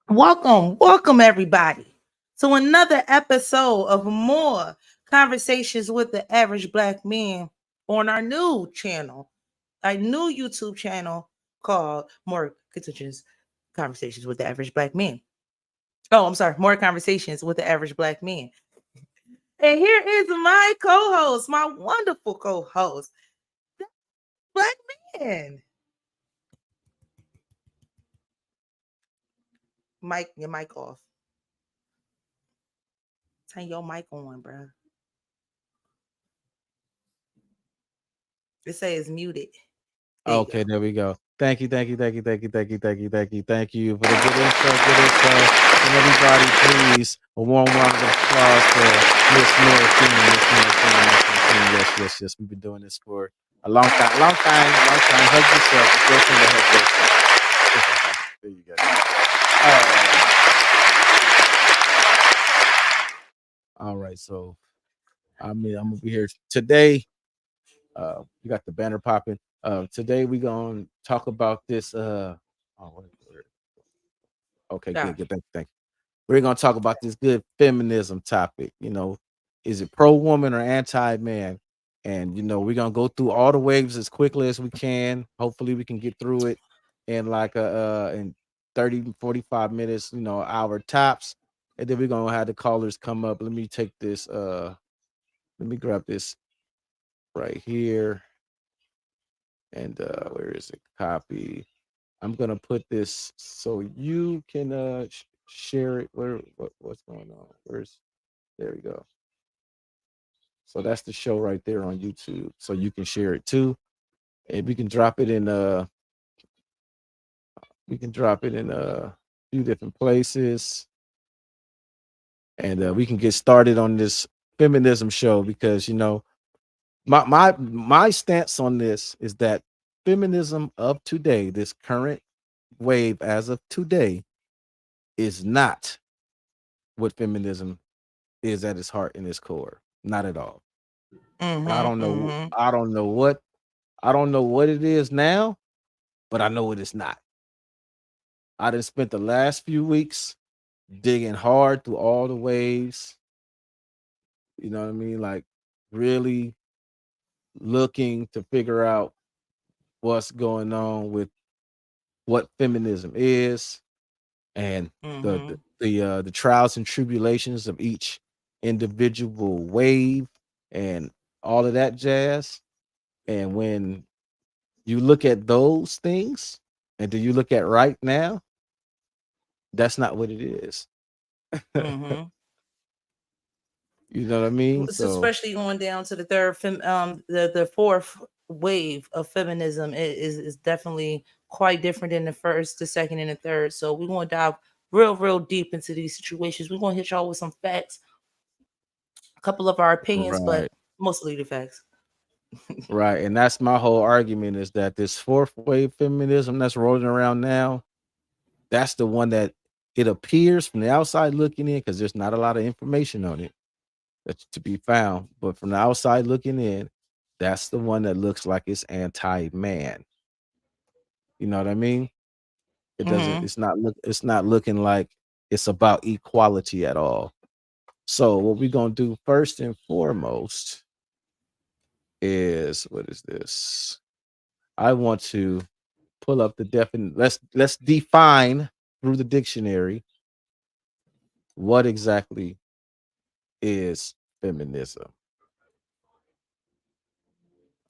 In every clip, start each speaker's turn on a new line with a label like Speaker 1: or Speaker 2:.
Speaker 1: Welcome everybody to another episode of more conversations with the average black man on our new channel, our new YouTube channel called More Contentious Conversations with the Average Black Man. Oh, I'm sorry, More Conversations with the Average Black Man. And here is my co-host, my wonderful co-host, Black Man. Mike, your mic off. Turn your mic on, bro. It says muted. There you
Speaker 2: Okay,
Speaker 1: go.
Speaker 2: there we go. Thank you for the good intro, good intro. And everybody, please, a warm round of applause for Miss Northine, Miss Northine, Miss Northine. Yes. We've been doing this for a long time, long time. Hug yourself. It's your turn to hug yourself. There you go. All right, so I'm over here today. You got the banner popping. Today we gonna talk about this. Okay,
Speaker 1: Yeah.
Speaker 2: good. Thank you. We're gonna talk about this good feminism topic. Is it pro woman or anti man? And we're gonna go through all the waves as quickly as we can. Hopefully, we can get through it in like in 30 to 45 minutes. Hour tops, and then we're gonna have the callers come up. Let me take this. Let me grab this right here. And where is it? Copy. I'm gonna put this so you can share it. What's going on? There we go. So that's the show right there on YouTube. So you can share it too. And we can drop it in a few different places. And we can get started on this feminism show because my stance on this is that feminism of today, this current wave as of today, is not what feminism is at its heart and its core. Not at all. I
Speaker 1: Mm-hmm.
Speaker 2: don't know.
Speaker 1: Mm-hmm.
Speaker 2: I don't know what it is now, but I know it is not. I done spent the last few weeks digging hard through all the waves. You know what I mean? Like really looking to figure out what's going on with what feminism is and
Speaker 1: Mm-hmm.
Speaker 2: the trials and tribulations of each individual wave and all of that jazz. And when you look at those things, and do you look at right now, that's not what it is.
Speaker 1: Mm-hmm.
Speaker 2: You know what I mean?
Speaker 1: It's
Speaker 2: So
Speaker 1: especially going down to the the fourth wave of feminism is definitely quite different than the first, the second, and the third. So we're gonna dive real deep into these situations. We're gonna hit y'all with some facts, a couple of our opinions, but
Speaker 2: right,
Speaker 1: mostly the facts.
Speaker 2: right. And that's my whole argument is that this fourth wave feminism that's rolling around now, that's the one that it appears from the outside looking in, because there's not a lot of information on it that's to be found. But from the outside looking in, that's the one that looks like it's anti-man. You know what I mean? It doesn't.
Speaker 1: Mm-hmm.
Speaker 2: It's not looking like it's about equality at all. So what we're gonna do first and foremost is what is this? I want to pull up the definition. Let's define through the dictionary what exactly is feminism.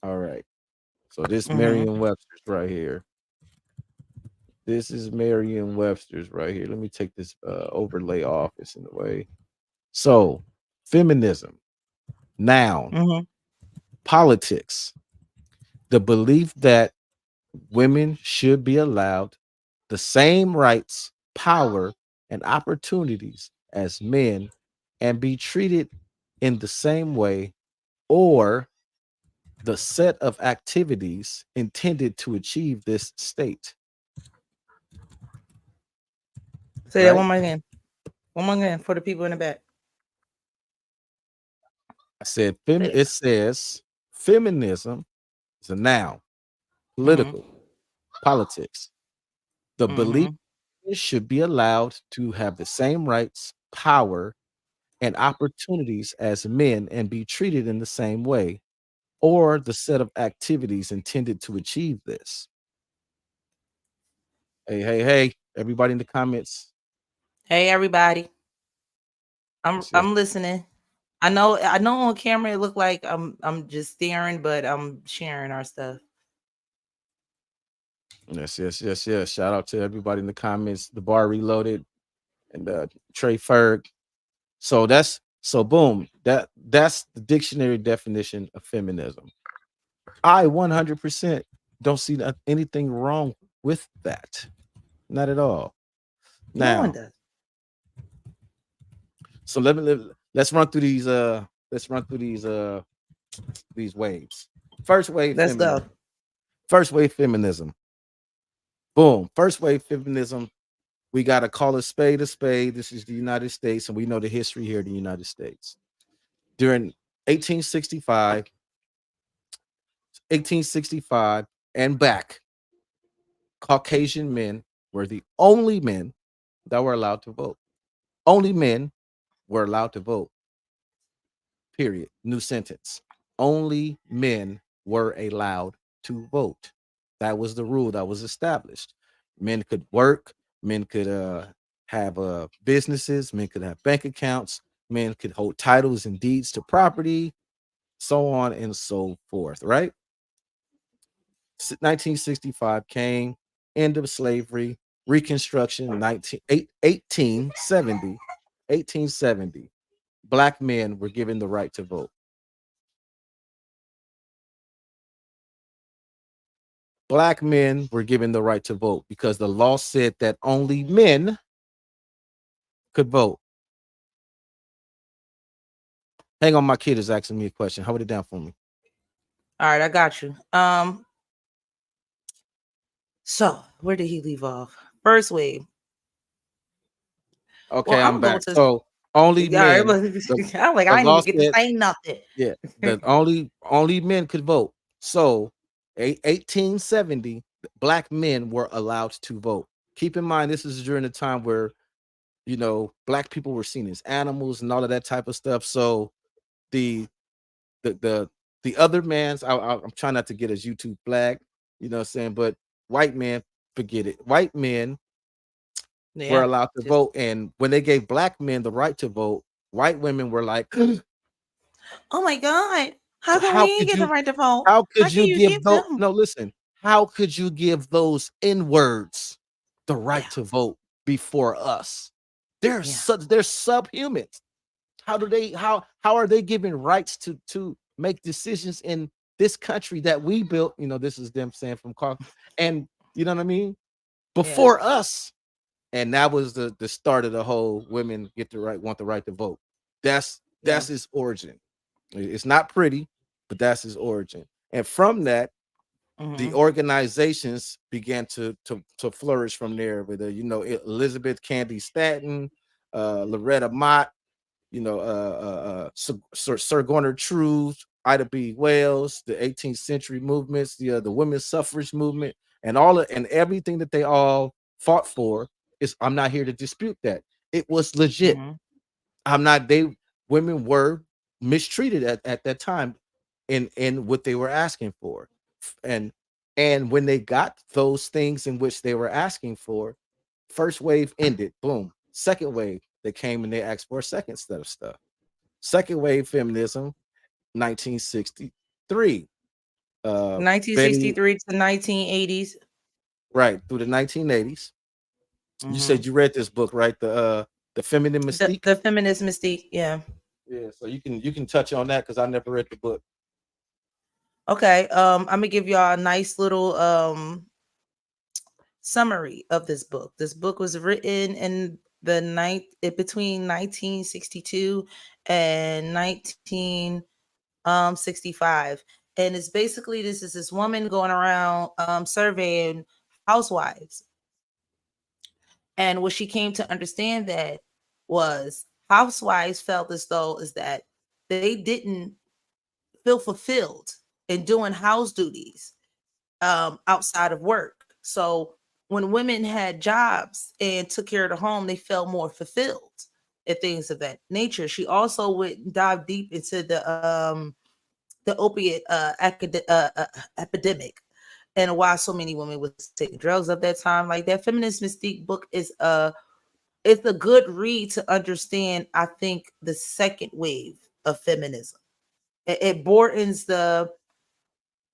Speaker 2: All right. So this
Speaker 1: Mm-hmm.
Speaker 2: Merriam-Webster's right here. This is Merriam-Webster's right here. Let me take this overlay off. It's in the way. So feminism, noun,
Speaker 1: Mm-hmm.
Speaker 2: politics, the belief that women should be allowed the same rights, power, and opportunities as men and be treated in the same way, or the set of activities intended to achieve this state,
Speaker 1: Say that
Speaker 2: right?
Speaker 1: one more again. One more again for the people in the back.
Speaker 2: I said
Speaker 1: Say it.
Speaker 2: it says feminism is a noun,
Speaker 1: Mm-hmm.
Speaker 2: political, politics, the belief
Speaker 1: Mm-hmm.
Speaker 2: Women should be allowed to have the same rights, power, and opportunities as men and be treated in the same way, or the set of activities intended to achieve this. Hey, hey, hey, everybody in the comments.
Speaker 1: Hey everybody. I'm
Speaker 2: Yes, yes,
Speaker 1: I'm listening. I know on camera it looked like I'm just staring, but I'm sharing our stuff.
Speaker 2: yes, yes, yes, yes. Shout out to everybody in the comments. The bar reloaded and Trey Ferg. So boom. That's the dictionary definition of feminism. I 100% don't see anything wrong with that. Not at all.
Speaker 1: No one
Speaker 2: Now,
Speaker 1: does.
Speaker 2: so let's run through these waves. First wave
Speaker 1: Let's go.
Speaker 2: feminism. First wave feminism. Boom. First wave feminism. We got to call a spade a spade. This is the United States, and we know the history here in the United States. During 1865, 1865 and back, Caucasian men were the only men that were allowed to vote. Only men were allowed to vote. Period. New sentence. Only men were allowed to vote. That was the rule that was established. Men could work, men could have businesses, men could have bank accounts, men could hold titles and deeds to property, so on and so forth, right? 1965 came, end of slavery, Reconstruction, 1870. 1870. Black men were given the right to vote. Black men were given the right to vote because the law said that only men could vote. Hang on, my kid is asking me a question. Hold it down for me.
Speaker 1: All right, I got you. So where did he leave off? First wave. Well,
Speaker 2: Okay,
Speaker 1: I'm
Speaker 2: I'm
Speaker 1: gonna go
Speaker 2: back.
Speaker 1: with this.
Speaker 2: So only
Speaker 1: All right,
Speaker 2: men.
Speaker 1: I'm like,
Speaker 2: The
Speaker 1: I didn't
Speaker 2: law
Speaker 1: even get to
Speaker 2: said,
Speaker 1: say nothing.
Speaker 2: yeah, that only men could vote. So, 1870, black men were allowed to vote. Keep in mind, this is during the time where black people were seen as animals and all of that type of stuff. So the the the the other man's I'm trying not to get his YouTube flag, you know what I'm saying, but white men, forget it. White men were
Speaker 1: Yeah.
Speaker 2: allowed to
Speaker 1: Just
Speaker 2: vote, and when they gave black men the right to vote, white women were like,
Speaker 1: oh my God. How
Speaker 2: so
Speaker 1: come we get the right to vote?
Speaker 2: how
Speaker 1: How
Speaker 2: could
Speaker 1: can
Speaker 2: you
Speaker 1: you
Speaker 2: give
Speaker 1: give
Speaker 2: those
Speaker 1: them?
Speaker 2: no listen, how could you give those N words the
Speaker 1: Yeah.
Speaker 2: right to vote before us? They're
Speaker 1: Yeah.
Speaker 2: they're subhumans. How are they given rights to make decisions in this country that we built? This is them saying from car, and you know what I mean,
Speaker 1: Yeah.
Speaker 2: before us. And that was the start of the whole women want the right to vote. That's
Speaker 1: Yeah.
Speaker 2: his origin. It's not pretty, but that's his origin. And from that, the
Speaker 1: Hmm.
Speaker 2: organizations began to flourish from there with Elizabeth Cady Stanton, Loretta Mott, Sir Garner Truth, Ida B. Wells, the 18th century movements, the women's suffrage movement, and everything that they all fought for. I'm not here to dispute that. It was legit.
Speaker 1: Hmm.
Speaker 2: I'm not they Women were mistreated at that time in what they were asking for. And when they got those things in which they were asking for, first wave ended. Boom. Second wave, they came and they asked for a second set of stuff. Second wave feminism, 1963. Betty,
Speaker 1: 1963 to 1980s.
Speaker 2: right, through the 1980s. You
Speaker 1: Hmm.
Speaker 2: said you read this book, right? The Feminine
Speaker 1: The
Speaker 2: Mystique.
Speaker 1: the feminist mystique. Yeah.
Speaker 2: Yeah, so you can touch on that because I never read the book.
Speaker 1: Okay. I'm gonna give y'all a nice little summary of this book. This book was written in the night between 1962 and 1965, and it's basically this woman going around surveying housewives, and what she came to understand that was housewives felt as though is that they didn't feel fulfilled in doing house duties outside of work. So when women had jobs and took care of the home, they felt more fulfilled and things of that nature. She also would dive deep into the opiate epidemic and why so many women was taking drugs at that time. Like that Feminist Mystique book is it's a good read to understand. I think the second wave of feminism. It broadens the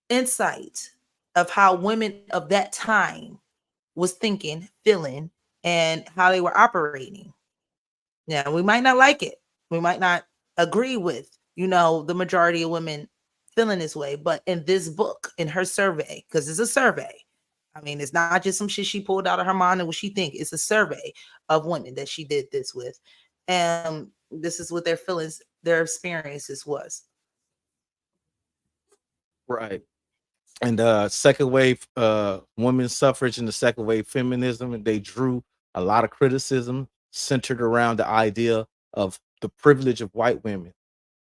Speaker 1: insight of how women of that time was thinking, feeling, and how they were operating. Now, we might not like it. We might not agree with, the majority of women feeling this way. But in this book, in her survey, because it's a survey, I mean, it's not just some shit she pulled out of her mind and what she think. It's a survey of women that she did this with. And this is what their feelings, their experiences was.
Speaker 2: Right. And second wave women's suffrage and the second wave feminism, and they drew a lot of criticism centered around the idea of the privilege of white women.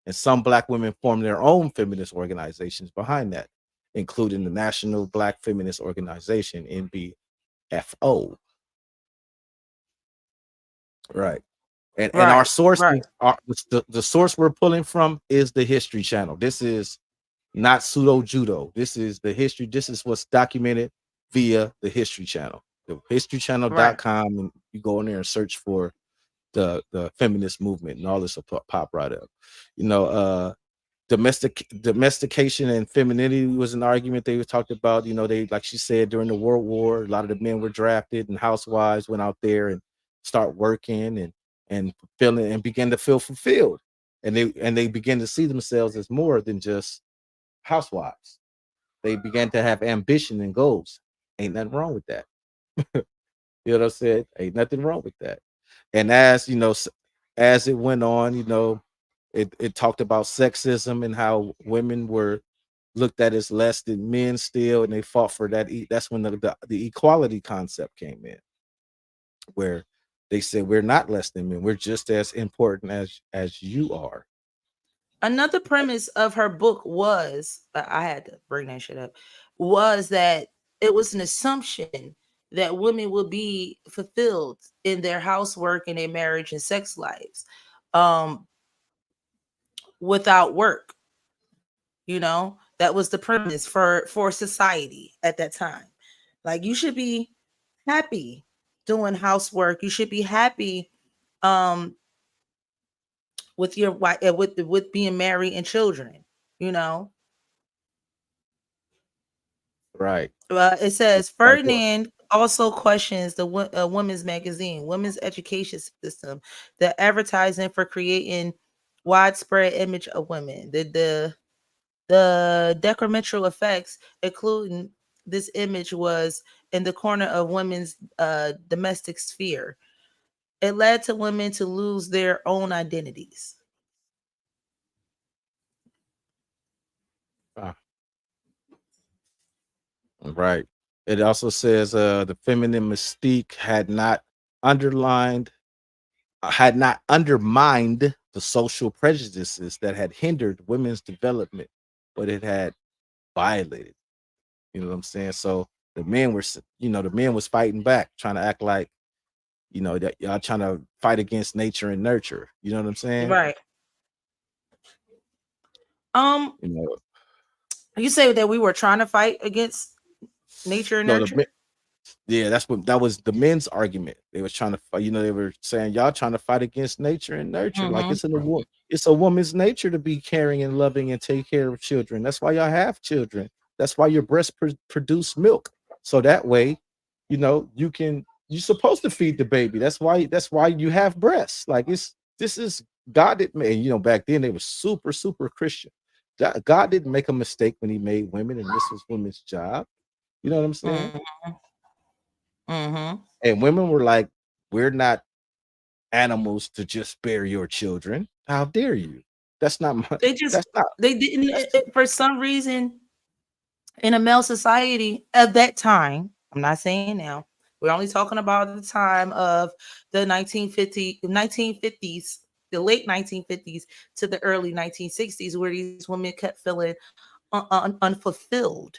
Speaker 2: And some black women formed their own feminist organizations behind that, including the National Black Feminist Organization, NBFO. Right. And our
Speaker 1: Right, right,
Speaker 2: sources are the source we're pulling from is the History Channel. This is not pseudo judo. This is the history. This is what's documented via the History Channel. The
Speaker 1: right.
Speaker 2: historychannel.com, and you go in there and search for the feminist movement and all this will pop right up. You know, domestication and femininity was an argument they talked about. You know, they, like she said, during the World War, a lot of the men were drafted and housewives went out there and start working and feeling and began to feel fulfilled. And they began to see themselves as more than just housewives. They began to have ambition and goals. Ain't nothing wrong with that. You know what I said? Ain't nothing wrong with that. And as you know, as it went on, it talked about sexism and how women were looked at as less than men still, and they fought for that. That's when the equality concept came in, where they said we're not less than men. We're just as important as you are.
Speaker 1: Another premise of her book was, I had to bring that shit up, was that it was an assumption that women would be fulfilled in their housework and their marriage and sex lives, um, without work. That was the premise for society at that time. Like you should be happy doing housework. You should be happy um with your wife, with being married and children. You know,
Speaker 2: Right.
Speaker 1: It says
Speaker 2: Like what?
Speaker 1: Ferdinand also questions the women's magazine, women's education system, the advertising for creating widespread image of women, the detrimental effects, including this image was in the corner of women's domestic sphere. It led to women to lose their own identities.
Speaker 2: Ah, right. It also says the feminine mystique underlined had not undermined the social prejudices that had hindered women's development, but it had violated. You know what I'm saying? So the men was fighting back, trying to act like, that y'all trying to fight against nature and nurture. You know what I'm saying?
Speaker 1: Right. Um,
Speaker 2: You know,
Speaker 1: you say that we were trying to fight against nature and
Speaker 2: no,
Speaker 1: nurture.
Speaker 2: yeah, that was the men's argument. They was trying to fight, they were saying y'all trying to fight against nature and nurture. Like
Speaker 1: Mm-hmm.
Speaker 2: it's a woman's nature to be caring and loving and take care of children. That's why y'all have children. That's why your breasts produce milk. So that way, you're supposed to feed the baby. That's why you have breasts. Like this is God that made, back then they were super, super Christian. God didn't make a mistake when he made women, and this was women's job. You know what I'm saying?
Speaker 1: Mm-hmm. Mm-hmm.
Speaker 2: And women were like, we're not animals to just bear your children. How dare you? That's not my
Speaker 1: They just
Speaker 2: that's not
Speaker 1: they didn't
Speaker 2: that's
Speaker 1: for some reason in a male society at that time. I'm not saying now. We're only talking about the time of the 1950s, the late 1950s to the early 1960s, where these women kept feeling unfulfilled.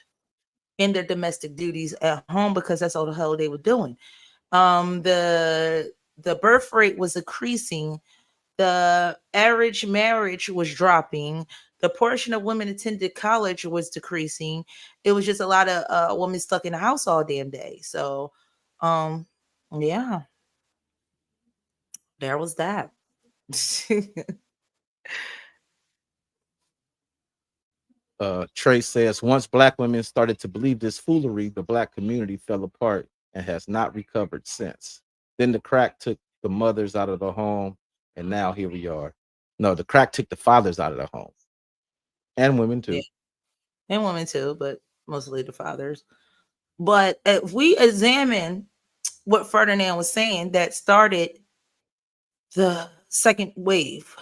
Speaker 1: in their domestic duties at home because that's all the hell they were doing. The birth rate was decreasing, the average marriage was dropping, the portion of women attended college was decreasing. It was just a lot of women stuck in the house all damn day. So, um, yeah, there was that.
Speaker 2: Trey says once black women started to believe this foolery, the black community fell apart and has not recovered since. Then the crack took the mothers out of the home, and now here we are. No, the crack took the fathers out of the home and women
Speaker 1: Yeah,
Speaker 2: too.
Speaker 1: and women too, but mostly the fathers. But if we examine what Ferdinand was saying, that started the second wave,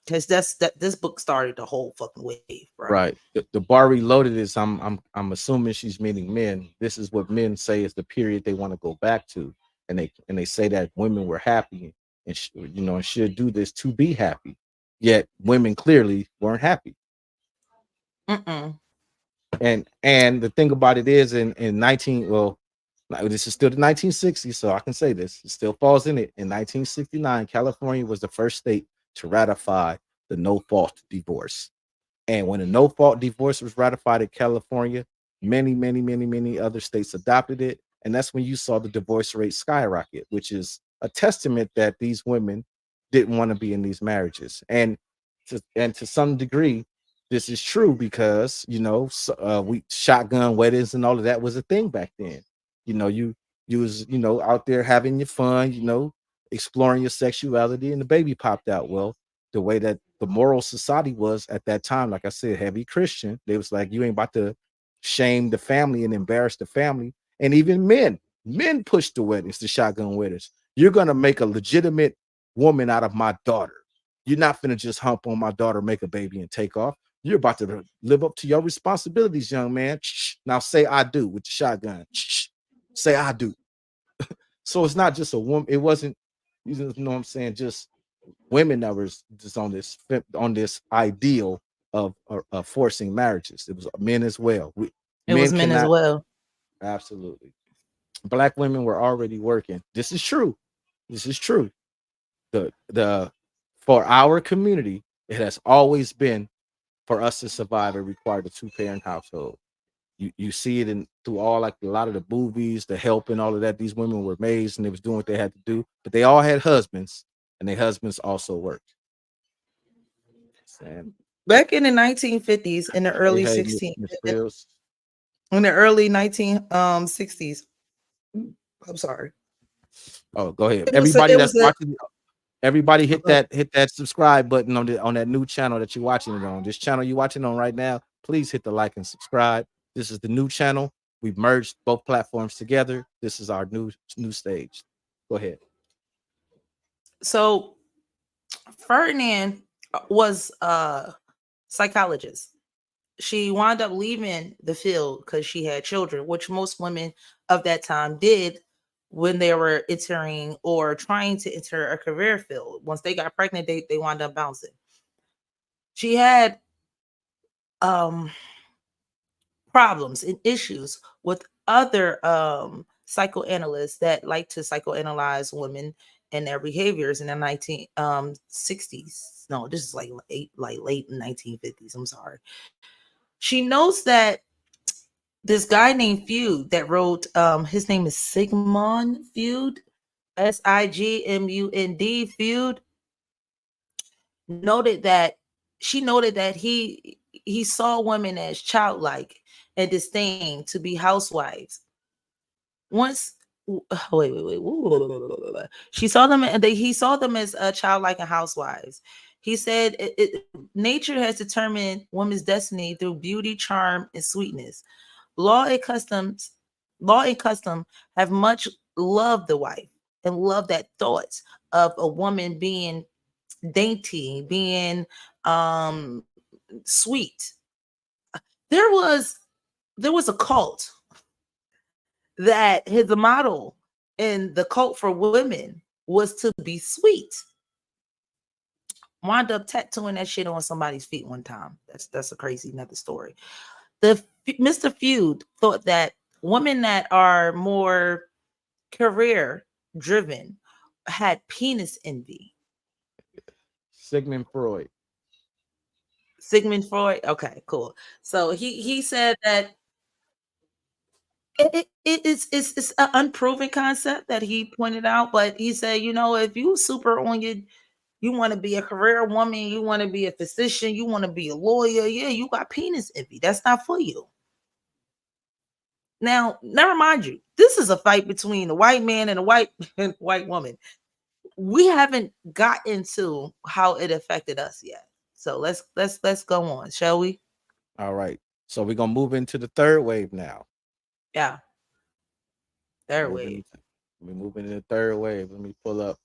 Speaker 1: because that this book started the whole fucking wave, bro.
Speaker 2: Right. The bar reloaded is I'm assuming she's meaning men. This is what men say is the period they want to go back to, and they say that women were happy and and should do this to be happy. Yet women clearly weren't happy.
Speaker 1: Mm-mm.
Speaker 2: And the thing about it is in 19 well this is still the 1960s, so I can say this. It still falls in it. In 1969, California was the first state to ratify the no fault divorce. And when a no fault divorce was ratified in California, many other states adopted it. And that's when you saw the divorce rate skyrocket, which is a testament that these women didn't want to be in these marriages. And to some degree, this is true because we shotgun weddings and all of that was a thing back then. You was out there having your fun, exploring your sexuality, and the baby popped out. Well, the way that the moral society was at that time, like I said, heavy Christian. They was like, you ain't about to shame the family and embarrass the family. And even men pushed the weddings, the shotgun weddings. You're gonna make a legitimate woman out of my daughter. You're not gonna just hump on my daughter, make a baby, and take off. You're about to live up to your responsibilities, young man. Now say I do with the shotgun. Say I do. So it's not just a woman. It wasn't, know what I'm saying, just women that was just on this ideal of forcing marriages. It was men as well.
Speaker 1: It was
Speaker 2: Men
Speaker 1: men as
Speaker 2: cannot.
Speaker 1: well.
Speaker 2: Absolutely. Black women were already working. This is true. This is true. The For our community, it has always been, for us to survive, it required a two-parent household. You see it in through all, like, a lot of the movies, the help and all of that. These women were maids and they was doing what they had to do, but they all had husbands, and their husbands also worked. And
Speaker 1: Back in the 1950s, in the
Speaker 2: hey,
Speaker 1: early
Speaker 2: hey,
Speaker 1: 16,
Speaker 2: Miss Fields.
Speaker 1: in the early 1960s. I'm sorry.
Speaker 2: Oh, go ahead.
Speaker 1: It was a,
Speaker 2: Everybody
Speaker 1: it
Speaker 2: that's
Speaker 1: was a
Speaker 2: watching, everybody hit that subscribe button on that new channel that you're watching it on. This channel you're watching on right now, please hit the like and subscribe. This is the new channel. We've merged both platforms together. This is our new stage. Go ahead.
Speaker 1: so Ferdinand was a psychologist. She wound up leaving the field because she had children, which most women of that time did when they were entering or trying to enter a career field. Once they got pregnant, they wound up bouncing. She had um problems and issues with other psychoanalysts that like to psychoanalyze women and their behaviors in the 1960s. No, this is like late 1950s. I'm sorry. She knows that this guy named Feud that wrote, his name is Sigmund Feud, Sigmund Feud, noted that she noted that he saw women as childlike and disdain to be housewives. Once wait. She saw them and he saw them as childlike and housewives. He said nature has determined woman's destiny through beauty, charm, and sweetness. Law and customs, law and custom have much loved the wife and loved that thought of a woman being dainty, being um sweet. There was there was a cult that his model in the cult for women was to be sweet. Wound up tattooing that shit on somebody's feet one time. That's a crazy another story. Mr. Feud thought that women that are more career driven had penis envy.
Speaker 2: Sigmund Freud.
Speaker 1: Sigmund Freud. Okay, cool. So he said that it's an unproven concept that he pointed out, but he said, you know, if you super on your, you want to be a career woman, you want to be a physician, you want to be a lawyer, yeah, you got penis envy. That's not for you. Now, never mind you, this is a fight between a white man and a white and white woman. We haven't gotten to how it affected us yet. So let's go on, shall we?
Speaker 2: All right. So we're gonna move into the third wave now.
Speaker 1: Yeah,
Speaker 2: We're
Speaker 1: third
Speaker 2: moving
Speaker 1: wave.
Speaker 2: into, we're moving into the third wave. Let me pull up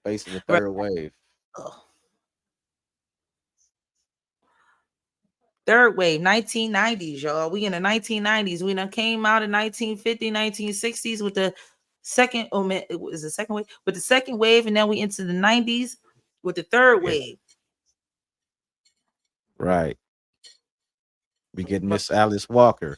Speaker 2: face of the
Speaker 1: Right.
Speaker 2: third wave.
Speaker 1: Oh, third wave, 1990s, y'all. We in the 1990s. We done came out in 1950, 1960s with the second, oh man, it was the second wave, with the second wave, and now we into the 90s with the third
Speaker 2: Yeah.
Speaker 1: wave.
Speaker 2: Right. We get Miss Alice Walker.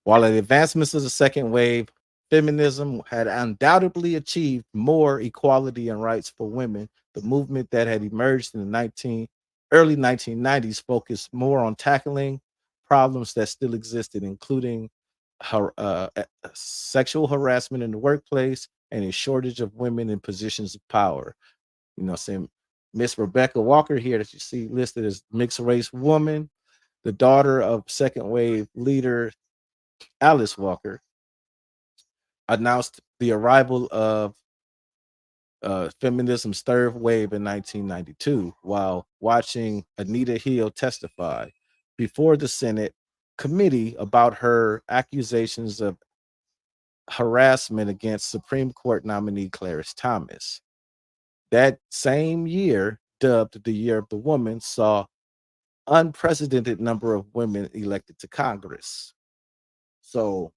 Speaker 2: While the advancements of the second wave, feminism had undoubtedly achieved more equality and rights for women. The movement that had emerged in the early 1990s focused more on tackling problems that still existed, including sexual harassment in the workplace and a shortage of women in positions of power. You know, saying Miss Rebecca Walker here that you see listed as mixed race woman, the daughter of second wave leader Alice Walker, announced the arrival of feminism's third wave in 1992 while watching Anita Hill testify before the Senate committee about her accusations of harassment against Supreme Court nominee Clarence Thomas. That same year, dubbed the Year of the Woman, saw unprecedented number of women elected to Congress. So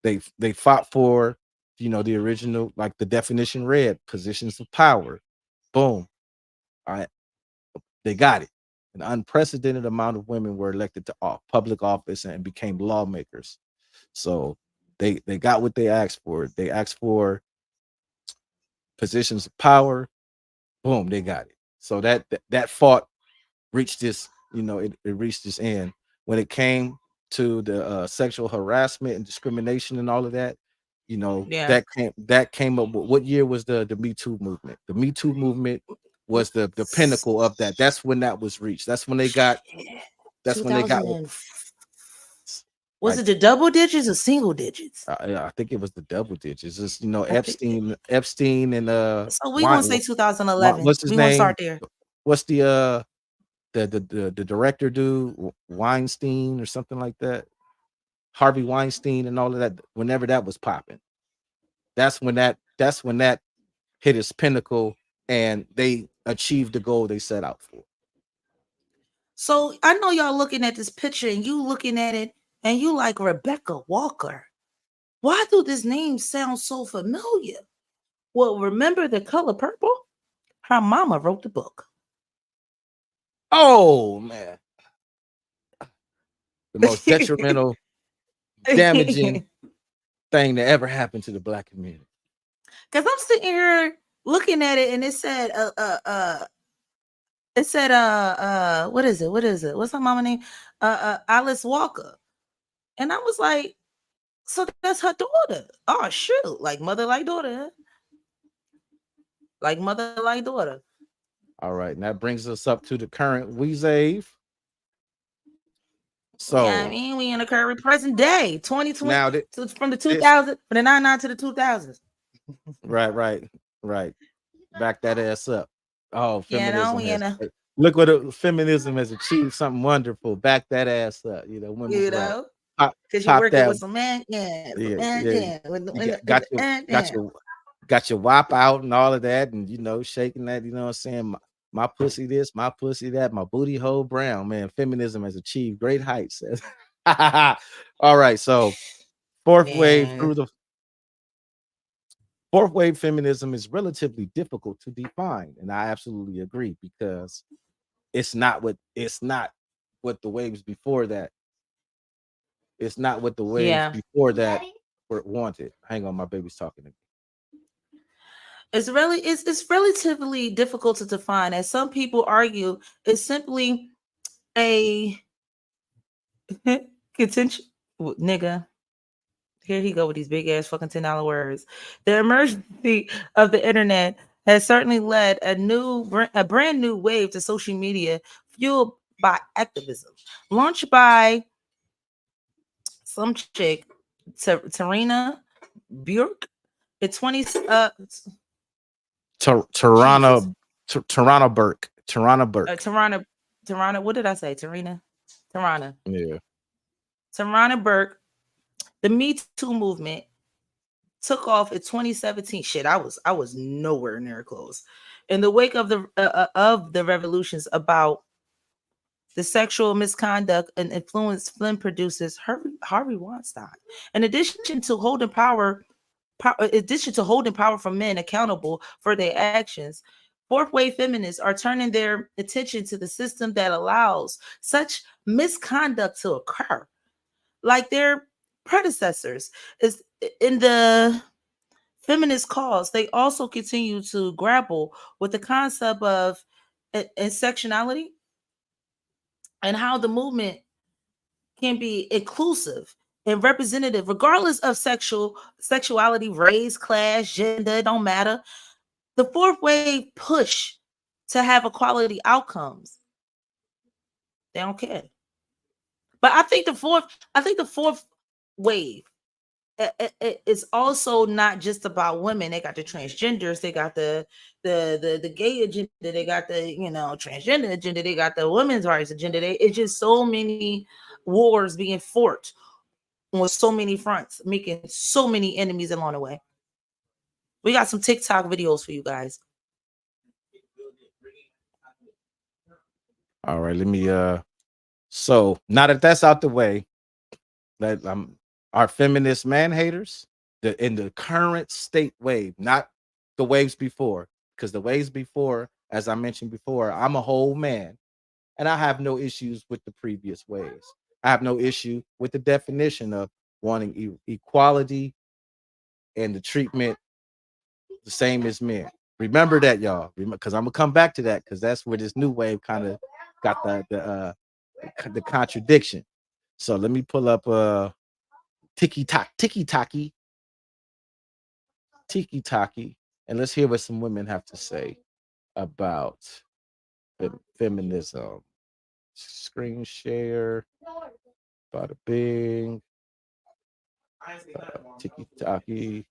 Speaker 2: they fought for, you know, the original, like the definition read, positions of power. Boom. All right, they got it. An unprecedented amount of women were elected to public office and became lawmakers. So they got what they asked for. They asked for positions of power. Boom, they got it. So that fought reached this, you know, it reached this end. When it came to the sexual harassment and discrimination and all of that, you know,
Speaker 1: Yeah.
Speaker 2: that came up with, what year was the Me Too movement? The Me Too movement was the pinnacle of that. That's when that was reached.
Speaker 1: Yeah.
Speaker 2: That's when they got
Speaker 1: 2000 and was
Speaker 2: like
Speaker 1: it the double digits or single digits?
Speaker 2: I think it was the double digits. It's, you know,
Speaker 1: I think
Speaker 2: Epstein and
Speaker 1: so. We gonna say 2011.
Speaker 2: What's his
Speaker 1: We gonna
Speaker 2: name?
Speaker 1: start there.
Speaker 2: What's the director dude, Weinstein or something like that? Harvey Weinstein and all of that. Whenever that was popping, that's when that hit its pinnacle, and they achieved the goal they set out for.
Speaker 1: So I know y'all looking at this picture and you looking at it and you like Rebecca Walker. Why do this name sound so familiar? Well, remember The Color Purple? Her mama wrote the book.
Speaker 2: Oh man, the most
Speaker 1: Because
Speaker 2: detrimental, damaging thing that ever happened to the black community.
Speaker 1: I'm sitting here looking at it and it said what is it? What is it? What's her mama name? Alice Walker. And I was like, so that's her daughter. Oh shoot. Like mother like daughter. Huh? Like mother like daughter.
Speaker 2: All right, and that brings us up to the current Weezave.
Speaker 1: Yeah, I
Speaker 2: So
Speaker 1: mean, we in the current present day, 2020,
Speaker 2: now
Speaker 1: from the
Speaker 2: this
Speaker 1: 2000, from the 99 to the 2000s.
Speaker 2: right. Back that ass up. Oh,
Speaker 1: You know,
Speaker 2: feminism
Speaker 1: we in
Speaker 2: has
Speaker 1: a,
Speaker 2: look what feminism has achieved, something wonderful. Back that ass up. You know, women's
Speaker 1: you
Speaker 2: right.
Speaker 1: know,
Speaker 2: Pop,
Speaker 1: because you're
Speaker 2: pop
Speaker 1: working
Speaker 2: that.
Speaker 1: with some man, yeah, some
Speaker 2: Yeah,
Speaker 1: man,
Speaker 2: yeah.
Speaker 1: yeah,
Speaker 2: You
Speaker 1: with the
Speaker 2: got your got your wop out and all of that, and you know, shaking that. You know what I'm saying? My pussy this, my pussy that, my booty hole brown. Man, feminism has achieved great heights. All right, so fourth wave
Speaker 1: man.
Speaker 2: through the fourth wave feminism is relatively difficult to define, and I absolutely agree because it's not what the waves before that. It's not what the waves
Speaker 1: Yeah.
Speaker 2: before that were wanted. Hang on, my baby's talking to me.
Speaker 1: It's relatively difficult to define, as some people argue it's simply a contention. Nigga, here he go with these big ass fucking $10 words. The emergence of the internet has certainly led a brand new wave to social media fueled by activism, launched by some chick, Tarina Bjork, at 20. Jesus,
Speaker 2: Toronto Burke. Toronto Burke.
Speaker 1: Tarana. What did I say? Tarana.
Speaker 2: Yeah.
Speaker 1: Tarana Burke. The Me Too movement took off in 2017. Shit, I was nowhere near close. In the wake of the revolutions about the sexual misconduct and influence film producers Harvey Weinstein. In addition to holding powerful men accountable for their actions, fourth wave feminists are turning their attention to the system that allows such misconduct to occur, like their predecessors. Is in the feminist cause, they also continue to grapple with the concept of intersectionality and how the movement can be inclusive and representative regardless of sexuality, race, class, gender. It don't matter. The fourth wave push to have equality outcomes. They don't care. But I think the fourth wave it's also not just about women. They got the transgenders, they got the gay agenda, they got the transgender agenda, they got the women's rights agenda. It's just so many wars being fought on so many fronts, making so many enemies along the way. We got some TikTok videos for you guys.
Speaker 2: All right, let me so now that that's out the way, that our feminist man haters, in the current state wave, not the waves before, because the waves before, as I mentioned before, I'm a whole man, and I have no issues with the previous waves. I have no issue with the definition of wanting equality and the treatment the same as men. Remember that, y'all, because I'm gonna come back to that, because that's where this new wave kind of got the contradiction. So let me pull up tiki taki, and let's hear what some women have to say about feminism. Screen share, bada bing, tiki taki.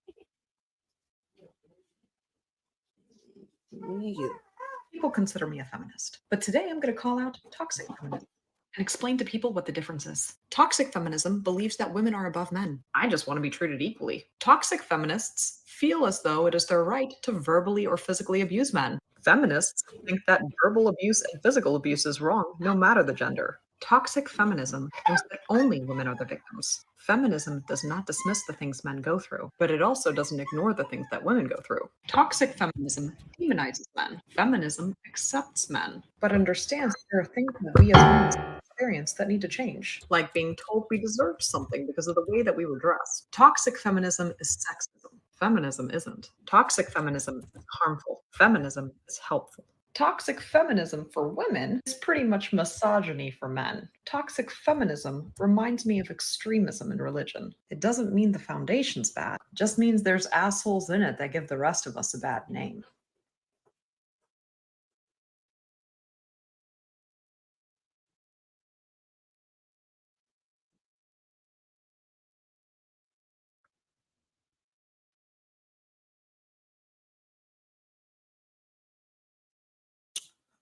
Speaker 3: People consider me a feminist, but today I'm going to call out toxic feminism and explain to people what the difference is. Toxic feminism believes that women are above men. I just want to be treated equally. Toxic feminists feel as though it is their right to verbally or physically abuse men. Feminists think that verbal abuse and physical abuse is wrong, no matter the gender. Toxic feminism thinks that only women are the victims. Feminism does not dismiss the things men go through, but it also doesn't ignore the things that women go through. Toxic feminism demonizes men. Feminism accepts men, but understands that there are things that we as women experience that need to change, like being told we deserve something because of the way that we were dressed. Toxic feminism is sexism. Feminism isn't. Toxic feminism is harmful. Feminism is helpful. Toxic feminism for women is pretty much misogyny for men. Toxic feminism reminds me of extremism in religion. It doesn't mean the foundation's bad, it just means there's assholes in it that give the rest of us a bad name.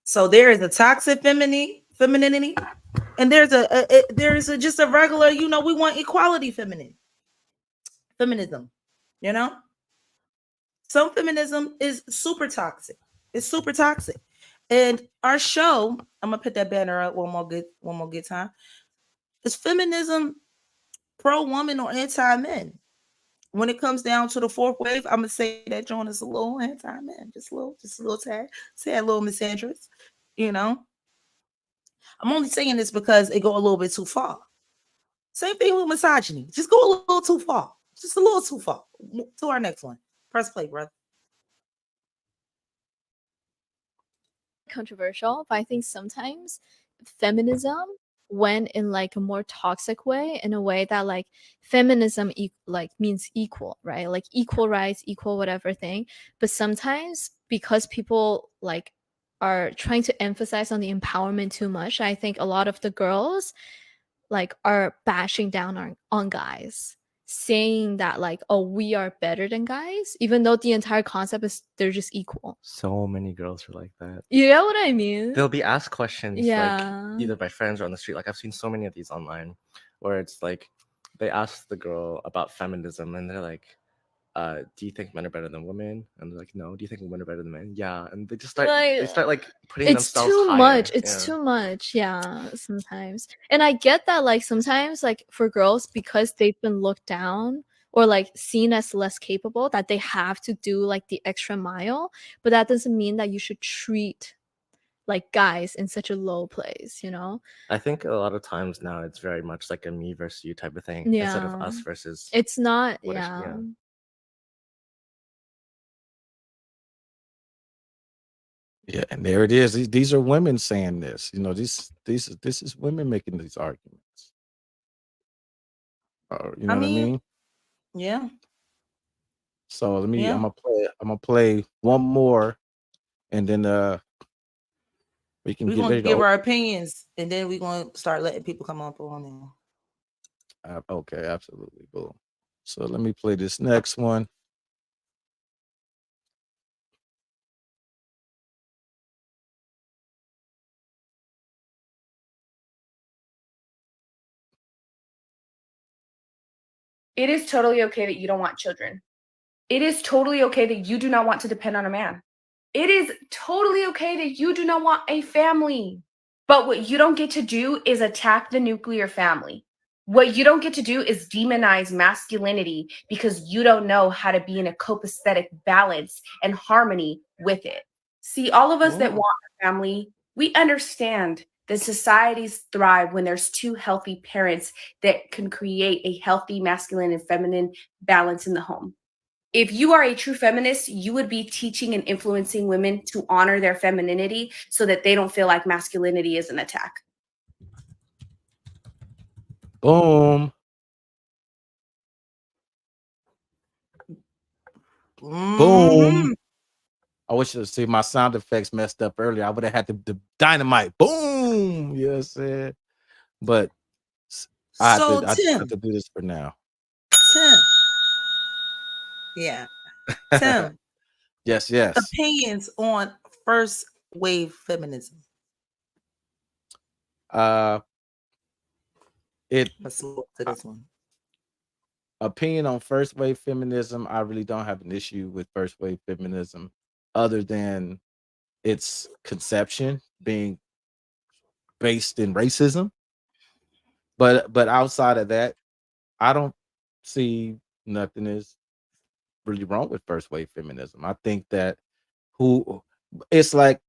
Speaker 1: So there is a toxic femininity, and there's just a regular. We want equality feminism. You know, some feminism is super toxic. It's super toxic. And our show, I'm gonna put that banner up one more good time. Is feminism pro woman or anti men? When it comes down to the fourth wave, I'm gonna say that Joan is a little anti men, just a little tad, a little misandrous. You know, I'm only saying this because it go a little bit too far. Same thing with misogyny. Just go a little too far. Just a little too far. To our next one. Press play, brother.
Speaker 4: Controversial, but I think sometimes feminism went in like a more toxic way, in a way that like feminism like means equal, right? Like equal rights, equal whatever thing. But sometimes because people like are trying to emphasize on the empowerment too much, I think a lot of the girls like are bashing down on guys, saying that like, oh, we are better than guys, even though the entire concept is they're just equal.
Speaker 5: So many girls are like that.
Speaker 4: You know what I mean?
Speaker 5: They'll be asked questions like
Speaker 4: Yeah.
Speaker 5: either by friends or on the street. Like I've seen so many of these online where it's like they ask the girl about feminism and they're like, do you think men are better than women? And they're like, no. Do you think women are better than men? Yeah. And they just start like putting
Speaker 4: It's
Speaker 5: themselves
Speaker 4: too
Speaker 5: higher.
Speaker 4: much. It's
Speaker 5: Yeah.
Speaker 4: too much. Yeah, sometimes. And I get that like sometimes like for girls, because they've been looked down or like seen as less capable, that they have to do like the extra mile, but that doesn't mean that you should treat like guys in such a low place, you know?
Speaker 5: I think a lot of times now it's very much like a me versus you type of thing instead of
Speaker 4: Yeah.
Speaker 5: us versus
Speaker 4: It's not,
Speaker 5: what is-
Speaker 4: yeah.
Speaker 2: Yeah, and there it is. These are women saying this. You know, this is women making these arguments. You know
Speaker 1: I
Speaker 2: what I
Speaker 1: mean,
Speaker 2: mean?
Speaker 1: yeah.
Speaker 2: So I'm
Speaker 1: Yeah.
Speaker 2: gonna play one more, and then we can
Speaker 1: We're
Speaker 2: get
Speaker 1: gonna
Speaker 2: ready to
Speaker 1: give our opinions and then we're gonna start letting people come up on there.
Speaker 2: okay, absolutely. Boom. So let me play this next one.
Speaker 6: It is totally okay that you don't want children. It is totally okay that you do not want to depend on a man. It is totally okay that you do not want a family. But what you don't get to do is attack the nuclear family. What you don't get to do is demonize masculinity because you don't know how to be in a copacetic balance and harmony with it. See, all of us that want a family, we understand that societies thrive when there's two healthy parents that can create a healthy masculine and feminine balance in the home. If you are a true feminist, you would be teaching and influencing women to honor their femininity so that they don't feel like masculinity is an attack.
Speaker 2: Boom. Boom. I wish you see my sound effects messed up earlier. I would have had the dynamite. Boom. You know what I'm saying? But I have to do this for now.
Speaker 1: Tim. Yeah. Tim.
Speaker 2: Yes.
Speaker 1: Opinions on first wave feminism. Let's look to this one.
Speaker 2: Opinion on first wave feminism. I really don't have an issue with first wave feminism, other than its conception being based in racism. But outside of that, I don't see nothing is really wrong with first wave feminism. I think that it's like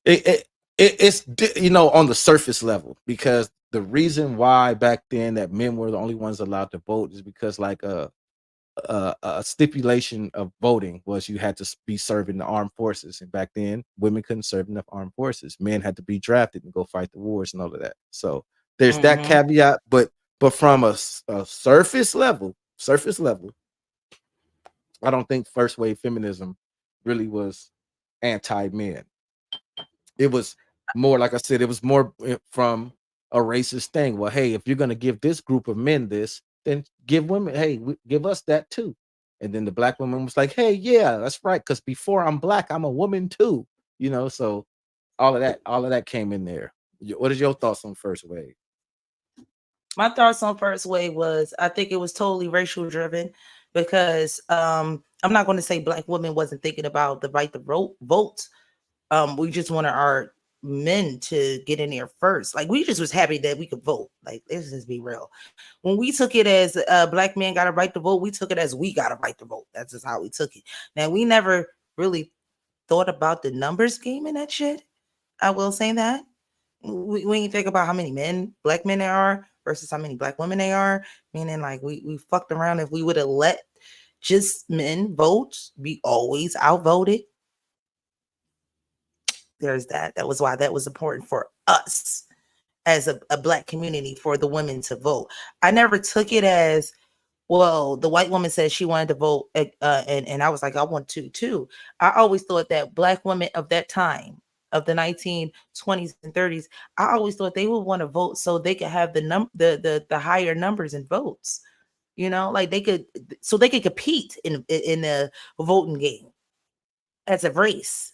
Speaker 2: it's on the surface level, because the reason why back then that men were the only ones allowed to vote is because like a stipulation of voting was you had to be serving the armed forces, and back then women couldn't serve enough armed forces. Men had to be drafted and go fight the wars and all of that. So there's that caveat, but from a surface level, I don't think first wave feminism really was anti-men. It was more, like I said, it was more from a racist thing. Well, hey, if you're going to give this group of men this, then give women, hey, give us that too. And then the black woman was like, hey, yeah, that's right, because before I'm black, I'm a woman too. So all of that came in there. What is your thoughts on first wave?
Speaker 1: My thoughts on first wave was, I think it was totally racial driven, because I'm not going to say black women wasn't thinking about the right to vote. We just wanted our men to get in there first. Like, we just was happy that we could vote. Like, let's just be real. When we took it as black men got a right to vote, we took it as we got a right to vote. That's just how we took it. Now, we never really thought about the numbers game in that shit. I will say that. we ain't think about how many black men there are versus how many black women there are. Meaning, like we fucked around. If we would have let just men vote, we always outvoted. There's that. That was why that was important for us as a black community, for the women to vote. I never took it as, well, the white woman said she wanted to vote, and I was like, I want to too. I always thought that black women of that time, of the 1920s and 30s, I always thought they would want to vote so they could have the higher numbers in votes. Like they could, so they could compete in the voting game as a race.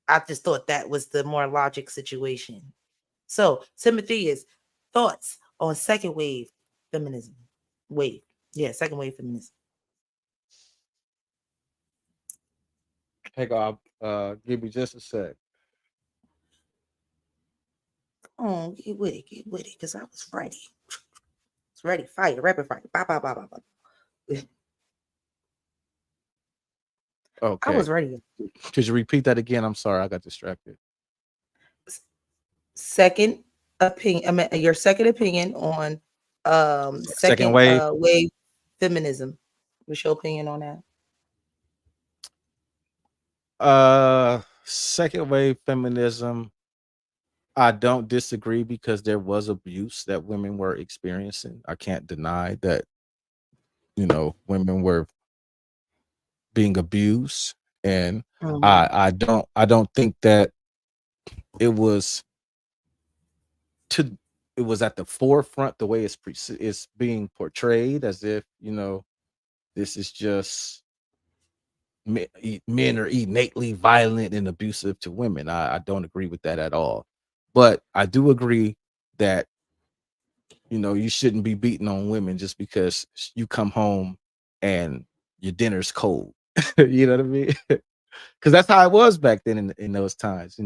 Speaker 1: I just thought that was the more logic situation. So, Timotheus, thoughts on second wave feminism? Wave. Yeah, second wave feminism.
Speaker 2: Hey, God, give me just a sec.
Speaker 1: Oh, get with it, because I was ready. It's ready. Fire, rapid fire. Bop, bop, bop, bop, bop. I
Speaker 2: Okay.
Speaker 1: was ready.
Speaker 2: Could you repeat that again? I'm sorry, I got distracted.
Speaker 1: Second opinion. I mean, your second opinion on
Speaker 2: Second
Speaker 1: second
Speaker 2: wave.
Speaker 1: wave feminism. What's your opinion on that?
Speaker 2: Second wave feminism. I don't disagree because there was abuse that women were experiencing. I can't deny that, women were being abused, and
Speaker 1: Mhm.
Speaker 2: I don't think that it was it was at the forefront the way it's being portrayed, as if this is just men are innately violent and abusive to women. I don't agree with that at all, but I do agree that you shouldn't be beating on women just because you come home and your dinner's cold. You know what I mean? Because that's how it was back then in those times.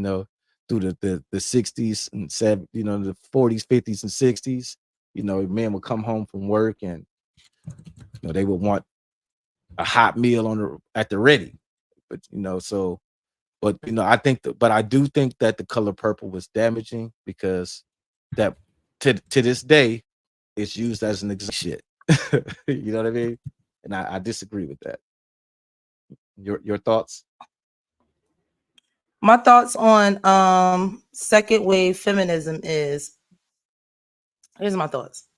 Speaker 2: Through the 60s and 70s, the 40s, 50s, and 60s. Men would come home from work and they would want a hot meal at the ready. But but I do think that the color purple was damaging, because that to this day it's used as an shit. You know what I mean? And I disagree with that. Your thoughts?
Speaker 1: My thoughts on second wave feminism is, here's my thoughts.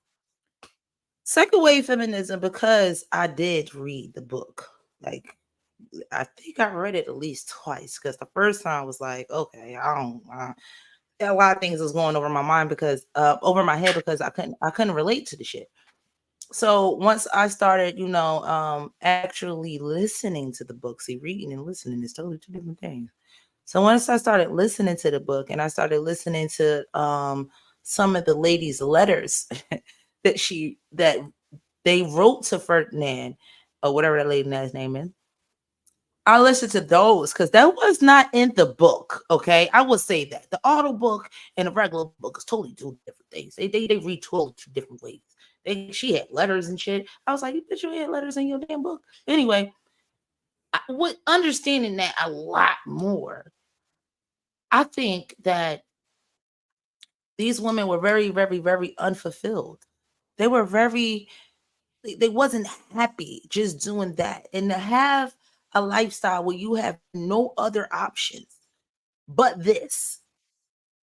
Speaker 1: Second wave feminism, because I did read the book. Like, I think I read it at least twice, because the first time I was like, okay, a lot of things was going over my mind, because over my head, because I couldn't relate to the shit. So once I started, actually listening to the book, see, reading and listening is totally two different things. So once I started listening to the book, and I started listening to some of the ladies' letters that they wrote to Ferdinand, or whatever that lady's name is, I listened to those, because that was not in the book. Okay, I will say that the auto book and the regular book is totally two different things. They read totally two different ways. She had letters and shit. I was like, you bitch, you had letters in your damn book. Anyway, with understanding that a lot more, I think that these women were very, very, very unfulfilled. They were they wasn't happy just doing that, and to have a lifestyle where you have no other options but this,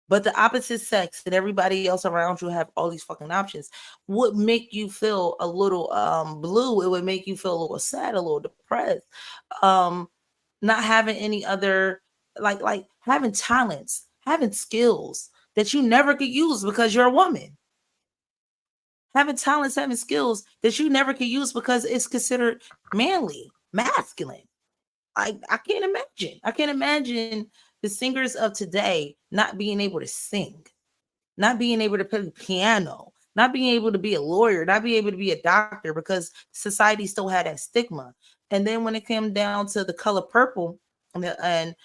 Speaker 1: but the opposite sex and everybody else around you have all these fucking options, would make you feel a little blue. It would make you feel a little sad, a little depressed. um Not having any other, like having talents, having skills that you never could use because you're a woman, having talents, having skills that you never could use because it's considered manly, masculine. I can't imagine. I can't imagine the singers of today not being able to sing, not being able to play the piano, not being able to be a lawyer, not being able to be a doctor, because society still had that stigma. And then when it came down to the color purple, and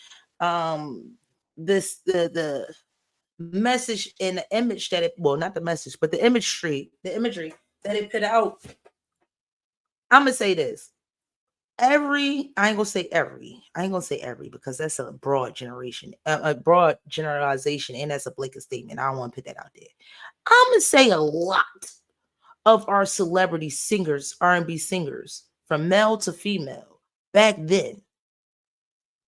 Speaker 1: this the message and the image that it, well, not the message, but the imagery that it put out, I'm gonna say this. I ain't gonna say every because that's a broad generation, a broad generalization, and that's a blanket statement. I don't want to put that out there. I'm gonna say a lot of our celebrity singers, R&B singers, from male to female, back then,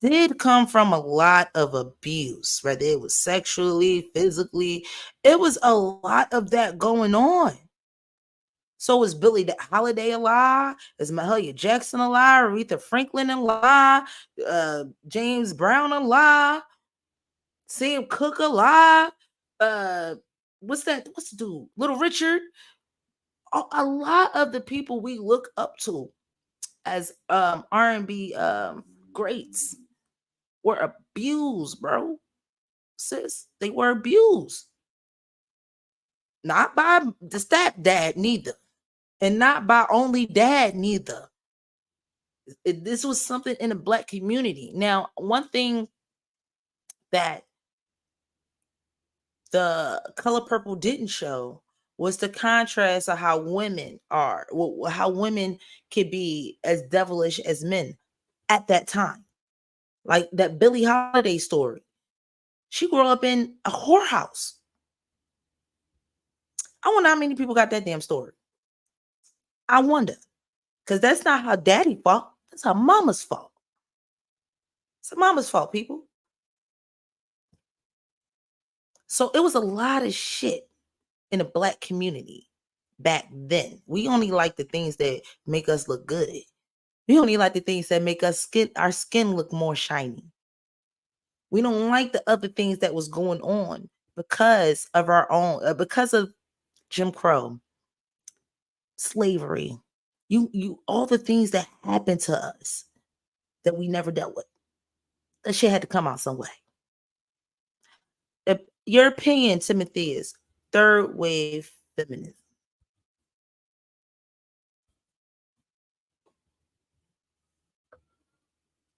Speaker 1: did come from a lot of abuse, whether it was sexually, physically. It was a lot of that going on. So is Billie Holiday a lie? Is Mahalia Jackson a lie? Aretha Franklin a lie? James Brown a lie? Sam Cooke a lie? Uh, what's that? What's the dude? Little Richard. A lot of the people we look up to as R&B greats were abused, bro. Sis, they were abused. Not by the stepdad neither, and not by only dad neither. This was something in the black community. Now, one thing that the Color Purple didn't show was the contrast of how women are, how women could be as devilish as men at that time. Like that Billie Holiday story. She grew up in a whorehouse. I wonder how many people got that damn story. I wonder. Because that's not how daddy fought. That's how mama's fault. It's mama's fault, people. So it was a lot of shit in the black community back then. We only like the things that make us look good. We only like the things that make our skin look more shiny. We don't like the other things that was going on because of our own, because of Jim Crow, slavery, all the things that happened to us that we never dealt with. That shit had to come out some way. Your opinion, Timothy, is third wave feminism.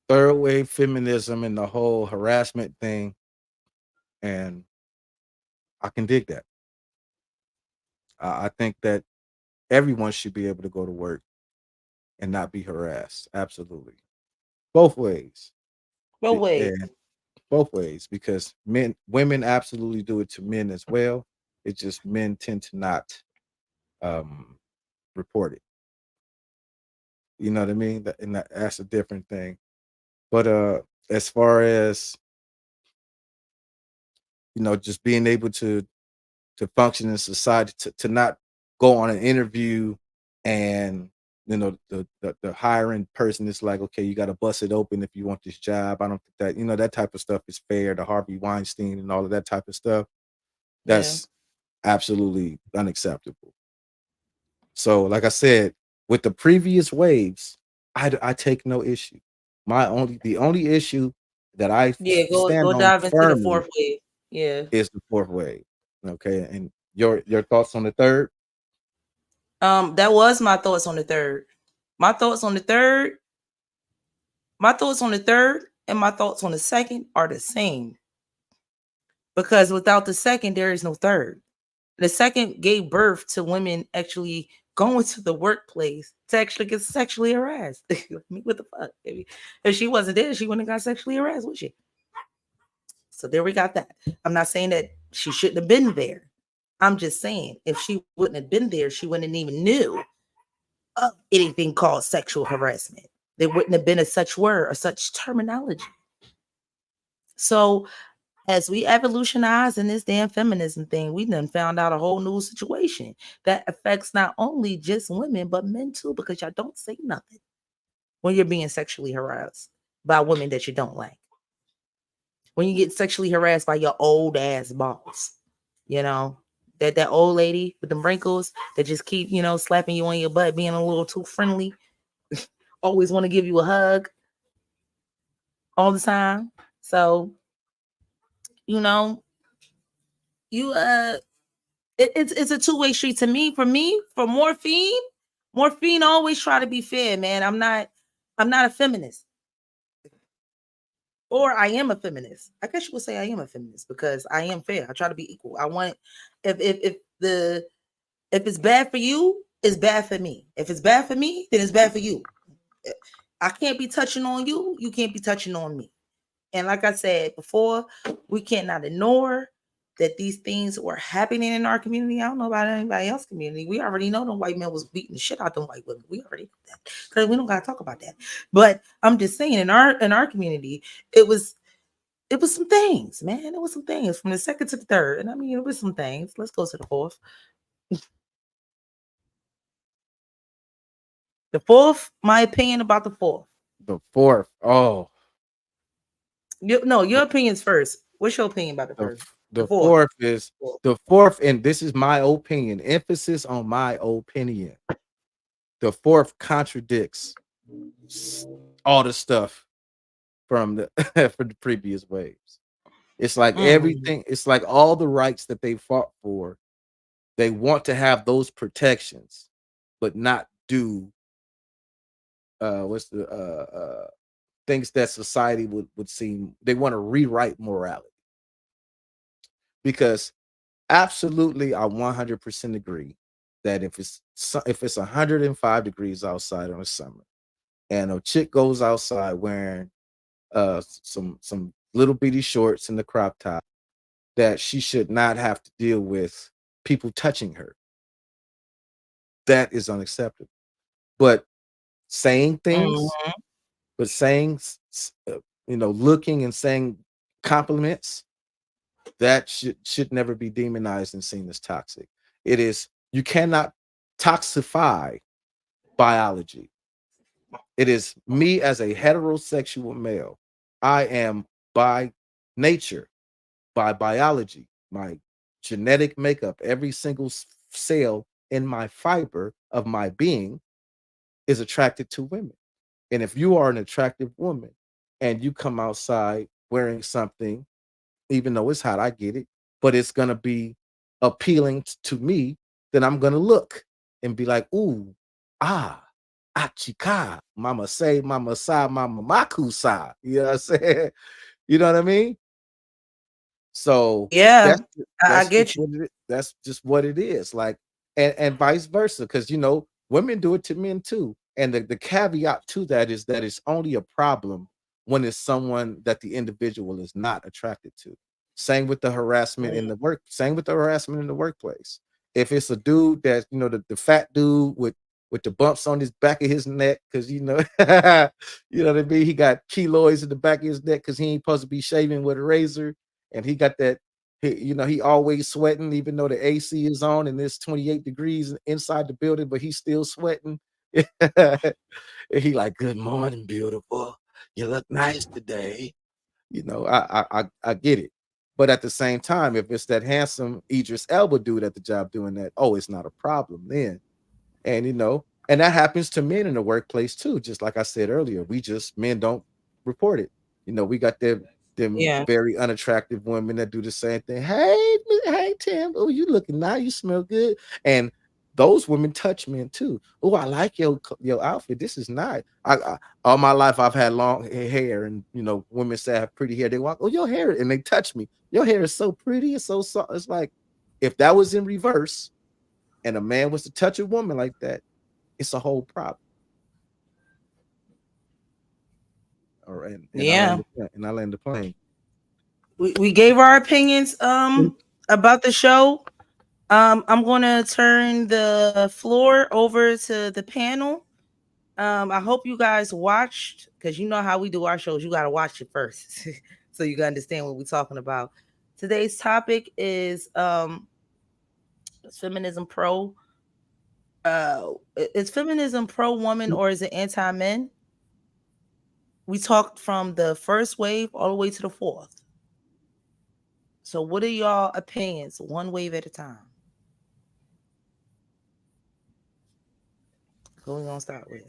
Speaker 2: Third wave feminism and the whole harassment thing, and I can dig that. I think that everyone should be able to go to work and not be harassed. Absolutely, both ways.
Speaker 1: No way.
Speaker 2: And both ways, because women absolutely do it to men as well. It's just men tend to not um, report it. You know what I mean? And that's a different thing. But as far as just being able to function in society, to not go on an interview and the hiring person is like, okay, you got to bust it open if you want this job. I don't think that type of stuff is fair. The Harvey Weinstein and all of that type of stuff,
Speaker 1: Yeah.
Speaker 2: that's absolutely unacceptable. So, like I said, with the previous waves, I take no issue. The only issue that I
Speaker 1: Yeah, go
Speaker 2: stand on
Speaker 1: dive into the
Speaker 2: firmly
Speaker 1: fourth wave. Yeah.
Speaker 2: is the fourth wave. Okay, and your thoughts on the third?
Speaker 1: That was my thoughts on the third. My thoughts on the third, my thoughts on the third and my thoughts on the second are the same. Because without the second, there is no third. The second gave birth to women actually going to the workplace to actually get sexually harassed. What the fuck, baby? If she wasn't there, she wouldn't have got sexually harassed, would she? So there we got that. I'm not saying that she shouldn't have been there. I'm just saying if she wouldn't have been there, she wouldn't even knew of anything called sexual harassment. There wouldn't have been a such word or such terminology. So as we evolutionize in this damn feminism thing, we done found out a whole new situation that affects not only just women, but men too, because y'all don't say nothing when you're being sexually harassed by women that you don't like. When you get sexually harassed by your old ass boss, that old lady with them wrinkles that just keep, slapping you on your butt, being a little too friendly, always want to give you a hug all the time. So, you know, you it's a two-way street to me. For morphine always try to be fair, man. I'm not a feminist. Or I am a feminist. I guess you would say I am a feminist because I am fair. I try to be equal. I want if it's bad for you, it's bad for me. If it's bad for me, then it's bad for you. I can't be touching on you. You can't be touching on me. And like I said before, we cannot ignore that these things were happening in our community. I don't know about anybody else's community. We already know them white men was beating the shit out them white women. We already know that because we don't gotta talk about that. But I'm just saying, in our community, it was it was some things, man. It was some things from the second to the third, and I mean, it was some things. Let's go to the fourth. The fourth, my opinion about the fourth.
Speaker 2: The fourth. Oh,
Speaker 1: No,
Speaker 2: the
Speaker 1: your opinions first. What's your opinion about the
Speaker 2: the,
Speaker 1: first? The
Speaker 2: the
Speaker 1: fourth.
Speaker 2: fourth is the fourth, and this is my opinion. Emphasis on my opinion. The fourth contradicts all the stuff from the for the previous waves. It's like
Speaker 1: Mm.
Speaker 2: everything. It's like all the rights that they fought for. They want to have those protections, but not do what's the things that society would seem. They want to rewrite morality because absolutely, I 100% agree that if it's 105 degrees outside on a summer and a chick goes outside wearing some little bitty shorts and the crop top, that she should not have to deal with people touching her. That is unacceptable. But saying things,
Speaker 1: Mhm.
Speaker 2: but saying looking and saying compliments, that should never be demonized and seen as toxic. It is, you cannot toxify biology. It is me as a heterosexual male. I am by nature, by biology, my genetic makeup, every single cell in my fiber of my being is attracted to women. And if you are an attractive woman and you come outside wearing something, even though it's hot, I get it, but it's gonna be appealing to me, then I'm gonna look and be like, ooh, ah, achika, mama say, mama sa, mama maku sa. You know what I'm saying? You know what I mean? So
Speaker 1: Yeah,
Speaker 2: that's
Speaker 1: I
Speaker 2: that's just
Speaker 1: get you.
Speaker 2: what it is. That's just what it is. Like, and vice versa, because women do it to men too. And the caveat to that is that it's only a problem when it's someone that the individual is not attracted to. Same with the harassment in
Speaker 1: Mm.
Speaker 2: the work. Same with the harassment in the workplace. If it's a dude that the fat dude with the bumps on his back of his neck, because you know what I mean. He got keloids in the back of his neck because he ain't supposed to be shaving with a razor, and he got that. He always sweating, even though the AC is on and it's 28 degrees inside the building, but he's still sweating. And he like, "Good morning, beautiful. You look nice today." I get it. But at the same time, if it's that handsome Idris Elba dude at the job doing that, oh, it's not a problem then. And that happens to men in the workplace too. Just like I said earlier, men don't report it. We got them
Speaker 1: Yeah,
Speaker 2: very unattractive women that do the same thing. Hey Tim, oh, you looking nice, you smell good. And those women touch men too. Oh, I like your outfit. This is nice. All my life I've had long hair, and women say I have pretty hair. They walk, oh, your hair, and they touch me. Your hair is so pretty. It's so soft. It's like, if that was in reverse, and a man was to touch a woman like that, it's a whole problem. All right, and
Speaker 1: yeah.
Speaker 2: I land the plane.
Speaker 1: We gave our opinions about the show. I'm gonna turn the floor over to the panel. I hope you guys watched, because you know how we do our shows. You gotta watch it first, so you can understand what we're talking about. Today's topic is feminism pro. Is feminism pro woman or is it anti men? We talked from the first wave all the way to the fourth. So, what are y'all opinions? One wave at a time. Who we gonna start with?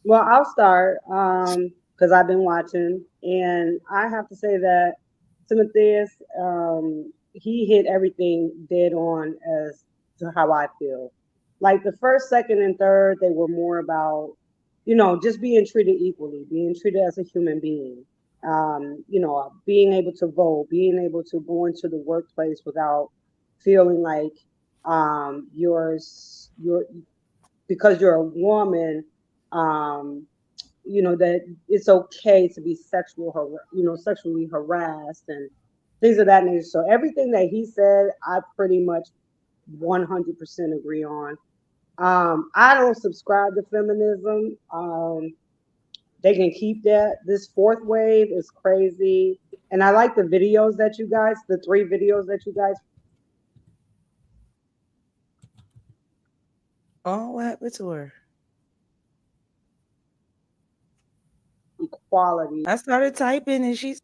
Speaker 7: Well, I'll start because I've been watching, and I have to say that Timotheus, he hit everything dead on as to how I feel. Like the first, second, and third, they were more about, just being treated equally, being treated as a human being. Being able to vote, being able to go into the workplace without feeling like you're because you're a woman, um, you know, that it's okay to be sexually harassed and things of that nature. So everything that he said, I pretty much 100% agree on. I don't subscribe to feminism. They can keep that. This fourth wave is crazy. And I like the videos that you guys, the 3 videos that you guys
Speaker 1: Oh, what happened to her?
Speaker 7: equality
Speaker 1: I started typing and she's.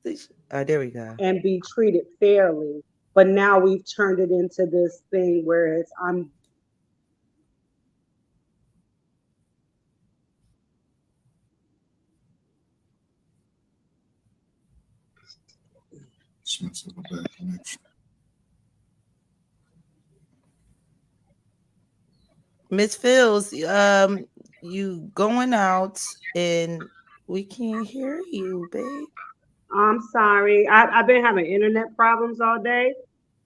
Speaker 1: Oh, there we go.
Speaker 7: and be treated fairly. But now we've turned it into this thing where it's I'm
Speaker 8: Expensive with that connection.
Speaker 1: Miss Fields, you going out and we can't hear you, babe.
Speaker 7: I'm sorry. I've been having internet problems all day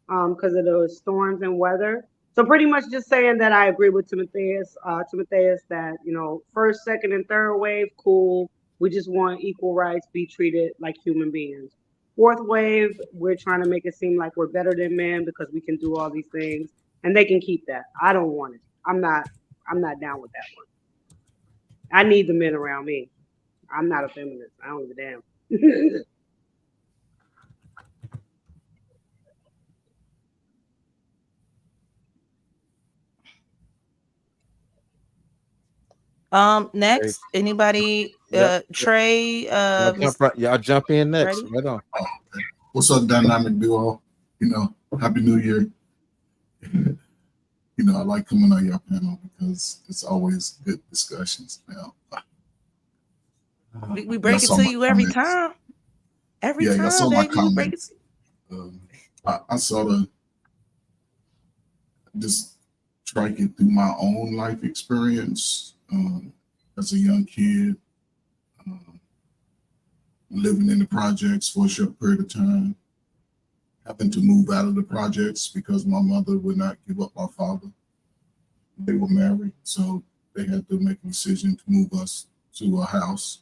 Speaker 7: because of those storms and weather. So pretty much just saying that I agree with Timotheus that, you know, first, second, and third wave, cool. We just want equal rights, be treated like human beings. Fourth wave, we're trying to make it seem like we're better than men because we can do all these things, and they can keep that. I don't want it. I'm not down with that one. I need the men around me. I'm not a feminist. I don't give a damn.
Speaker 1: Next, anybody?
Speaker 2: Yep.
Speaker 1: Trey.
Speaker 2: Y'all jump in next.
Speaker 1: Ready?
Speaker 2: Right on.
Speaker 8: What's up, dynamic duo? You know, Happy New Year. You know, I like coming on your panel because it's always good discussions. Now,
Speaker 1: We break it to you every time. Every
Speaker 8: I saw
Speaker 1: time,
Speaker 8: my
Speaker 1: baby. We break it.
Speaker 8: comments. I sort of just strike it through my own life experience as a young kid, living in the projects for a short period of time, having to move out of the projects because my mother would not give up my father. They were married, so they had to make a decision to move us to a house,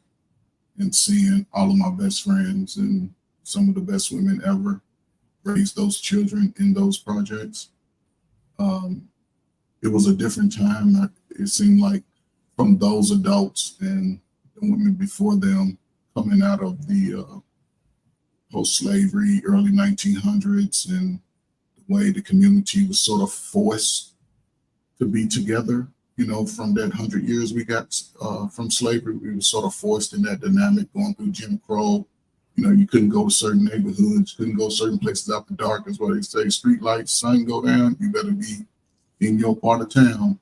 Speaker 8: and seeing all of my best friends and some of the best women ever raise those children in those projects. It was a different time. It seemed like from those adults and the women before them coming out of the post-slavery early 1900s, and the way the community was sort of forced to be together. You know, from that 100 years we got from slavery, we were sort of forced in that dynamic going through Jim Crow. You know, you couldn't go to certain neighborhoods, couldn't go certain places after dark, is what they say. Street lights, sun go down, you better be in your part of town.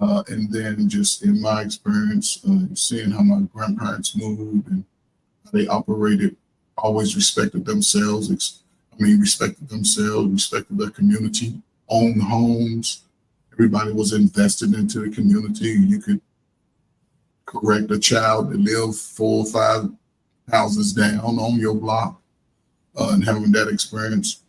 Speaker 8: And then just in my experience, seeing how my grandparents moved and how they operated, always respected themselves, respected their community, owned homes. Everybody was invested into the community. You could correct a child that lived 4 or 5 houses down on your block, and having that experience.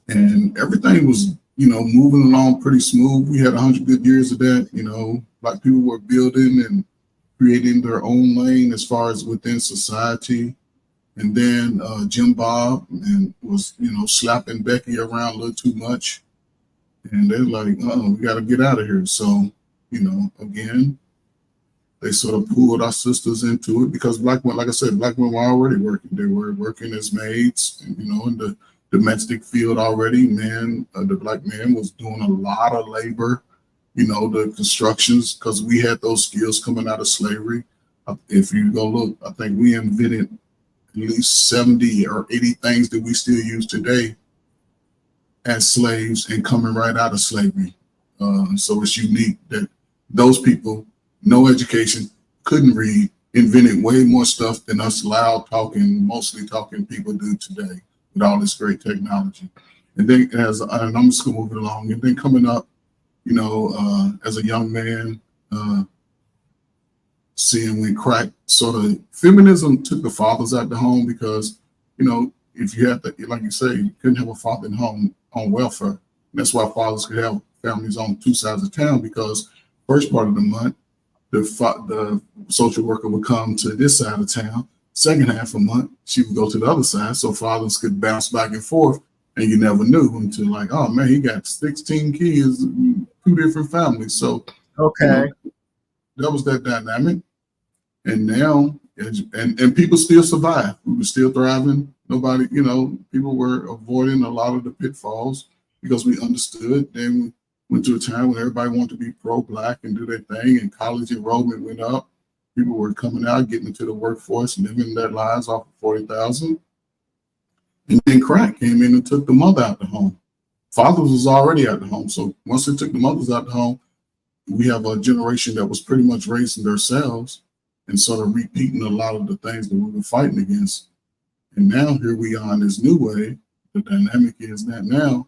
Speaker 8: And everything was, you know, moving along pretty smooth. We had 100 good years of that. You know, Black people were building and creating their own lane as far as within society. And then Jim Bob and was, you know, slapping Becky around a little too much. And they're like, we got to get out of here. So, you know, again, they sort of pulled our sisters into it because black women, like I said, black women were already working. They were working as maids, and, you know, in the domestic field already. The black man was doing a lot of labor, you know, the constructions, because we had those skills coming out of slavery. If you go look, I think we invented at least 70 or 80 things that we still use today as slaves and coming right out of slavery. So it's unique that those people, no education, couldn't read, invented way more stuff than us loud talking, mostly talking people do today with all this great technology. And then and I'm just gonna move it along, and then coming up, you know, as a young man, seeing when crack sort of feminism took the fathers out the home, because, you know, if you had to, like you say, you couldn't have a father in home on welfare. And that's why fathers could have families on 2 sides of town, because first part of the month, the social worker would come to this side of town. Second half a month, she would go to the other side, so fathers could bounce back and forth, and you never knew until like, oh man, he got 16 kids, 2 different families. So
Speaker 9: Okay.
Speaker 8: that was that dynamic. And now, and people still survive. We were still thriving. Nobody, people were avoiding a lot of the pitfalls because we understood. Then we went to a time when everybody wanted to be pro-Black and do their thing, and college enrollment went up. People were coming out, getting into the workforce, living their lives off of 40,000. And then crack came in and took the mother out the home. Fathers was already out the home. So once they took the mothers out the home, we have a generation that was pretty much raising themselves and sort of repeating a lot of the things that we were fighting against. And now here we are in this new way. The dynamic is that now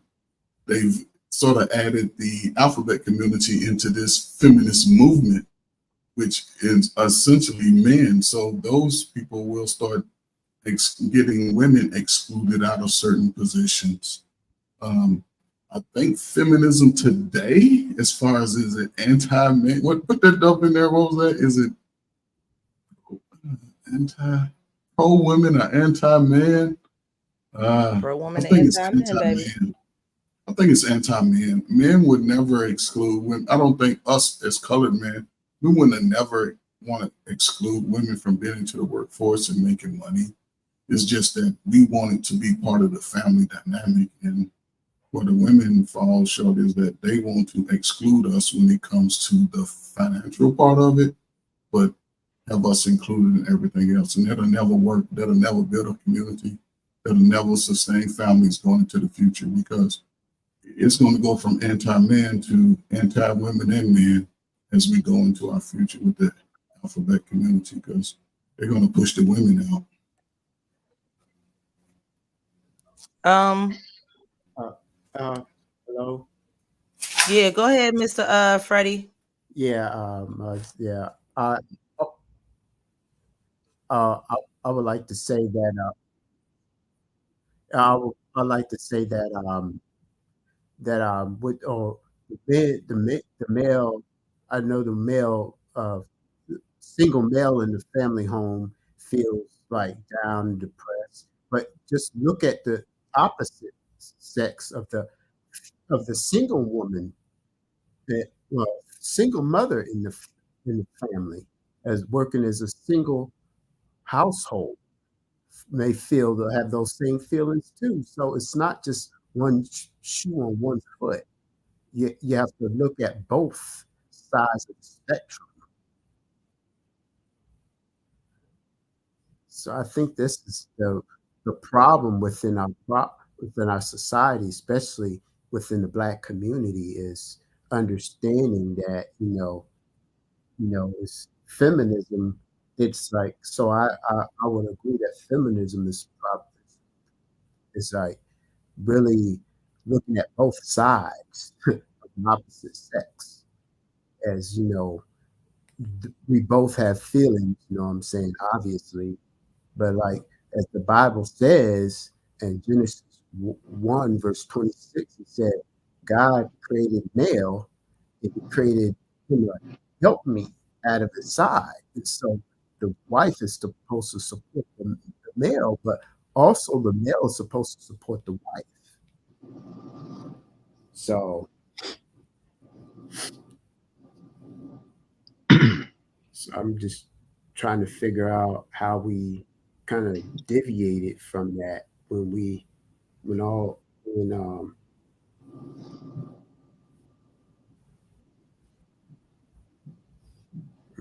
Speaker 8: they've sort of added the alphabet community into this feminist movement, which is essentially men. So those people will start getting women excluded out of certain positions. I think feminism today, as far as is it anti-man? Put that dope in there? What was that? Is it pro-women or anti-man?
Speaker 1: Pro-woman
Speaker 8: I think
Speaker 1: and
Speaker 8: it's
Speaker 1: anti-man, baby.
Speaker 8: anti-man. I think it's anti-man. Men would never exclude women. I don't think us as colored men, we wouldn't have never want to exclude women from being into the workforce and making money. It's just that we want it to be part of the family dynamic. And where the women fall short is that they want to exclude us when it comes to the financial part of it, but have us included in everything else. And that'll never work. That'll never build a community. That'll never sustain families going into the future, because it's going to go from anti-man to anti-women and men as we go into our future with the alphabet community, because they're going to push the women out.
Speaker 9: Hello.
Speaker 1: Yeah, go ahead, Mr. Freddie.
Speaker 9: Yeah. Yeah. I would like to say that. I'd like to say that. With the male, I know the male, single male in the family home feels like down and depressed, but just look at the opposite sex of the single woman, that single mother in the family, as working as a single household, may feel to have those same feelings too. So it's not just one shoe on one foot. You have to look at both sides of the spectrum. So I think this is the problem within our society, especially within the Black community, is understanding that it's feminism. It's like, so I would agree that feminism is like really looking at both sides of the opposite sex. As we both have feelings, what I'm saying, obviously, but like as the Bible says in Genesis 1 verse 26, it said God created male and he created help me out of his side. And so the wife is supposed to support the male, but also the male is supposed to support the wife. So I'm just trying to figure out how we kind of deviated from that I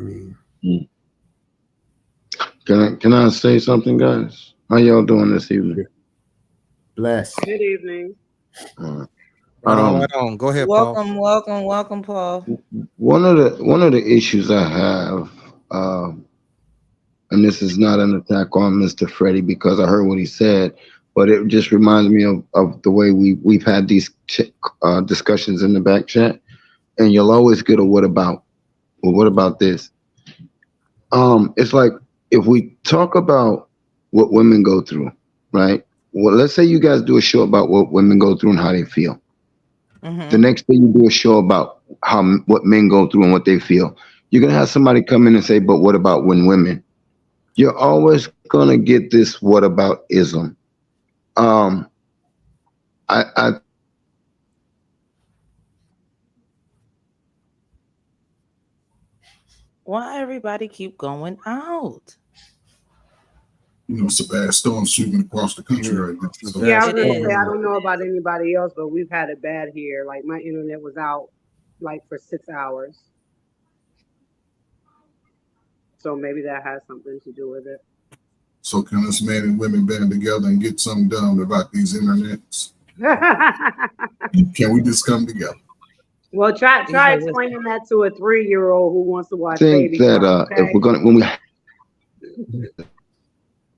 Speaker 9: mean,
Speaker 10: Can I say something, guys? How y'all doing this evening?
Speaker 9: bless.
Speaker 7: Good evening.
Speaker 10: Right
Speaker 2: Right on. Go ahead, Paul.
Speaker 1: Welcome, Paul.
Speaker 10: One of the issues I have, and this is not an attack on Mr. Freddie because I heard what he said, but it just reminds me of the way we've had these discussions in the back chat, and you'll always get a what about? Well, what about this? It's like if we talk about what women go through, right? Well, let's say you guys do a show about what women go through and how they feel.
Speaker 1: Mm-hmm.
Speaker 10: The next day you do a show about what men go through and what they feel. You're gonna have somebody come in and say, but what about when women? You're always gonna get this what about ism. I
Speaker 1: Why everybody keep going out?
Speaker 8: It's a bad storm sweeping across the country right now. So
Speaker 7: Yeah, I was
Speaker 1: It
Speaker 7: gonna
Speaker 1: is.
Speaker 7: say I don't know about anybody else, but we've had it bad here. Like my internet was out like for 6 hours. So maybe that has something to do with it.
Speaker 8: So can us men and women band together and get something done about these internets? Can we just come together?
Speaker 7: Well, try
Speaker 1: Yeah, listen.
Speaker 7: explaining that to a 3-year-old who wants to watch
Speaker 10: think
Speaker 7: Baby
Speaker 10: that
Speaker 7: Shark.
Speaker 10: if
Speaker 7: Okay.
Speaker 10: we're gonna when we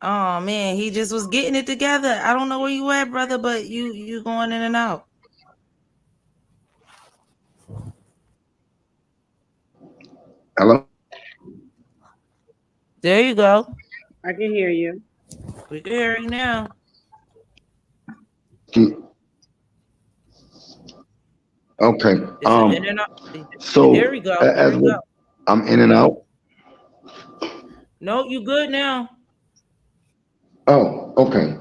Speaker 1: Oh man, he just was getting it together. I don't know where you at, brother, but you going in and out.
Speaker 10: hello.
Speaker 1: There you go.
Speaker 7: I can hear you.
Speaker 1: We can hear you now.
Speaker 10: Okay.
Speaker 1: It's in and out.
Speaker 10: So
Speaker 1: There we go. There
Speaker 10: as
Speaker 1: we go.
Speaker 10: I'm in and out.
Speaker 1: No, you good now.
Speaker 10: Oh, okay.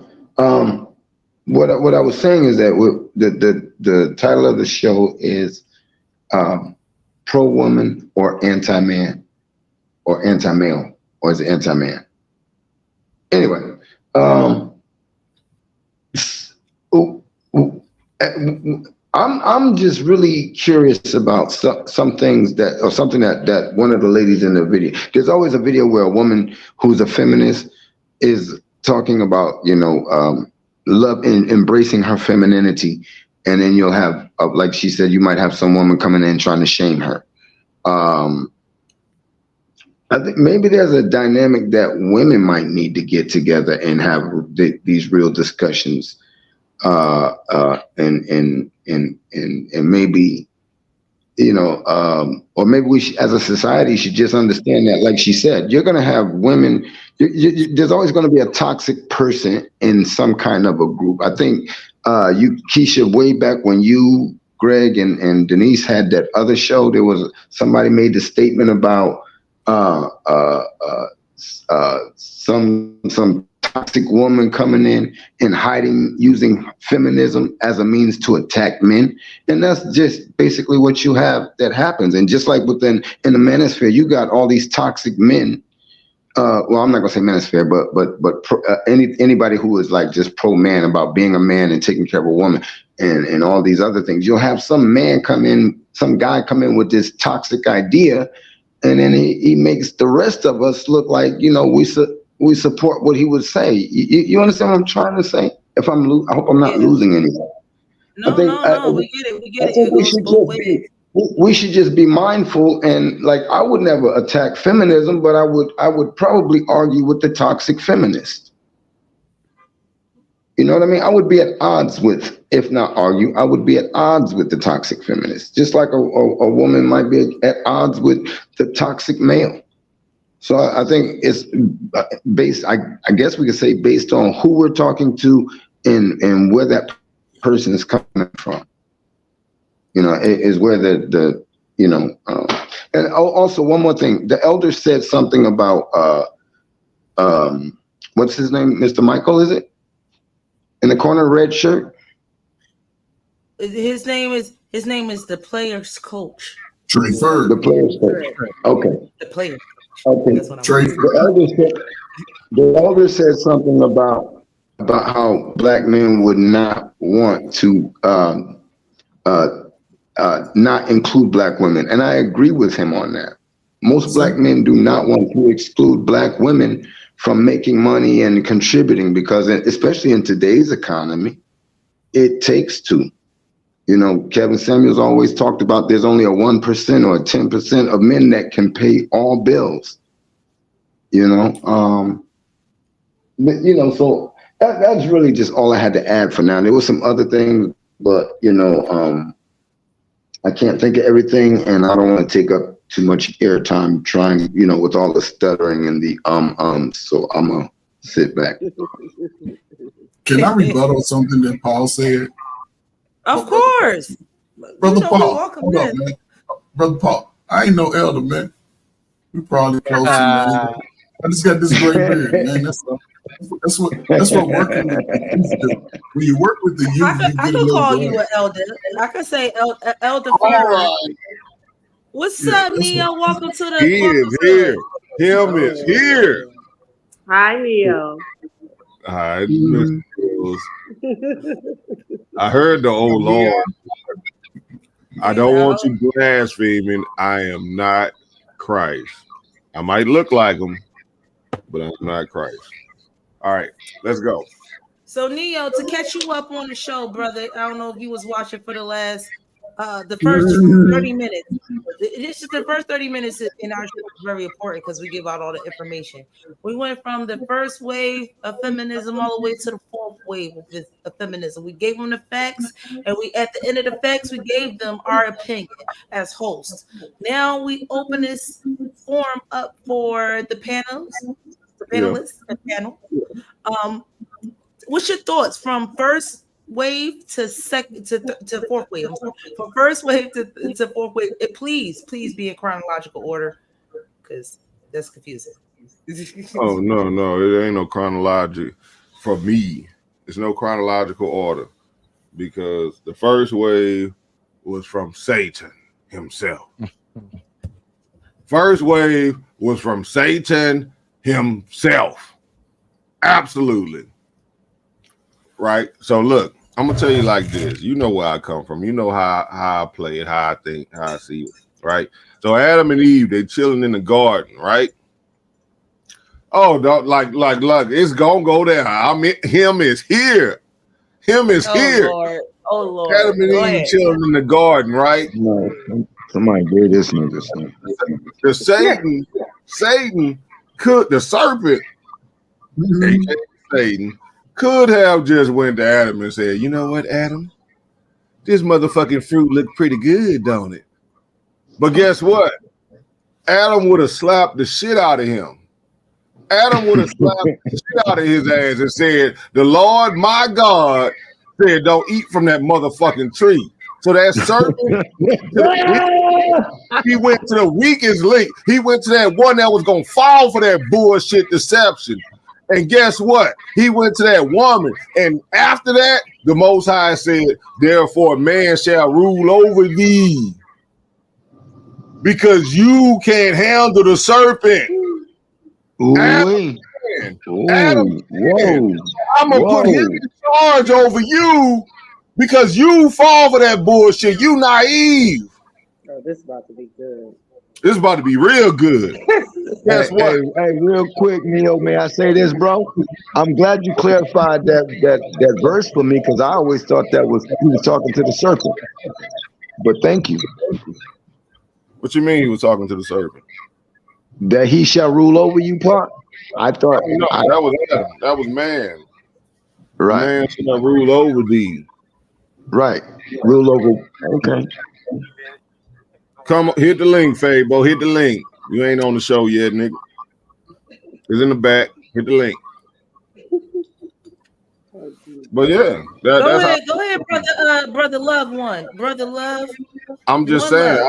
Speaker 10: What I was saying is that the title of the show is pro woman or anti man or anti male, or is it anti man? Anyway, ooh, ooh, I'm just really curious about some things that, or something that one of the ladies in the video. There's always a video where a woman who's a feminist is talking about, love and embracing her femininity, and then you'll have, like she said, you might have some woman coming in trying to shame her. I think maybe there's a dynamic that women might need to get together and have these real discussions, and maybe, or maybe we as a society should just understand that, like she said, you're going to have women. There's always going to be a toxic person in some kind of a group. I think Keisha, way back when you, Greg, and Denise had that other show, there was somebody made the statement about some toxic woman coming in and hiding, using feminism as a means to attack men. And that's just basically what you have that happens. And just like in the manosphere, you got all these toxic men. Well, I'm not gonna say manosphere, but anybody who is like just pro man, about being a man and taking care of a woman, and all these other things. You'll have some guy come in with this toxic idea, and then he makes the rest of us look like, we support what he would say. You understand what I'm trying to say? I hope I'm not losing anything.
Speaker 1: No, we get it. We get
Speaker 10: I
Speaker 1: it.
Speaker 10: think
Speaker 1: It goes both ways.
Speaker 10: we should just be mindful, and like, I would never attack feminism, but I would probably argue with the toxic feminist. You know what I mean? I would be at odds with, if not argue, I would be at odds with the toxic feminist, just like a woman might be at odds with the toxic male. So I think it's based, I guess we could say, based on who we're talking to and where that person is coming from. Is where and also one more thing. The elder said something about, what's his name? Mr. Michael, is it? In the corner, red shirt?
Speaker 1: His name is the player's coach.
Speaker 8: Trey Ferd.
Speaker 10: The player's coach. Okay.
Speaker 1: The player.
Speaker 10: Okay.
Speaker 1: That's what I'm
Speaker 8: Trey
Speaker 10: The elder said something about how black men would not want to not include black women, and I agree with him on that. Most black men do not want to exclude black women from making money and contributing, because especially in today's economy, it takes two. Kevin Samuels always talked about there's only a 1% or 10% of men that can pay all bills. So that's really just all I had to add for now. There was some other things, but I can't think of everything, and I don't want to take up too much airtime trying, with all the stuttering and the so I'm gonna sit back.
Speaker 8: Can I rebuttal something that Paul said?
Speaker 1: Of course.
Speaker 8: Brother Paul,
Speaker 1: welcome
Speaker 8: hold up, man. Brother Paul, I ain't no elder, man. We probably closer, man. I just got this gray beard, man. That's what working with the youth do. When you work with the youth, you
Speaker 1: I
Speaker 8: get a
Speaker 1: could
Speaker 8: little
Speaker 1: call
Speaker 8: gray.
Speaker 1: you an elder. I could say Elder
Speaker 8: All
Speaker 1: Farrell.
Speaker 8: right.
Speaker 1: What's
Speaker 8: Yeah,
Speaker 1: up,
Speaker 8: that's
Speaker 1: Neo?
Speaker 8: what.
Speaker 1: Welcome to the
Speaker 11: He
Speaker 1: welcome
Speaker 11: is
Speaker 1: to
Speaker 11: here. Him is here.
Speaker 7: Hi, Neil.
Speaker 11: All right, Mr. Jules. I heard the old Lord. I don't want you blaspheming. I am not Christ. I might look like him, but I'm not Christ. All right, let's go.
Speaker 1: So Neo, to catch you up on the show, brother. I don't know if you was watching for the first 30 minutes. This is the first 30 minutes in our show is very important because we give out all the information. We went from the first wave of feminism all the way to the fourth wave of feminism. We gave them the facts, and we at the end of the facts, we gave them our opinion as hosts. Now we open this forum up for the panelists, and panel. What's your thoughts from first wave to second to fourth wave? I'm sorry, from first wave to fourth wave. Please be in chronological order because that's confusing.
Speaker 11: Oh no, it ain't no chronology for me. It's no chronological order because the first wave was from Satan himself. First wave was from Satan himself. Absolutely. Right? So look, I'm gonna tell you like this. You know where I come from. You know how I play it, how I think, how I see it, right? So Adam and Eve, they chilling in the garden, right? Oh, like, it's gonna go there. I mean, him is here. Him is here.
Speaker 6: Lord. Oh Lord.
Speaker 11: Adam and
Speaker 6: Go
Speaker 11: Eve
Speaker 6: ahead.
Speaker 11: chilling in the garden, right?
Speaker 10: No, somebody gave this nigga some.
Speaker 11: The Satan could, the serpent, aka Satan, could have just went to Adam and said, you know what, Adam? This motherfucking fruit look pretty good, don't it? But guess what? Adam would have slapped the shit out of him. Adam would have slapped the shit out of his ass and said, the Lord my God said, don't eat from that motherfucking tree. So that serpent, he went to the weakest link. He went to that one that was going to fall for that bullshit deception. And guess what? He went to that woman. And after that, the Most High said, therefore man shall rule over thee. Because you can't handle the serpent. Adam, I'm going to put him in charge over you because you fall for that bullshit. You naive.
Speaker 7: Oh, this is about to be good.
Speaker 11: This is about to be real good. Guess what?
Speaker 10: Hey, real quick, Neo, may I say this, bro? I'm glad you clarified that verse for me because I always thought that was he was talking to the serpent. But thank you.
Speaker 11: What you mean he was talking to the serpent?
Speaker 10: That he shall rule over you part? I thought
Speaker 11: no, that was Adam. That was man.
Speaker 10: Right.
Speaker 11: Man shall rule over thee.
Speaker 10: Right. Rule over. Okay.
Speaker 11: Come on, hit the link, Fabo. Hit the link. You ain't on the show yet, nigga. It's in the back. Hit the link. But yeah,
Speaker 1: go ahead, brother Love one. Brother Love.
Speaker 11: I'm just saying,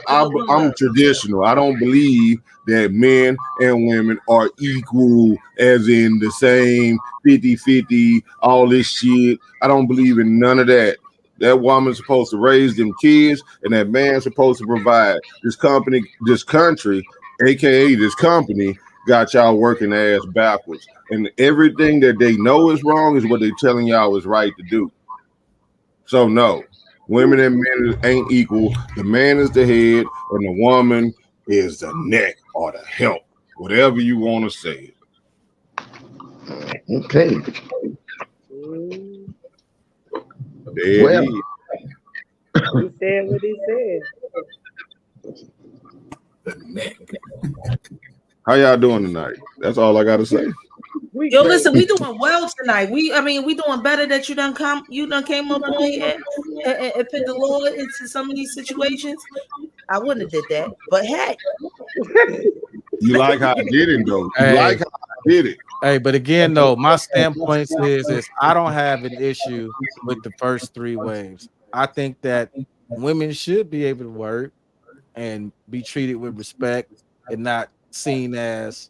Speaker 11: I'm traditional. I don't believe that men and women are equal, as in the same 50-50, all this shit. I don't believe in none of that. That woman's supposed to raise them kids, and that man's supposed to provide. This country, aka this company, got y'all working ass backwards. And everything that they know is wrong is what they're telling y'all is right to do. So no. Women and men ain't equal. The man is the head, and the woman is the neck or the help, whatever you want to say.
Speaker 10: Okay.
Speaker 11: Well,
Speaker 7: he said what he said.
Speaker 11: How y'all doing tonight? That's all I gotta say.
Speaker 1: Yo, listen, we doing well tonight. We doing better that you done came up on here and put the Lord into some of these situations. I wouldn't have did that, but hey,
Speaker 11: you like how I did it though. You like how I did it.
Speaker 2: Hey, but again, though, my standpoint is I don't have an issue with the first three waves. I think that women should be able to work and be treated with respect and not seen as,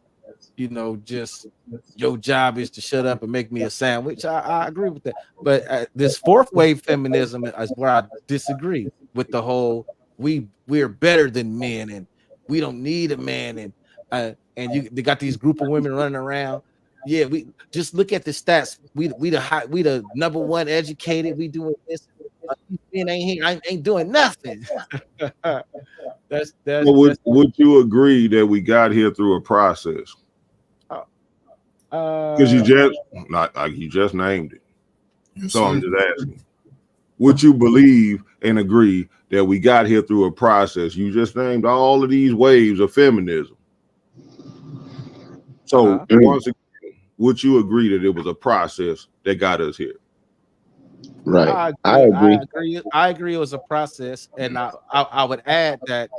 Speaker 2: just your job is to shut up and make me a sandwich. I agree with that. But this fourth wave feminism is where I disagree with the whole we're better than men and we don't need a man, and they got these group of women running around. Yeah, we just look at the stats. We the number one educated. We doing this. These men ain't here. I ain't doing nothing. that's
Speaker 11: Well, would you agree that we got here through a process? Because you just named it.
Speaker 8: Yes,
Speaker 11: So I'm
Speaker 8: sir.
Speaker 11: just asking. Would you believe and agree that we got here through a process? You just named all of these waves of feminism. So once again, would you agree that it was a process that got us here?
Speaker 10: Right.
Speaker 2: I agree. I agree. It was a process, and I would add that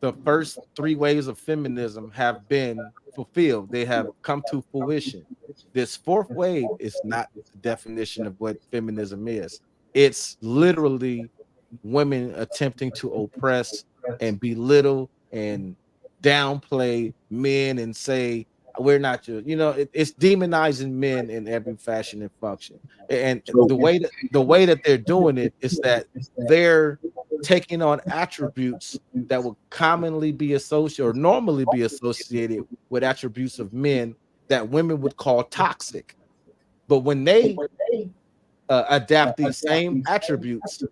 Speaker 2: the first three waves of feminism have been fulfilled. They have come to fruition. This fourth wave is not the definition of what feminism is. It's literally women attempting to oppress and belittle and downplay men and say we're not your, it's demonizing men in every fashion and function. And the way that they're doing it is that they're taking on attributes that would commonly be associated or normally be associated with attributes of men that women would call toxic. But when they adapt these same attributes,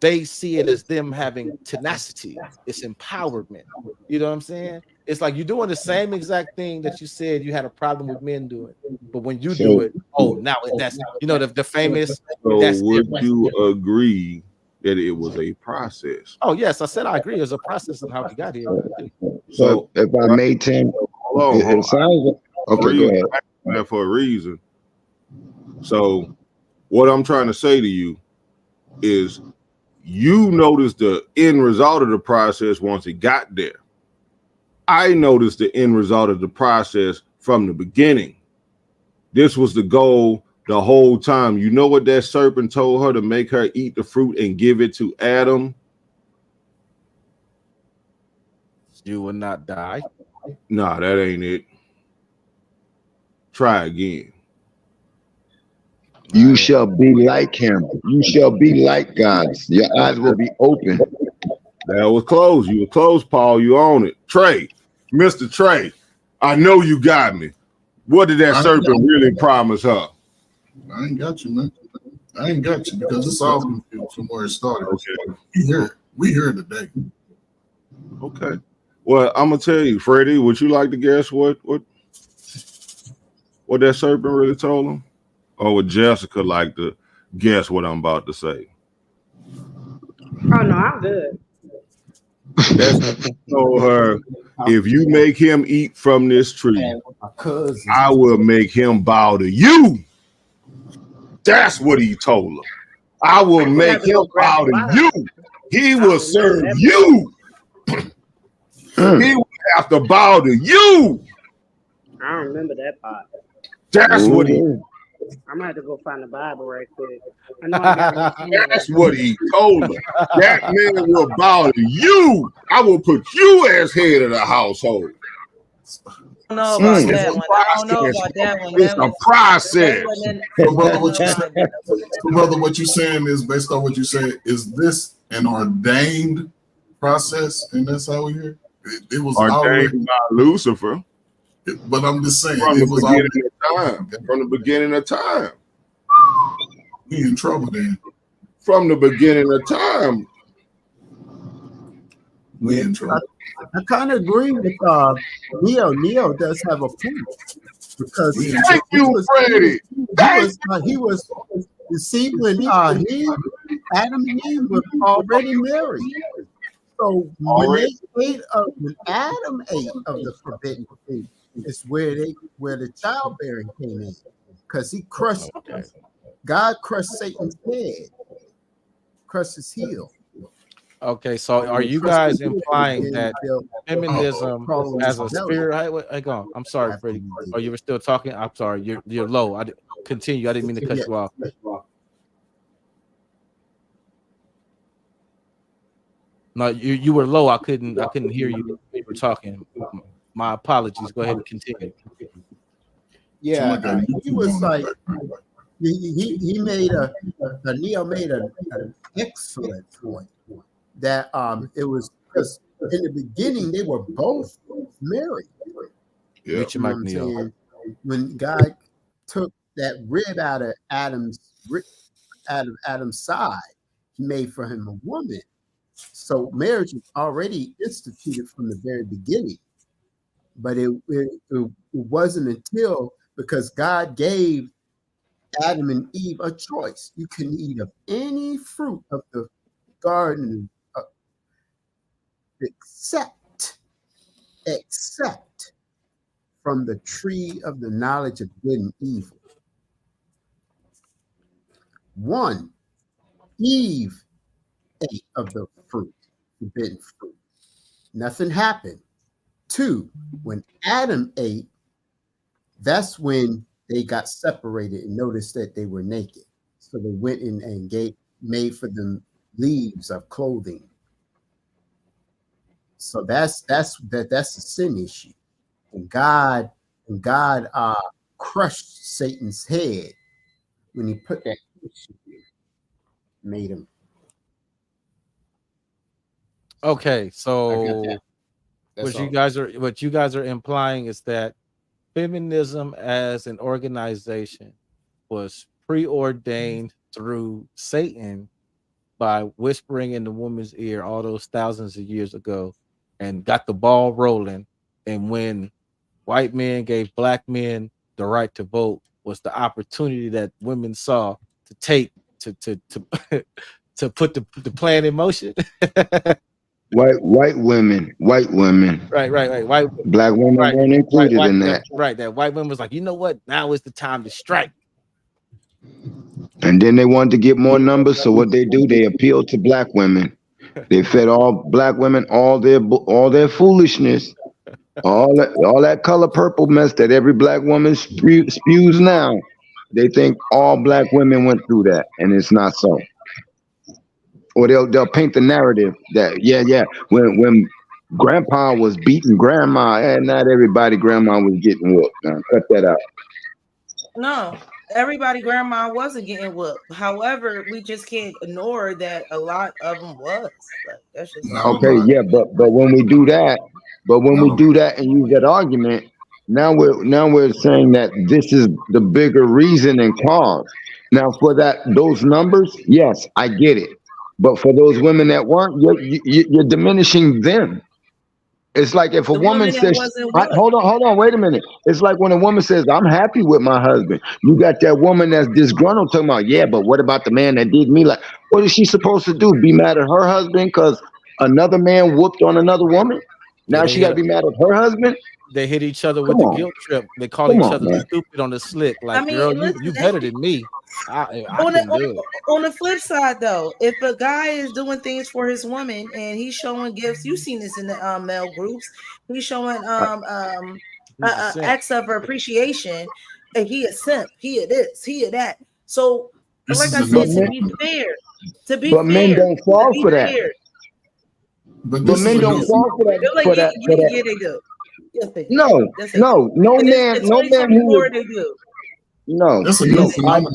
Speaker 2: they see it as them having tenacity. It's empowerment. You know what I'm saying? It's like you're doing the same exact thing that you said you had a problem with men doing. But when you do it, now that's the famous.
Speaker 11: So would you agree that it was a process?
Speaker 2: Oh yes, I said I agree. There's a process of how we got here.
Speaker 10: So if I may, Tim, it sounds okay. Go ahead.
Speaker 11: For a reason. So what I'm trying to say to you is, you noticed the end result of the process once it got there. I noticed the end result of the process from the beginning. This was the goal the whole time. You know what that serpent told her? To make her eat the fruit and give it to Adam.
Speaker 2: You will not die.
Speaker 11: Nah, that ain't it. Try again.
Speaker 10: You shall be like him. You shall be like God. Your eyes will be open.
Speaker 11: That was close. You were close, Paul. You own it. Trey, Mr. Trey, I know you got me. What did that serpent really promise her?
Speaker 8: I ain't got you, man. I ain't got you because it's all confused from where it started. Okay. We here today.
Speaker 11: Okay. Well, I'm gonna tell you, Freddie, would you like to guess what that serpent really told him? Or would Jessica like to guess what I'm about to say?
Speaker 7: Oh no, I'm good.
Speaker 11: That's told her, if you make him eat from this tree, I will make him bow to you. That's what he told her. I will make him bow to you. He will serve you. He will have to bow to you.
Speaker 7: I don't remember that part.
Speaker 11: That's what he.
Speaker 7: I'm gonna have to go find the Bible right quick. I know I got it.
Speaker 11: That's what he told her. That man will bow to you. I will put you as head of the household.
Speaker 1: I don't know about that one. I don't know about that one.
Speaker 11: It's a process.
Speaker 8: So, brother, what you saying is, based on what you said, is this an ordained process, and that's how we hear it was
Speaker 11: ordained by Lucifer.
Speaker 8: But I'm just saying,
Speaker 11: from the beginning of time. From the beginning of time,
Speaker 8: we in trouble then.
Speaker 11: From the beginning of time,
Speaker 8: we in trouble.
Speaker 9: I kind of agree with Neo. Neo does have a point because he was you see when Adam and Eve were already married. So when Adam ate of the forbidden fruit, it's where the childbearing came in, because he crushed. God crushed Satan's head, crushed his heel.
Speaker 2: Okay, so are you guys implying that feminism as a spirit? Hang on, I'm sorry, Freddie. Oh, you were still talking. I'm sorry, you're low. Continue. I didn't mean to cut you off. No, you were low. I couldn't hear you. were talking. My apologies. Go ahead and continue.
Speaker 9: Yeah,
Speaker 8: like a
Speaker 9: he
Speaker 8: YouTube
Speaker 9: was
Speaker 8: on the
Speaker 9: like
Speaker 8: back.
Speaker 9: he made Neil made an excellent point that it was because in the beginning they were both married.
Speaker 8: Yeah.
Speaker 2: Mute
Speaker 9: You
Speaker 2: your
Speaker 9: know
Speaker 2: mic,
Speaker 9: what I'm
Speaker 2: Neil.
Speaker 9: saying? When God took that rib out of Adam's side, he made for him a woman. So marriage was already instituted from the very beginning. But it wasn't until because God gave Adam and Eve a choice. You can eat of any fruit of the garden except from the tree of the knowledge of good and evil. One, Eve ate of the fruit, forbidden fruit. Nothing happened. Two, when Adam ate, that's when they got separated and noticed that they were naked. So they went in and made for them leaves of clothing. So that's a sin issue. And God crushed Satan's head when he put that issue in, made him.
Speaker 2: Okay, so
Speaker 9: That's all.
Speaker 2: what you guys are implying is that feminism as an organization was preordained through Satan by whispering in the woman's ear all those thousands of years ago and got the ball rolling. And when white men gave black men the right to vote, was the opportunity that women saw to take to to put the plan in motion.
Speaker 10: White women,
Speaker 2: Right. White,
Speaker 10: black women
Speaker 2: right,
Speaker 10: weren't included in
Speaker 2: that's
Speaker 10: that.
Speaker 2: right. That white women was like, you know what? Now is the time to strike.
Speaker 10: And then they wanted to get more numbers, so what they do, they appeal to black women. They fed all black women all their foolishness, all that color purple mess that every black woman spews now. They think all black women went through that, and it's not so. Or they'll paint the narrative that when grandpa was beating grandma, and not everybody grandma was getting whooped. Now cut that out.
Speaker 1: No, everybody grandma wasn't getting whooped. However, we just can't ignore that a lot of them was. Like that's just a
Speaker 8: No,
Speaker 10: Okay,
Speaker 1: fact.
Speaker 8: but
Speaker 10: yeah, but when we do that,
Speaker 8: no.
Speaker 10: and use that argument, now we're saying that this is the bigger reason and cause. Now for those numbers, yes, I get it. But for those women that weren't, you're diminishing them. It's like if a
Speaker 1: The
Speaker 10: woman
Speaker 1: women that
Speaker 10: says,
Speaker 1: wasn't what?
Speaker 10: hold on, wait a minute. It's like when a woman says, I'm happy with my husband. You got that woman that's disgruntled talking about, yeah, but what about the man that did me? Like, what is she supposed to do? Be mad at her husband because another man whooped on another woman?
Speaker 2: Yeah,
Speaker 10: Now she got to be mad at her husband?
Speaker 2: they hit each other with
Speaker 10: Come
Speaker 2: the
Speaker 10: on,
Speaker 2: guilt trip. They call
Speaker 10: come
Speaker 2: each
Speaker 10: on,
Speaker 2: other
Speaker 10: man.
Speaker 2: stupid on the slick.
Speaker 1: I
Speaker 2: Like,
Speaker 1: mean,
Speaker 2: girl, you
Speaker 1: listen,
Speaker 2: better than me. I
Speaker 1: on the
Speaker 2: couldn't do it.
Speaker 1: on the flip side though, if a guy is doing things for his woman and he's showing gifts, you've seen this in the male groups. He's showing
Speaker 2: He's a simp.
Speaker 1: acts of appreciation, and he a simp, he a this, he a that. So,
Speaker 8: This
Speaker 1: like
Speaker 8: is
Speaker 1: I
Speaker 10: But
Speaker 1: said,
Speaker 8: another
Speaker 1: to
Speaker 10: men,
Speaker 1: be
Speaker 8: one.
Speaker 1: fair, to be
Speaker 10: but men
Speaker 1: fair,
Speaker 10: don't
Speaker 1: to
Speaker 10: fall
Speaker 1: be
Speaker 10: for that.
Speaker 1: fair,
Speaker 8: But
Speaker 10: But
Speaker 8: this is
Speaker 10: men
Speaker 1: they
Speaker 10: don't
Speaker 1: do.
Speaker 8: another.
Speaker 10: fall for that.
Speaker 1: They're like,
Speaker 10: For
Speaker 1: yeah,
Speaker 10: that. For that.
Speaker 1: yeah, they do. Yes, they do.
Speaker 10: No,
Speaker 1: Yes, they do.
Speaker 10: no, no
Speaker 1: And
Speaker 10: man,
Speaker 1: in
Speaker 10: no man who
Speaker 1: 2024,
Speaker 10: is
Speaker 1: they do.
Speaker 10: no,
Speaker 8: That's a new
Speaker 10: no.
Speaker 8: phenomenon.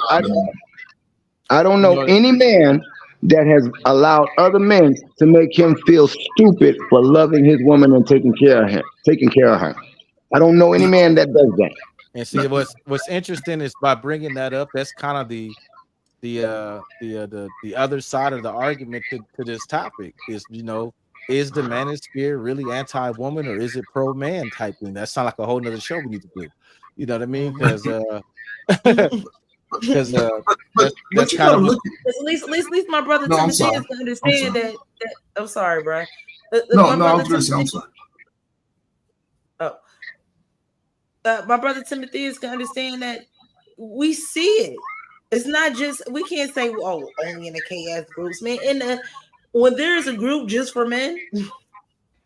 Speaker 10: I don't
Speaker 2: You
Speaker 10: know
Speaker 2: know,
Speaker 10: any man that has allowed other men to make him feel stupid for loving his woman and taking care of her. I don't know any
Speaker 8: No,
Speaker 10: man that does that.
Speaker 2: and
Speaker 8: no,
Speaker 2: see what's interesting is by bringing that up, that's kind of the other side of the argument to this topic is, is the manosphere really anti-woman or is it pro-man type thing? That sounds like a whole nother show we need to do. You know what I mean?
Speaker 1: Mhm.
Speaker 2: Because
Speaker 8: but,
Speaker 2: because
Speaker 8: but
Speaker 2: that's
Speaker 8: you
Speaker 2: kind
Speaker 8: gotta
Speaker 2: of a
Speaker 8: look at.
Speaker 1: At least my brother
Speaker 8: No, I'm
Speaker 1: Timothy
Speaker 8: sorry.
Speaker 1: is gonna
Speaker 8: I'm
Speaker 1: understand
Speaker 8: sorry.
Speaker 1: that I'm sorry, bro.
Speaker 8: No,
Speaker 1: My
Speaker 8: no, I
Speaker 1: brother
Speaker 8: was gonna say I'm
Speaker 1: Timothy,
Speaker 8: sorry.
Speaker 1: oh, my brother Timothy is gonna understand that we see it. It's not just we can't say oh only in the KS groups, man. When there is a group just for men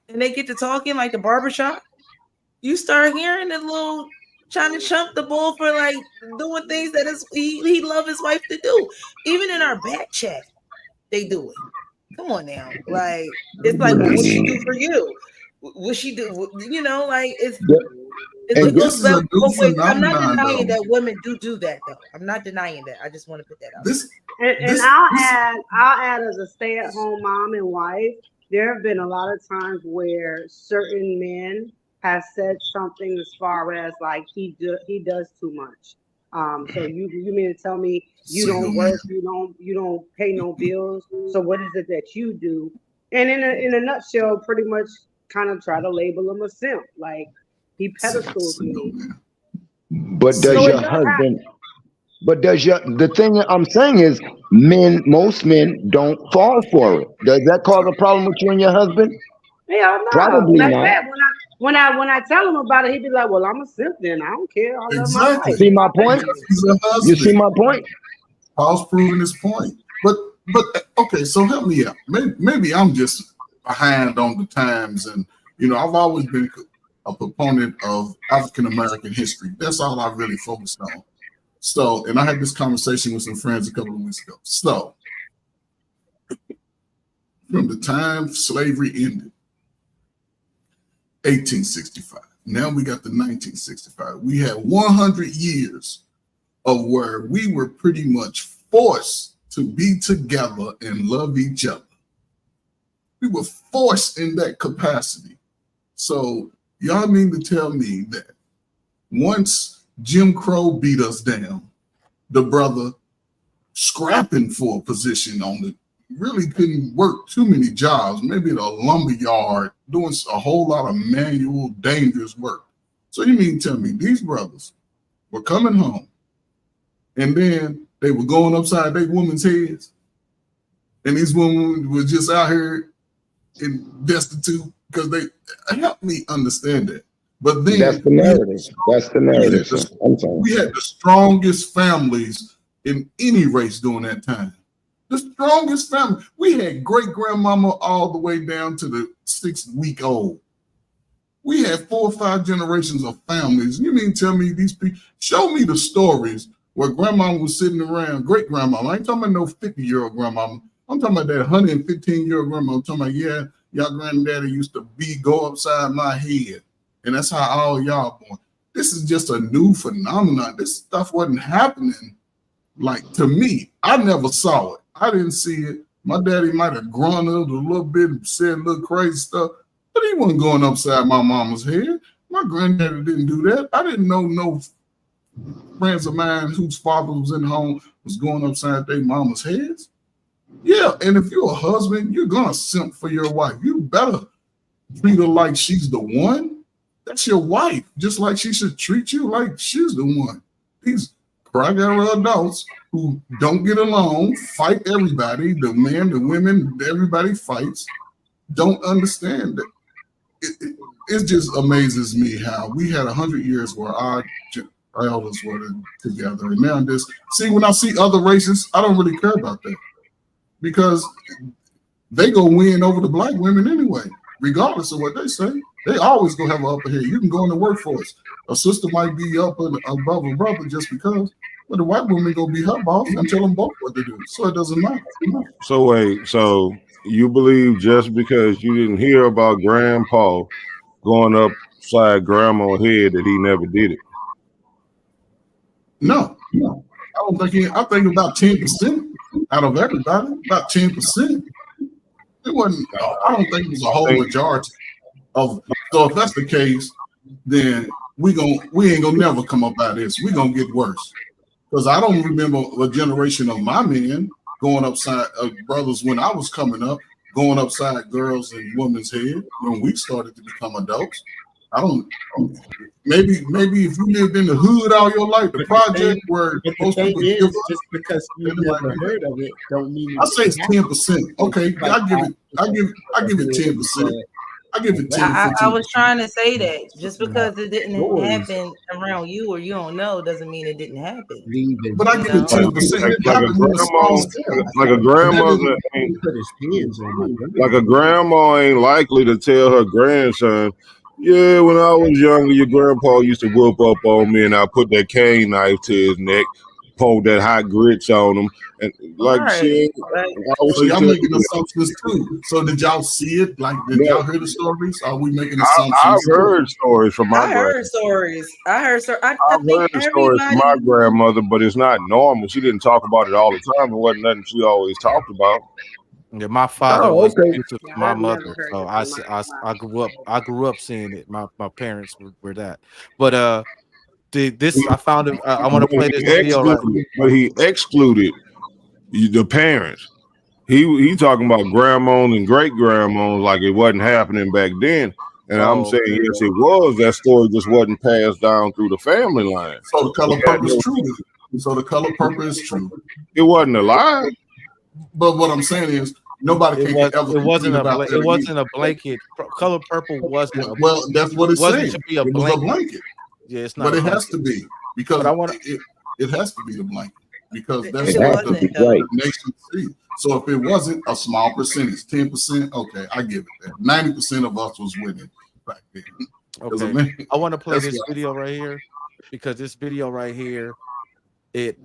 Speaker 1: and they get to talking like the barbershop, you start hearing the little trying to chump the bull for like doing things that he love his wife to do. Even in our back chat, they do it. Come on now. Like, it's like, well, what she do for you? What she do? You know, like
Speaker 10: And
Speaker 1: it
Speaker 8: this
Speaker 1: goes
Speaker 8: is a
Speaker 1: both
Speaker 8: new
Speaker 1: ways. I'm not
Speaker 8: phenomenon,
Speaker 1: denying
Speaker 8: though.
Speaker 1: that women do that, though. I'm not denying that. I just want to put that out.
Speaker 8: This
Speaker 7: And
Speaker 8: this this
Speaker 7: I'll add as a stay-at-home mom and wife, there have been a lot of times where certain men have said something as far as like he does too much. So you mean to tell me you
Speaker 8: single
Speaker 7: don't
Speaker 8: man.
Speaker 7: work, you don't pay no bills. So what is it that you do? And in a nutshell, pretty much kind of try to label him a simp. Like he pedestals
Speaker 8: Single
Speaker 7: me.
Speaker 8: man.
Speaker 10: but does
Speaker 7: So
Speaker 8: Single
Speaker 7: it
Speaker 10: your
Speaker 7: does
Speaker 8: man.
Speaker 10: husband?
Speaker 7: happen.
Speaker 10: But does your the thing I'm saying is most men don't fall for it. Does that cause a problem with you and your husband?
Speaker 7: Hell no.
Speaker 10: Probably
Speaker 7: Like
Speaker 10: not.
Speaker 7: that, when I tell him about it, he'd be like, "Well, I'm a simp then. I don't care. I love my
Speaker 8: Exactly.
Speaker 7: wife.
Speaker 10: See my
Speaker 7: Stop
Speaker 10: point?
Speaker 7: begging
Speaker 8: Because
Speaker 7: me."
Speaker 8: he's a
Speaker 10: You see
Speaker 8: husband.
Speaker 10: my point?
Speaker 8: Paul's proving his point. But okay, so help me out. Maybe I'm just behind on the times, and I've always been a proponent of African American history. That's all I really focused on. So, and I had this conversation with some friends a couple of weeks ago. So, from the time slavery ended, 1865. Now we got the 1965. We had 100 years of where we were pretty much forced to be together and love each other. We were forced in that capacity. So y'all mean to tell me that once Jim Crow beat us down, the brother scrapping for a position on the really couldn't work too many jobs, maybe at a lumber yard, doing a whole lot of manual, dangerous work. So you mean to tell me these brothers were coming home and then they were going upside their women's heads, and these women were just out here in destitute because they help me understand that. But then
Speaker 10: That's the narrative. That's the narrative. So I'm sorry.
Speaker 8: we had the strongest families in any race during that time. The strongest family. We had great grandmama all the way down to the 6-week-old. We had 4 or 5 generations of families. You mean tell me these people? Show me the stories where grandma was sitting around, great grandmama. I ain't talking about no 50-year-old grandmama. I'm talking about that 115-year-old grandma. I'm talking about, yeah, y'all granddaddy used to go upside my head. And that's how all y'all born. This is just a new phenomenon. This stuff wasn't happening. Like, to me, I never saw it. I didn't see it. My daddy might have grunted a little bit and said a little crazy stuff, but he wasn't going upside my mama's head. My granddaddy didn't do that. I didn't know no friends of mine whose father was in the home was going upside their mama's heads. Yeah, and if you're a husband, you're gonna simp for your wife. You better treat her like she's the one. That's your wife, just like she should treat you like she's the one. These crack-era adults who don't get along, fight everybody, the men, the women, everybody fights, don't understand that. It just amazes me how we had 100 years where our elders were together. And now this, see, when I see other races, I don't really care about that because they go win over the black women anyway, regardless of what they say. They always gonna have an upper hand. You can go in the workforce. A sister might be up above a brother just because, but the white woman gonna be her boss and tell them both what to do. So it doesn't matter.
Speaker 11: So wait, so you believe just because you didn't hear about Grandpa going upside Grandma's head that he never did it?
Speaker 8: No, I don't think he. I think about 10% out of everybody, about 10%. It wasn't. I don't think it was a whole majority of. So if that's the case, then we ain't gonna never come up out of this. We gonna get worse because I don't remember a generation of my men going upside brothers when I was coming up, going upside girls and women's head when we started to become adults. I don't. Maybe if you lived in the hood all your life, the project where most people
Speaker 9: is,
Speaker 8: give up,
Speaker 9: just because you
Speaker 8: they might
Speaker 9: never
Speaker 8: do that.
Speaker 9: heard of it, don't mean
Speaker 8: I say it's 10%. Okay,
Speaker 9: Like,
Speaker 8: I give it 10%. I give it 10
Speaker 1: I,
Speaker 8: for
Speaker 1: I
Speaker 8: 10%.
Speaker 1: was trying to say that just because it didn't
Speaker 9: stories
Speaker 1: happen around you or you don't know doesn't mean it didn't happen.
Speaker 9: leaving.
Speaker 8: But I
Speaker 1: You
Speaker 8: give
Speaker 1: know?
Speaker 8: it 10%. It
Speaker 11: Like a
Speaker 8: happened on a small
Speaker 11: grandma,
Speaker 8: scale.
Speaker 11: like a
Speaker 8: And that
Speaker 11: grandmother
Speaker 8: didn't,
Speaker 9: He
Speaker 11: ain't
Speaker 9: put his hands on my
Speaker 11: like a grandma ain't likely to tell her grandson, yeah, when I was younger, your grandpa used to whoop up on me and I put that cane knife to his neck, pour that hot grits on them, and like
Speaker 1: Right.
Speaker 11: shit.
Speaker 1: Right.
Speaker 11: Why would
Speaker 8: So
Speaker 11: she
Speaker 8: y'all
Speaker 11: tell
Speaker 8: making
Speaker 11: you that?
Speaker 8: assumptions too. So did y'all see it? Like, did
Speaker 11: No,
Speaker 8: y'all hear the stories? Are we making
Speaker 11: I've
Speaker 8: assumptions too?
Speaker 11: heard stories from my
Speaker 1: I
Speaker 11: grandma.
Speaker 1: heard stories. I
Speaker 11: I've
Speaker 1: think
Speaker 11: heard stories from my
Speaker 1: everybody.
Speaker 11: grandmother, but it's not normal. She didn't talk about it all the time. It wasn't nothing she always talked about.
Speaker 2: Yeah, my father
Speaker 10: Oh,
Speaker 2: was
Speaker 10: okay.
Speaker 2: abusive
Speaker 7: Yeah,
Speaker 2: to my
Speaker 7: I've never
Speaker 2: mother,
Speaker 7: heard
Speaker 2: so
Speaker 7: it from my
Speaker 2: I grew up seeing it. My parents were that, but this I found it. I want to play this video right.
Speaker 11: But he excluded the parents. He talking about grandmas and great grandmas like it wasn't happening back then. And I'm
Speaker 2: Oh,
Speaker 11: saying yes, it was. That story just wasn't passed down through the family line.
Speaker 8: So the
Speaker 11: We
Speaker 8: color
Speaker 11: had
Speaker 8: purple is
Speaker 11: no,
Speaker 8: true. So the color purple is true.
Speaker 11: it wasn't a lie.
Speaker 8: But what I'm saying is nobody can ever complain about that
Speaker 2: it
Speaker 8: again.
Speaker 2: wasn't a blanket. Color purple wasn't a
Speaker 8: Well, that's what it's
Speaker 2: wasn't
Speaker 8: saying.
Speaker 2: to be a
Speaker 8: It was a
Speaker 2: blanket.
Speaker 8: blanket.
Speaker 2: Yeah, it's not
Speaker 8: But
Speaker 2: a
Speaker 8: it has
Speaker 2: blanket.
Speaker 8: to be
Speaker 2: But
Speaker 8: because
Speaker 2: I want to.
Speaker 8: it has to be the blanket because
Speaker 10: It
Speaker 8: that's
Speaker 6: It
Speaker 8: what
Speaker 10: has to
Speaker 6: wasn't
Speaker 10: be
Speaker 6: though.
Speaker 10: right.
Speaker 8: the nation sees. So if it wasn't a small percentage, 10%, okay, I give it that. 90% of us was winning back then.
Speaker 2: Okay, I want to play this video right here because this video right here, it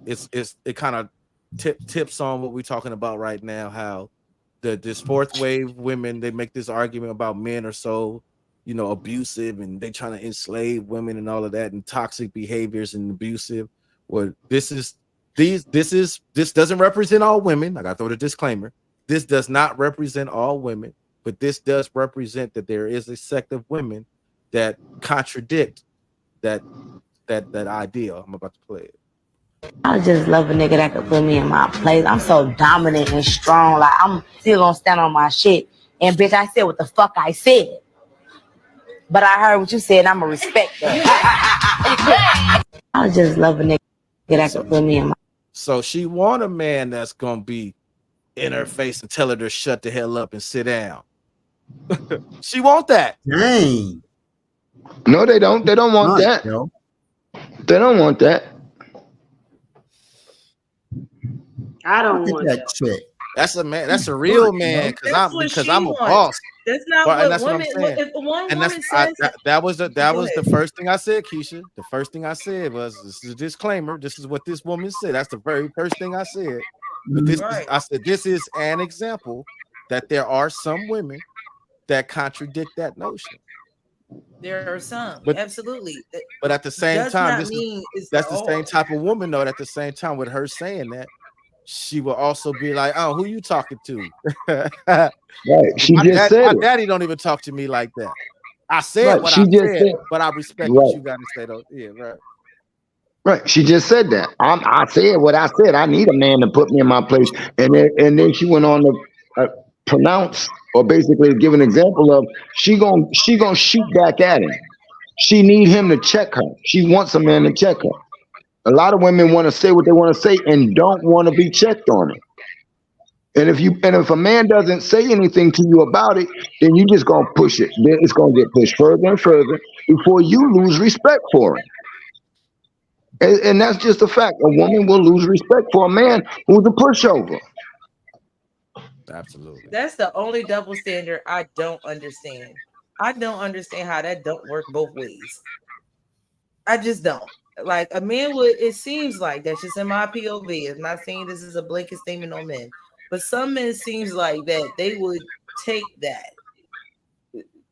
Speaker 2: kind of tips on what we're talking about right now. How this fourth wave women, they make this argument about men are so abusive and they trying to enslave women and all of that and toxic behaviors and abusive. Well, this doesn't represent all women. I gotta throw the disclaimer. This does not represent all women, but this does represent that there is a sect of women that contradict that idea. I'm about to play it.
Speaker 12: I just love a nigga that could put me in my place. I'm so dominant and strong. Like, I'm still gonna stand on my shit. And bitch, I said what the fuck I said. But I heard what you said, and I'ma respect that. I just love a nigga that could put me in my.
Speaker 2: So she want a man that's gonna be in her face and tell her to shut the hell up and sit down. She want that.
Speaker 9: Dang.
Speaker 10: No, they don't. They don't want that.
Speaker 9: Yo.
Speaker 10: They don't want that.
Speaker 7: I don't
Speaker 9: Look at
Speaker 7: want
Speaker 9: that
Speaker 7: that.
Speaker 9: chick.
Speaker 2: That's a man. That's a real man because
Speaker 1: That's what she
Speaker 2: I'm a
Speaker 1: wants.
Speaker 2: boss.
Speaker 1: That's not
Speaker 2: But, and
Speaker 1: what
Speaker 2: that's what I'm
Speaker 1: women.
Speaker 2: saying.
Speaker 1: If one
Speaker 2: And
Speaker 1: woman says
Speaker 2: that was the
Speaker 1: Go ahead.
Speaker 2: first thing I said, Keisha. The first thing I said was, this is a disclaimer. This is what this woman said. That's the very first thing I said. But I said this is an example that there are some women that contradict that notion.
Speaker 1: there are some,
Speaker 2: But
Speaker 1: absolutely.
Speaker 2: but at the same
Speaker 1: Does
Speaker 2: time,
Speaker 1: not mean it's
Speaker 2: that's the
Speaker 1: all.
Speaker 2: same type of woman though. At the same time, with her saying that, she will also be like, "Oh, who you talking to?"
Speaker 10: Right. She just said
Speaker 2: My
Speaker 10: it.
Speaker 2: daddy don't even talk to me like that. I said
Speaker 10: Right.
Speaker 2: what
Speaker 10: She
Speaker 2: I
Speaker 10: just
Speaker 2: said,
Speaker 10: said.
Speaker 2: but I respect what
Speaker 10: Right.
Speaker 2: you got to say though. Yeah, right.
Speaker 10: Right. She just said that. I said what I said. I need a man to put me in my place. And then she went on to pronounce or basically give an example of she gonna shoot back at him. She need him to check her. She wants a man to check her. A lot of women want to say what they want to say and don't want to be checked on it. And if a man doesn't say anything to you about it, then you just gonna push it. Then it's gonna get pushed further and further before you lose respect for him. And that's just a fact. A woman will lose respect for a man who's a pushover.
Speaker 2: Absolutely.
Speaker 1: That's the only double standard I don't understand. I don't understand how that don't work both ways. I just don't. Like a man would, it seems like that's just in my POV. I'm not saying this is a blanket statement on men, but some men seems like that they would take that.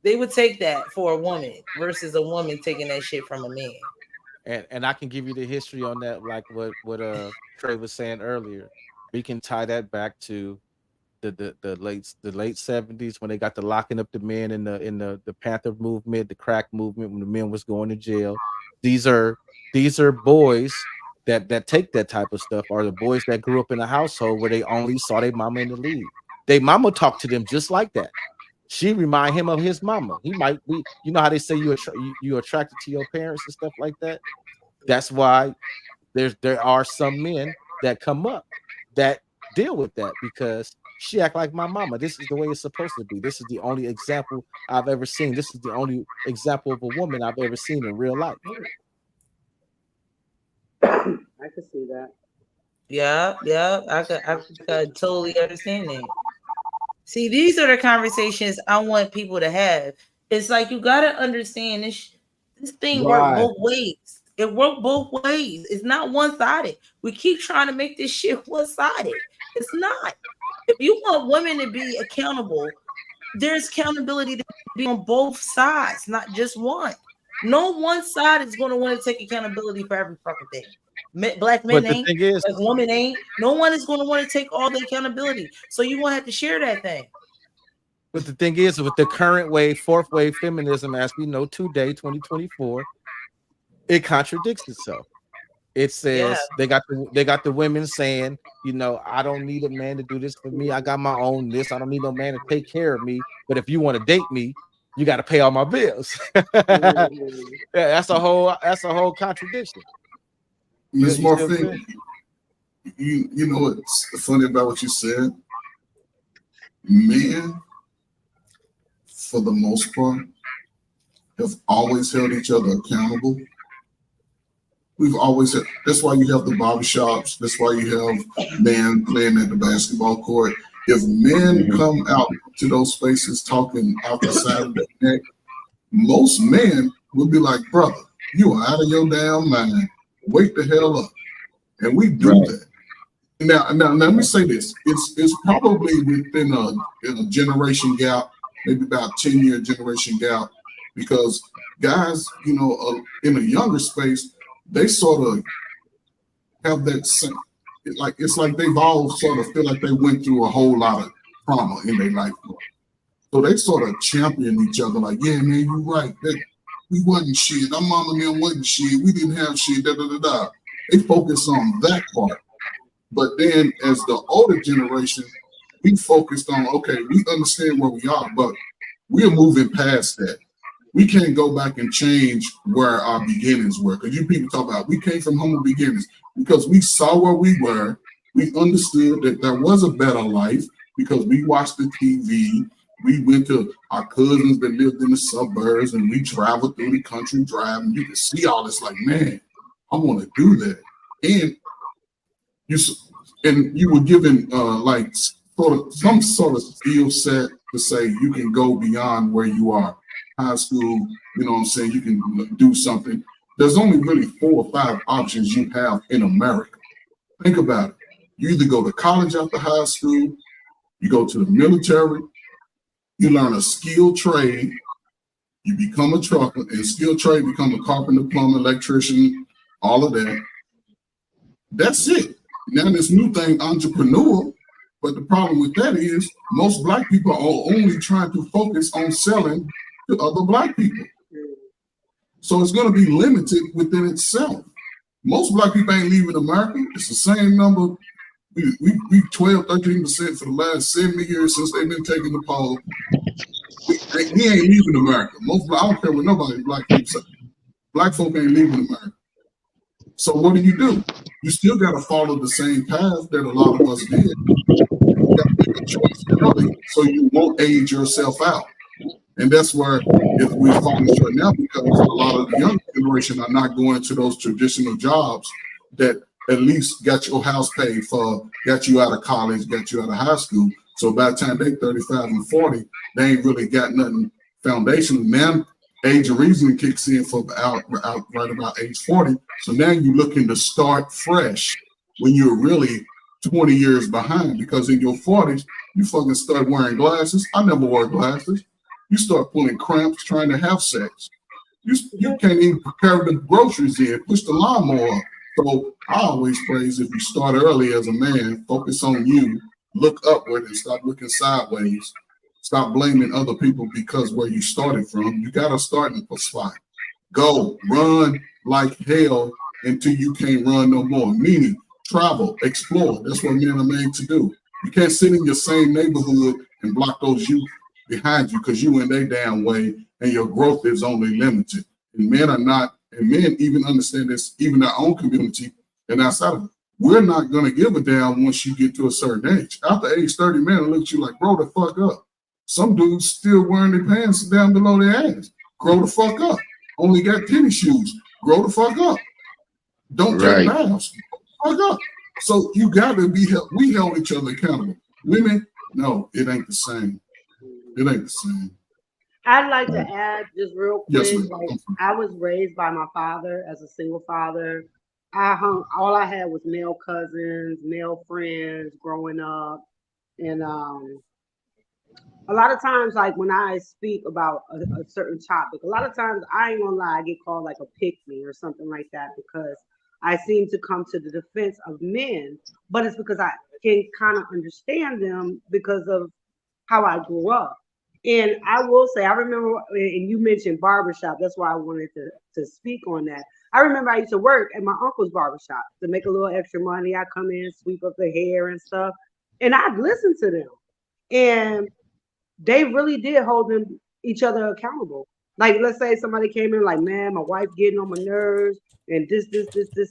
Speaker 1: They would take that for a woman versus a woman taking that shit from a man.
Speaker 2: And I can give you the history on that, like what Trey was saying earlier. We can tie that back to the late 70s when they got the locking up the men in the Panther movement, the crack movement, when the men was going to jail. These are boys that take that type of stuff, are the boys that grew up in a household where they only saw their mama in the lead. They mama talked to them just like that. She remind him of his mama. He might be, you know how they say you attracted to your parents and stuff like that. That's why there are some men that come up that deal with that because she act like my mama. This is the way it's supposed to be. This is the only example I've ever seen. This is the only example of a woman I've ever seen in real life.
Speaker 7: I could see that.
Speaker 1: Yeah, I could totally understand that. See, these are the conversations I want people to have. It's like you gotta understand this thing work
Speaker 2: Right.
Speaker 1: both ways. It worked both ways. It's not one-sided. We keep trying to make this shit one-sided. It's not. If you want women to be accountable, there's accountability to be on both sides, not just one. No one side is going to want to take accountability for every fucking thing. Black men
Speaker 2: But the
Speaker 1: ain't,
Speaker 2: thing is,
Speaker 1: black women ain't. No one is going to want to take all the accountability. So you won't have to share that thing.
Speaker 2: with the current wave, fourth wave feminism, as we know today, 2024, it contradicts itself. It says they got the women saying, you know, I don't need a man to do this for me. I got my own this. I don't need no man to take care of me. But if you want to date me, you got to pay all my bills. That's a whole contradiction.
Speaker 8: Ms. Morphine, you know what's funny about what you said? Men, for the most part, have always held each other accountable. We've always had, that's why you have the barbershops. That's why you have men playing at the basketball court. If men come out to those spaces talking out the side of their neck, most men will be like, brother, you are out of your damn mind. Wake the hell up. And we do that. Now, let me say this. It's probably within a generation gap, maybe about 10-year generation gap, because guys, you know, in a younger space, they sort of have that same, it's like they've all sort of feel like they went through a whole lot of trauma in their life. So they sort of champion each other, like, yeah, man, you're right. That we wasn't shit. Our mama and them wasn't shit. We didn't have shit. Da da da da. They focus on that part. But then as the older generation, we focused on, okay, we understand where we are, but we're moving past that. We can't go back and change where our beginnings were. Because you people talk about we came from humble beginnings because we saw where we were. We understood that there was a better life because we watched the TV. We went to our cousins that lived in the suburbs and we traveled through the country driving. You could see all this like, man, I want to do that. And you were given like some sort of skill set to say you can go beyond where you are. High school, you know what I'm saying? You can do something. There's only really 4 or 5 options you have in America. Think about it. You either go to college after high school, you go to the military, you learn a skilled trade, you become a trucker, and skilled trade become a carpenter, plumber, electrician, all of that. That's it. Now this new thing, entrepreneur, but the problem with that is most Black people are only trying to focus on selling to other Black people. So it's going to be limited within itself. Most Black people ain't leaving America. It's the same number. We 12, 13% for the last 70 years since they've been taking the poll. We ain't leaving America. I don't care what nobody Black people say. Black folk ain't leaving America. So what do? You still got to follow the same path that a lot of us did. You got to make a choice early so you won't age yourself out. And that's where if we're falling short now because a lot of the young generation are not going to those traditional jobs that at least got your house paid for, got you out of college, got you out of high school. So by the time they 35 and 40, they ain't really got nothing foundational. Now age of reasoning kicks in for right about age 40. So now you're looking to start fresh when you're really 20 years behind because in your 40s, you fucking start wearing glasses. I never wore glasses. You start pulling cramps trying to have sex. You can't even prepare the groceries in, push the lawnmower. So I always praise if you start early as a man, focus on you, look upward and stop looking sideways. Stop blaming other people because where you started from. You got to start in a spot. Go, run like hell until you can't run no more. Meaning, travel, explore. That's what men are made to do. You can't sit in your same neighborhood and block those youth behind you because you in their damn way and your growth is only limited. And men are not, and men even understand this, even our own community and outside of it. We're not going to give a damn once you get to a certain age. After age 30, man, will look at you like, grow the fuck up. Some dudes still wearing their pants down below their ass. Grow the fuck up. Only got tennis shoes. Grow the fuck up. Don't take baths. Fuck up. So you got to be held. We held each other accountable. Women, no, it ain't the same. It ain't the same.
Speaker 7: I'd like to add just real
Speaker 8: Yes,
Speaker 7: quick,
Speaker 8: ma'am.
Speaker 7: like I was raised by my father as a single father. All I had was male cousins, male friends growing up, and a lot of times, like when I speak about a certain topic, a lot of times I ain't gonna lie, I get called like a pick me or something like that because I seem to come to the defense of men, but it's because I can kind of understand them because of how I grew up. And I will say, I remember, and you mentioned barbershop. That's why I wanted to speak on that. I remember I used to work at my uncle's barbershop to make a little extra money. I come in, sweep up the hair and stuff, and I'd listen to them. And they really did hold them each other accountable. Like let's say somebody came in like, man, my wife getting on my nerves and this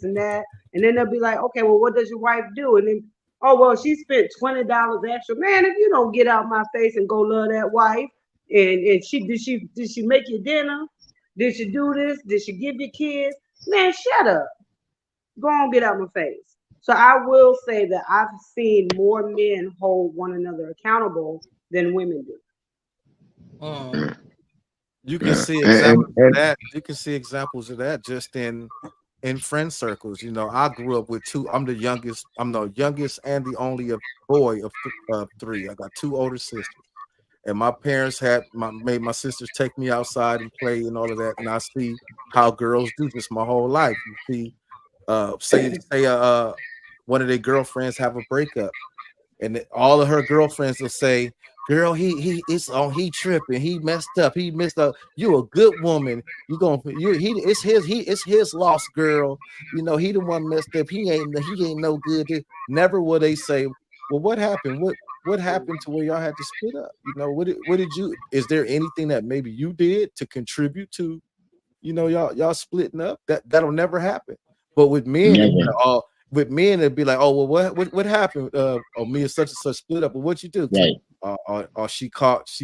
Speaker 7: and that. And then they'll be like, okay, well, what does your wife do? And then, oh well, she spent $20 extra. Man, if you don't get out my face and go love that wife, and she make you dinner? Did she do this? Did she give you kids? Man, shut up. Go on, get out my face. So I will say that I've seen more men hold one another accountable than women do.
Speaker 1: Mm.
Speaker 2: You can see
Speaker 10: and,
Speaker 2: examples of
Speaker 10: and
Speaker 2: that. You can see examples of that just in friend circles. You know, I grew up with two. I'm the youngest. I'm the youngest and the only of boy of three. I got two older sisters, and my parents made my sisters take me outside and play and all of that. And I see how girls do just my whole life. You see, say one of their girlfriends have a breakup, and all of her girlfriends will say, "Girl, he tripping, he messed up, he messed up. You a good woman. It's his loss, girl. You know he the one messed up. He ain't no good." Never will they say, "Well, what happened? What happened to where y'all had to split up? You know what did you? Is there anything that maybe you did to contribute to y'all splitting up? That'll never happen. But with men,
Speaker 10: never.
Speaker 2: it'd be like, oh well, what happened? Oh, me and such split up. But what you do?
Speaker 10: Right,
Speaker 2: Or she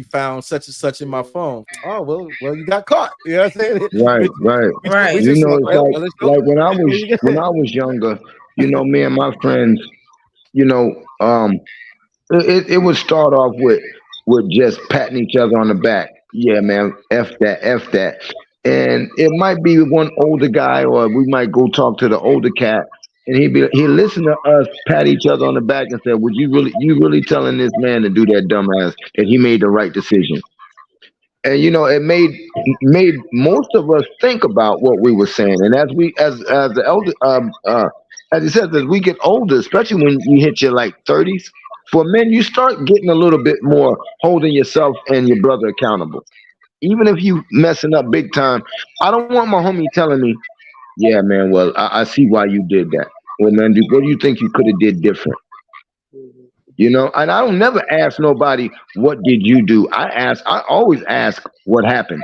Speaker 2: found such and such in my phone. Oh well, you got caught. You know what I'm saying?
Speaker 10: right, right.
Speaker 2: We
Speaker 1: Right.
Speaker 10: You
Speaker 2: just
Speaker 10: know,
Speaker 2: like,
Speaker 10: it's
Speaker 2: well, let's go.
Speaker 10: like
Speaker 2: There you
Speaker 10: when
Speaker 2: go.
Speaker 10: I was younger, me and my friends, you know, um, it would start off with just patting each other on the back. Yeah, man, f that, and it might be one older guy, or we might go talk to the older cat, and he listen to us pat each other on the back and say, "Would you really telling this man to do that dumbass that he made the right decision?" And it made most of us think about what we were saying. And as the elder as he says, as we get older, especially when you hit your like 30s, for men you start getting a little bit more holding yourself and your brother accountable, even if you messing up big time. I don't want my homie telling me, yeah man, well I see why you did that. Well man, what do you think you could have did different?
Speaker 7: Mhm.
Speaker 10: And I don't never ask nobody, what did you do? I always ask, what happened?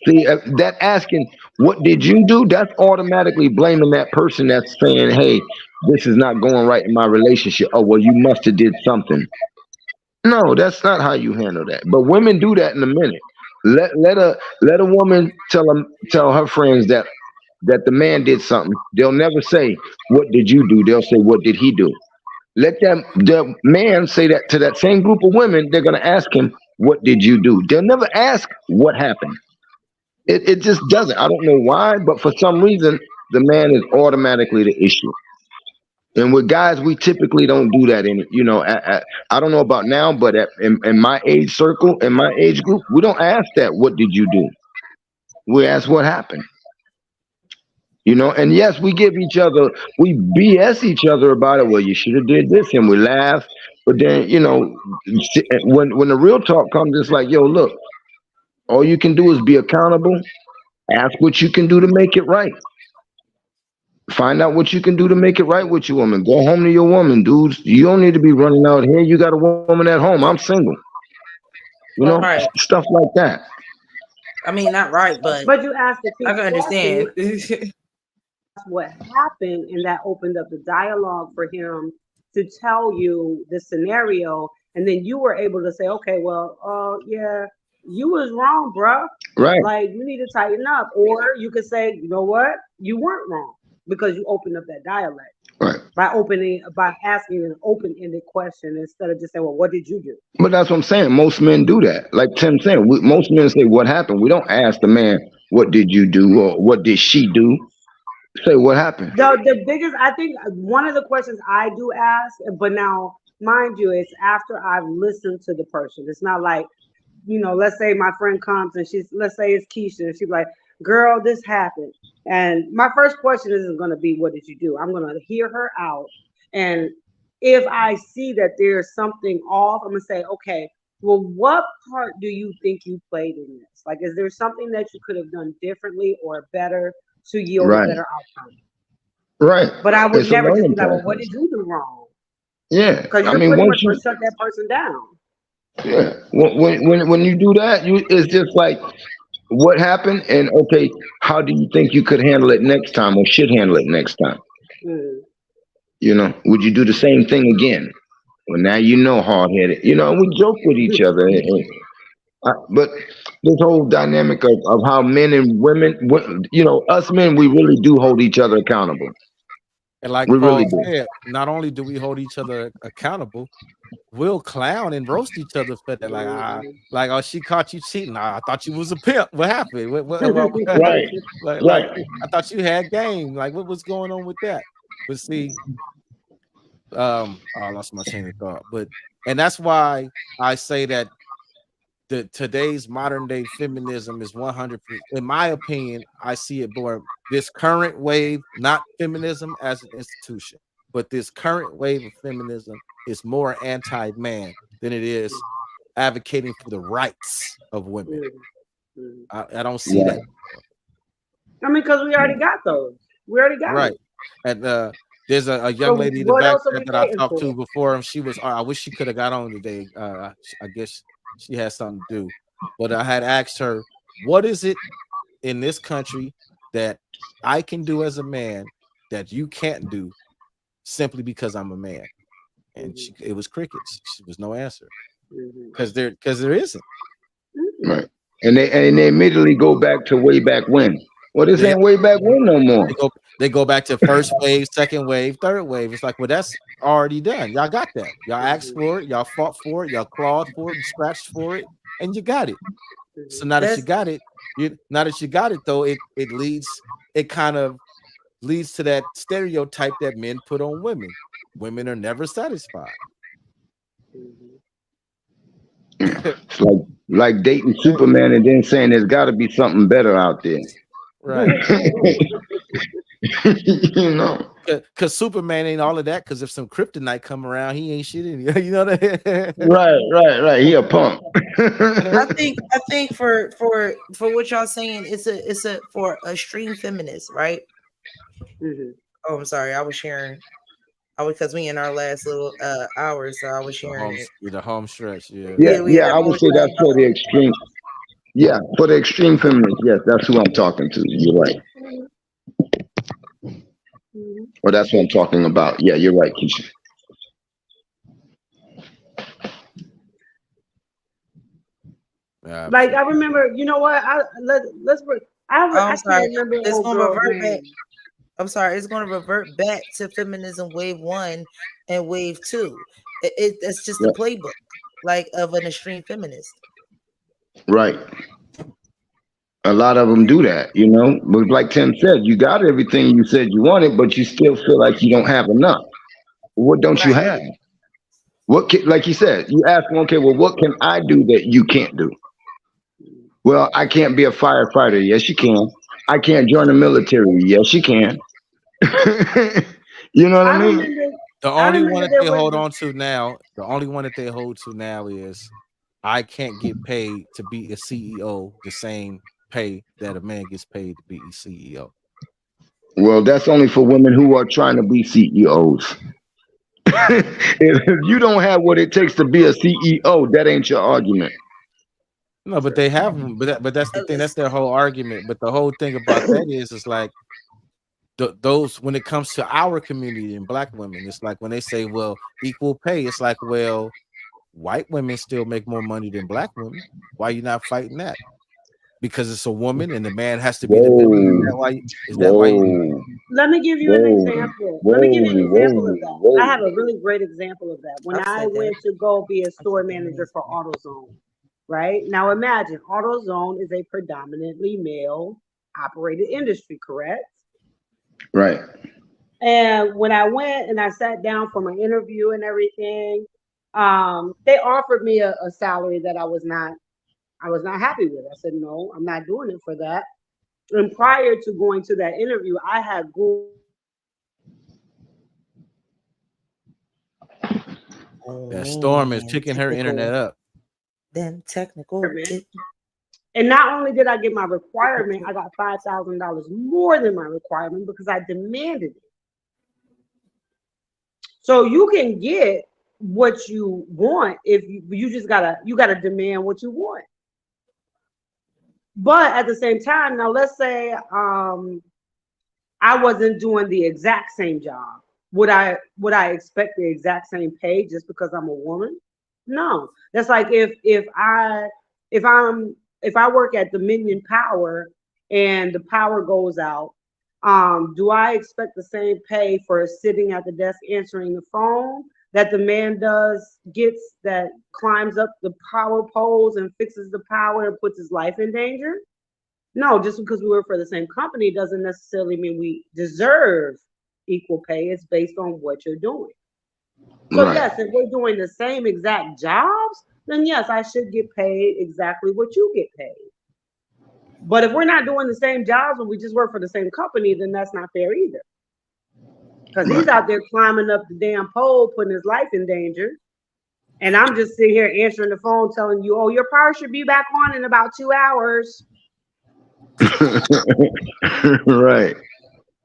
Speaker 10: See, that asking, what did you do? That's automatically blaming that person that's saying, hey, this is not going right in my relationship. Oh, well, you must have did something. No, that's not how you handle that. But women do that in a minute. Let a woman tell her friends that the man did something. They'll never say, what did you do? They'll say, what did he do? Let the man say that to that same group of women. They're going to ask him, what did you do? They'll never ask what happened. It just doesn't. I don't know why, but for some reason, the man is automatically the issue. And with guys, we typically don't do that. I don't know about now, but in my age circle, in my age group, we don't ask that. What did you do? We ask what happened. And yes, we BS each other about it. Well, you should have did this, and we laugh. But then, when the real talk comes, it's like, yo, look, all you can do is be accountable. Ask what you can do to make it right. Find out what you can do to make it right with your woman. Go home to your woman, dudes. You don't need to be running out here. You got a woman at home. I'm single.
Speaker 1: Right.
Speaker 10: Stuff like that.
Speaker 1: I mean, not right, but
Speaker 7: But you asked a
Speaker 1: I
Speaker 7: key
Speaker 1: can
Speaker 7: question.
Speaker 1: understand.
Speaker 7: That's what happened, and that opened up the dialogue for him to tell you the scenario, and then you were able to say, okay, well, yeah, you was wrong, bruh.
Speaker 10: Right.
Speaker 7: Like you need to tighten up, or you could say, you know what, you weren't wrong. because you open up that dialect
Speaker 10: Right.
Speaker 7: by asking an open-ended question instead of just saying, "Well, what did you do?"
Speaker 10: But that's what I'm saying. Most men do that. Like Tim said, most men say, "What happened?" We don't ask the man, "What did you do?" or "What did she do?" Say, "What happened?"
Speaker 7: The biggest, I think, one of the questions I do ask, but now, mind you, it's after I've listened to the person. It's not like, let's say my friend comes and let's say it's Keisha, and she's like, "Girl, this happened," and my first question isn't going to be, "What did you do?" I'm going to hear her out, and if I see that there's something off, I'm going to say, "Okay, well, what part do you think you played in this? Like, is there something that you could have done differently or better to yield a
Speaker 10: Right.
Speaker 7: better outcome?"
Speaker 10: Right.
Speaker 7: But I would
Speaker 10: It's a
Speaker 7: never just
Speaker 10: learning
Speaker 7: be like, "Well, what
Speaker 10: process.
Speaker 7: did you do wrong?"
Speaker 10: Yeah.
Speaker 7: Because
Speaker 10: I
Speaker 7: you're
Speaker 10: mean,
Speaker 7: pretty
Speaker 10: once
Speaker 7: much going
Speaker 10: you,
Speaker 7: to shut that person down.
Speaker 10: yeah, when you do that, it's just like, what happened, and okay, how do you think you could handle it next time, or should handle it next time?
Speaker 7: Mm.
Speaker 10: Would you do the same thing again? Well, now hard headed. And we joke with each other, but this whole dynamic of how men and women, us men, we really do hold each other accountable.
Speaker 2: And like
Speaker 10: We really
Speaker 2: Paul
Speaker 10: do.
Speaker 2: said, not only do we hold each other accountable, we'll clown and roast each other for that. Oh, she caught you cheating. I thought you was a pimp. What happened?
Speaker 10: Right.
Speaker 2: like
Speaker 10: Right.
Speaker 2: I thought you had game. Like what was going on with that? But see, I lost my chain of thought. And that's why I say that today's modern day feminism is 100%. In my opinion, I see it more this current wave, not feminism as an institution, but this current wave of feminism is more anti-man than it is advocating for the rights of women.
Speaker 7: Mm.
Speaker 2: I don't see that.
Speaker 7: I mean, because we already got those. We already got
Speaker 2: Right.
Speaker 7: it.
Speaker 2: And there's a young
Speaker 7: So
Speaker 2: lady in the
Speaker 7: what
Speaker 2: back
Speaker 7: else are
Speaker 2: chat
Speaker 7: we
Speaker 2: that I
Speaker 7: waiting
Speaker 2: talked
Speaker 7: for?
Speaker 2: to before, and she was, I wish she could have got on today. I guess she had something to do. But I had asked her, what is it in this country that I can do as a man that you can't do simply because I'm a man? And it was crickets. She was no answer. Because there isn't.
Speaker 10: Right. And they immediately go back to way back when. Well, this
Speaker 2: Yeah.
Speaker 10: ain't way back when no more.
Speaker 2: They go back to first wave, second wave, third wave. It's like, well, that's already done. Y'all got that. Y'all asked for it, y'all fought for it, y'all clawed for it and scratched for it, and you got it. So now that you got it, though, it kind of leads to that stereotype that men put on women. Women are never satisfied.
Speaker 10: It's like dating Superman and then saying there's got to be something better out there.
Speaker 2: Right.
Speaker 10: Because
Speaker 2: Superman ain't all of that. Because if some kryptonite come around, he ain't shit. You know that?
Speaker 10: Right. He a punk.
Speaker 1: I think for what y'all saying, it's a for extreme feminists, right? Oh, I'm sorry. I was sharing. Because we in our last little hours, so I was sharing it.
Speaker 2: The home stretch, yeah.
Speaker 10: Yeah. I would say that's for the extreme. Yeah, for the extreme feminists. Yes, that's who I'm talking to. You're right. Well, that's what I'm talking about. Yeah, you're right, Keisha.
Speaker 7: Like I remember, you know what? Let's. I
Speaker 1: sorry.
Speaker 7: can't remember
Speaker 1: It's
Speaker 7: old
Speaker 1: going to
Speaker 7: girl's
Speaker 1: revert back.
Speaker 7: name.
Speaker 1: I'm sorry. It's going to revert back to feminism wave 1 and wave 2. It's just a playbook, like of an extreme feminist.
Speaker 10: Right. A lot of them do that, But like Tim said, you got everything you said you wanted, but you still feel like you don't have enough. What don't you have? Like you said, you ask them, okay, well, what can I do that you can't do? Well, I can't be a firefighter. Yes, you can. I can't join the military. Yes, you can. You know what I mean?
Speaker 2: The only one that they hold on to now, is I can't get paid to be a CEO the same pay that a man gets paid to be a CEO.
Speaker 10: Well, that's only for women who are trying to be CEOs. If you don't have what it takes to be a CEO, that ain't your argument.
Speaker 2: No, but they have them. But that's the thing. That's their whole argument. But the whole thing about that is like those when it comes to our community and Black women, it's like when they say, well, equal pay, it's like, well, white women still make more money than Black women. Why are you not fighting that? because it's a woman and the man has to be the villain? Is that why? Is that why you?
Speaker 7: Let me give you an example. Let me give you an example of that. I have a really great example of that. When
Speaker 1: I've
Speaker 7: I
Speaker 1: said
Speaker 7: went
Speaker 1: that.
Speaker 7: to go be a
Speaker 1: I've
Speaker 7: store
Speaker 1: said that many
Speaker 7: manager for
Speaker 1: times.
Speaker 7: AutoZone, right? Now imagine AutoZone is a predominantly male operated industry, correct?
Speaker 10: Right.
Speaker 7: And when I went and I sat down for my interview and everything, they offered me a salary that I was not happy with. I said, no, I'm not doing it for that. And prior to going to that interview, I had Googled
Speaker 2: That
Speaker 1: Oh
Speaker 2: storm is
Speaker 1: man,
Speaker 2: picking her internet up.
Speaker 1: technical.
Speaker 7: requirement. And not only did I get my requirement, I got $5,000 more than my requirement because I demanded it. So you can get what you want if you just gotta demand what you want. But at the same time, now let's say I wasn't doing the exact same job. Would I expect the exact same pay just because I'm a woman? No. That's like if I'm if I work at Dominion Power and the power goes out, do I expect the same pay for sitting at the desk answering the phone that the man gets that climbs up the power poles and fixes the power and puts his life in danger? No, just because we work for the same company doesn't necessarily mean we deserve equal pay. It's based on what you're doing. So
Speaker 10: Right.
Speaker 7: yes, if we're doing the same exact jobs, then yes, I should get paid exactly what you get paid. But if we're not doing the same jobs and we just work for the same company, then that's not fair either. Because he's
Speaker 10: Right.
Speaker 7: out there climbing up the damn pole, putting his life in danger. And I'm just sitting here answering the phone telling you, oh, your power should be back on in about 2 hours.
Speaker 10: Right.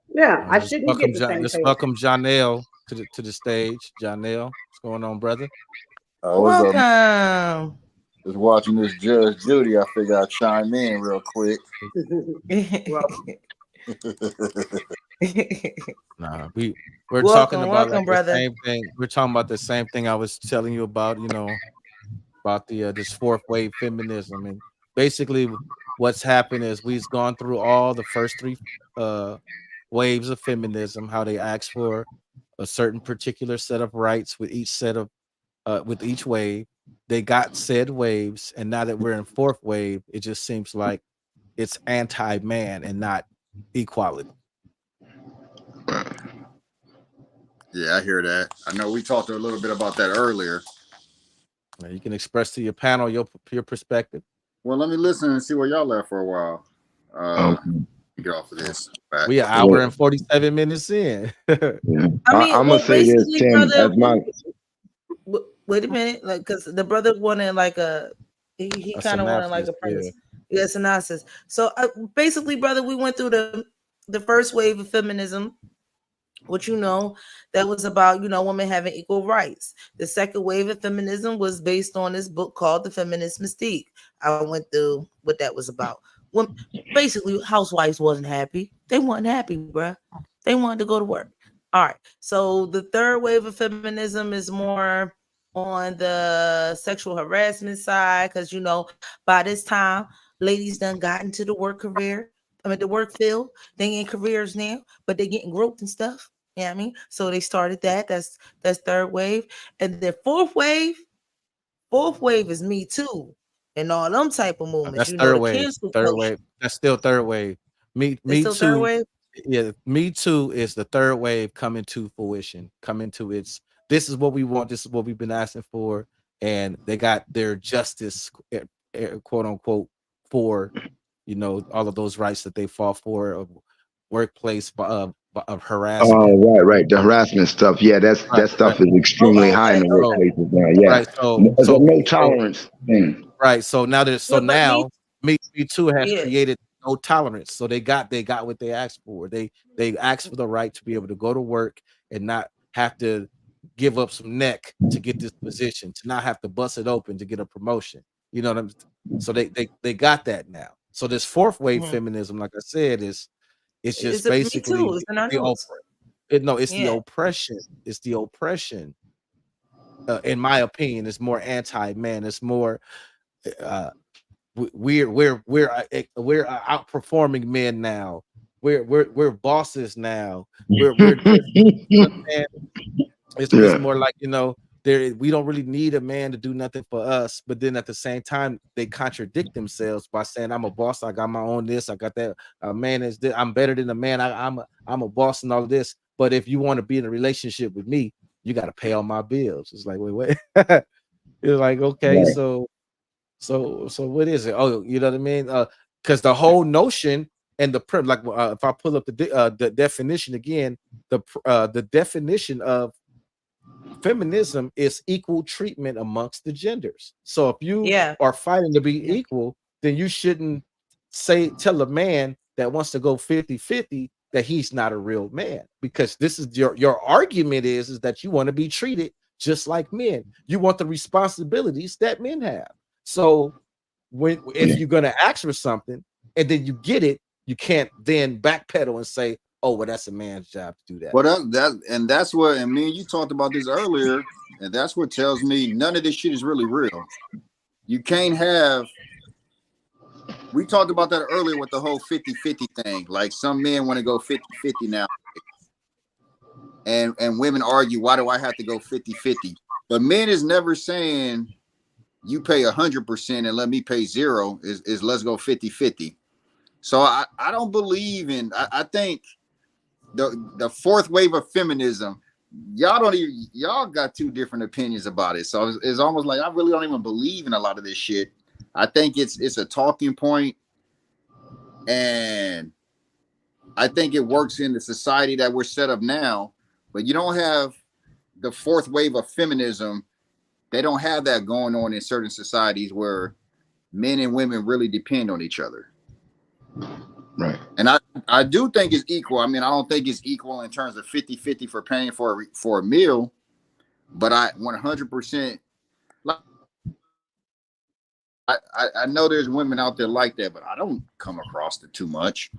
Speaker 7: Yeah,
Speaker 2: Now
Speaker 7: I shouldn't get the same
Speaker 2: let's
Speaker 7: pay.
Speaker 2: welcome Janelle to the stage. Janelle, what's going on, brother?
Speaker 13: What's up?
Speaker 1: Welcome.
Speaker 13: Just watching this Judge Judy. I figured I'd chime in real quick.
Speaker 7: Welcome.
Speaker 2: Nah, we're talking
Speaker 1: welcome,
Speaker 2: about like
Speaker 1: welcome,
Speaker 2: the
Speaker 1: brother.
Speaker 2: same thing. We're talking about the same thing I was telling you about. About the this fourth wave feminism, and basically what's happened is we've gone through all the first three uh waves of feminism, how they asked for a certain particular set of rights with each set of with each wave. They got said waves, and now that we're in fourth wave, it just seems like it's anti-man and not equality.
Speaker 13: Yeah, I hear that. I know we talked a little bit about that earlier.
Speaker 2: Now, you can express to your panel your perspective.
Speaker 13: Well, let me listen and see where y'all at for a while.
Speaker 10: Okay.
Speaker 13: Get off of this. Back.
Speaker 2: We an hour and 47 minutes in.
Speaker 10: Yeah.
Speaker 1: I mean,
Speaker 10: I'm gonna
Speaker 1: well,
Speaker 10: say this,
Speaker 1: basically,
Speaker 10: Tim,
Speaker 1: brother.
Speaker 10: as my
Speaker 1: Wait a minute, like, because the brother wanted like he
Speaker 2: A
Speaker 1: kind of wanted like
Speaker 2: synopsis,
Speaker 1: a
Speaker 2: yeah.
Speaker 1: premise, yeah, synopsis. So basically, brother, we went through the first wave of feminism, which that was about women having equal rights. The second wave of feminism was based on this book called The Feminist Mystique. I went through what that was about. When basically housewives wasn't happy. They weren't happy, bruh. They wanted to go to work. All right. So the third wave of feminism is more on the sexual harassment side, because by this time ladies done got into the work career. I mean the work field. They in careers now, but they getting groped and stuff. You know what I mean? So they started that. That's third wave. And then fourth wave is Me Too and all them type of movements.
Speaker 2: That's third
Speaker 1: The
Speaker 2: wave.
Speaker 1: cancel
Speaker 2: Third
Speaker 1: culture.
Speaker 2: wave. That's still third wave.
Speaker 1: It's
Speaker 2: Me
Speaker 1: still third
Speaker 2: too.
Speaker 1: wave.
Speaker 2: Yeah, Me Too is the third wave coming to fruition, coming to its. This is what we want. This is what we've been asking for, and they got their justice, quote unquote, for all of those rights that they fought for of workplace of harassment.
Speaker 10: right. The harassment stuff. Yeah,
Speaker 2: Right,
Speaker 10: that
Speaker 2: right.
Speaker 10: stuff is extremely
Speaker 1: Oh,
Speaker 10: high in
Speaker 1: okay,
Speaker 10: the
Speaker 2: So
Speaker 1: okay.
Speaker 10: workplaces now. Yeah.
Speaker 2: right,
Speaker 10: The no tolerance thing.
Speaker 2: right. So now there's
Speaker 1: Yeah, but me,
Speaker 2: Me Too has
Speaker 1: yeah.
Speaker 2: created no tolerance. So they got what they asked for. They asked for the right to be able to go to work and not have to give up some neck to get this position, to not have to bust it open to get a promotion. You know what I'm so they got that now. So this fourth wave
Speaker 1: Mhm.
Speaker 2: feminism, like I said, it's
Speaker 1: It's
Speaker 2: just
Speaker 1: a Me Too.
Speaker 2: basically
Speaker 1: It's in our
Speaker 2: the
Speaker 1: notes.
Speaker 2: it's the
Speaker 1: Yeah.
Speaker 2: oppression. It's the oppression. In my opinion, it's more anti-man. It's more uh we're outperforming men now. We're bosses now. We're this. You know what I'm saying? It's
Speaker 10: Yeah.
Speaker 2: more like, we don't really need a man to do nothing for us, but then at the same time they contradict themselves by saying, I'm a boss, I got my own this, I got that. A man is this, I'm better than a man, I'm a boss and all of this. But if you want to be in a relationship with me, you got to pay all my bills. It's like, wait. It's like, okay,
Speaker 10: Right.
Speaker 2: so what is it? Oh, you know what I mean? Because the whole notion and if I pull up the definition again, the definition of feminism is equal treatment amongst the genders. So if you
Speaker 1: Yeah.
Speaker 2: are fighting to be
Speaker 1: Yeah.
Speaker 2: equal, then you shouldn't tell a man that wants to go 50-50 that he's not a real man, because this is your argument is that you want to be treated just like men. You want the responsibilities that men have. So if you're going to ask for something and then you get it, you can't then backpedal and say, oh, well, that's a man's job to do that.
Speaker 13: Well, that's what, and me and you talked about this earlier, and that's what tells me none of this shit is really real. You can't have. We talked about that earlier with the whole 50-50 thing. Like some men want to go 50-50 now, and women argue, why do I have to go 50-50? But men is never saying you pay 100% and let me pay 0. Is let's go 50-50. So I don't believe in. I think the fourth wave of feminism, y'all got two different opinions about it. So it's almost like I really don't even believe in a lot of this shit. I think it's a talking point, and I think it works in the society that we're set up now. But you don't have the fourth wave of feminism. They don't have that going on in certain societies where men and women really depend on each other.
Speaker 10: Right.
Speaker 13: And I do think it's equal. I mean, I don't think it's equal in terms of 50-50 for paying for a meal, but I 100%. Like, I know there's women out there like that, but I don't come across it too much.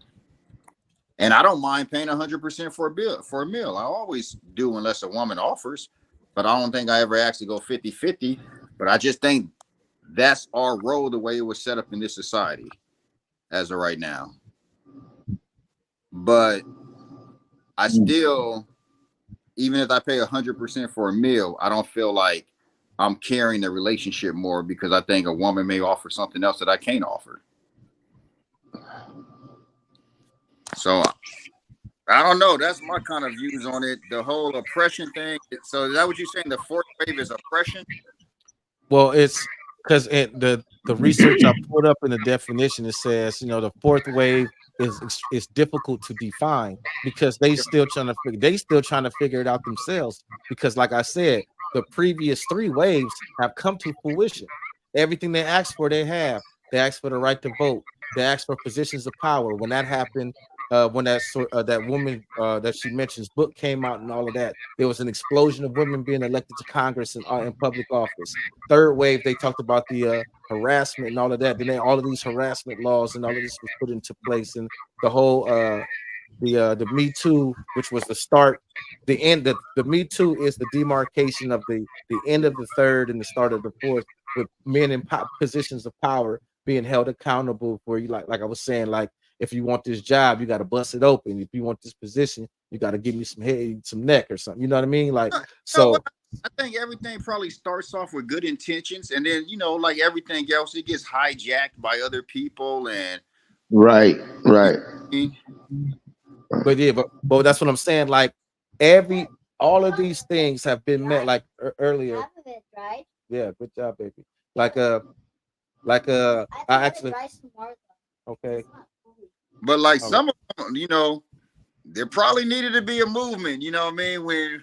Speaker 13: And I don't mind paying 100% for a meal. I always do unless a woman offers, but I don't think I ever actually go 50-50. But I just think that's our role, the way it was set up in this society as of right now. But I still, even if I pay 100% for a meal, I don't feel like I'm carrying the relationship more, because I think a woman may offer something else that I can't offer. So I don't know. That's my kind of views on it. The whole oppression thing. So is that what you're saying? The fourth wave is oppression?
Speaker 2: Well, it's because the research I pulled up in the definition, it says, the fourth wave is difficult to define because they still trying to figure it out themselves. Because, like I said, the previous 3 waves have come to fruition. Everything they asked for, they have. They asked for the right to vote. They asked for positions of power. When that happened, when that woman that she mentions book came out and all of that, there was an explosion of women being elected to Congress and in public office. Third wave, they talked about the harassment and all of that. Then all of these harassment laws and all of this was put into place, and the whole the Me Too, which was the start, the end. The Me Too is the demarcation of the end of the third and the start of the fourth, with men in positions of power being held accountable for, you like I was saying, like, if you want this job, you got to bust it open. If you want this position, you got to give me some head, some neck or something. You know what I mean? Like, so.
Speaker 13: I think everything probably starts off with good intentions, and then, like everything else, it gets hijacked by other people. And
Speaker 10: right.
Speaker 2: But yeah, but that's what I'm saying. Like, all of these things have been met, like earlier. Right? Yeah, good job, baby. I actually. Okay.
Speaker 13: But like some of them, there probably needed to be a movement. You know what I mean? When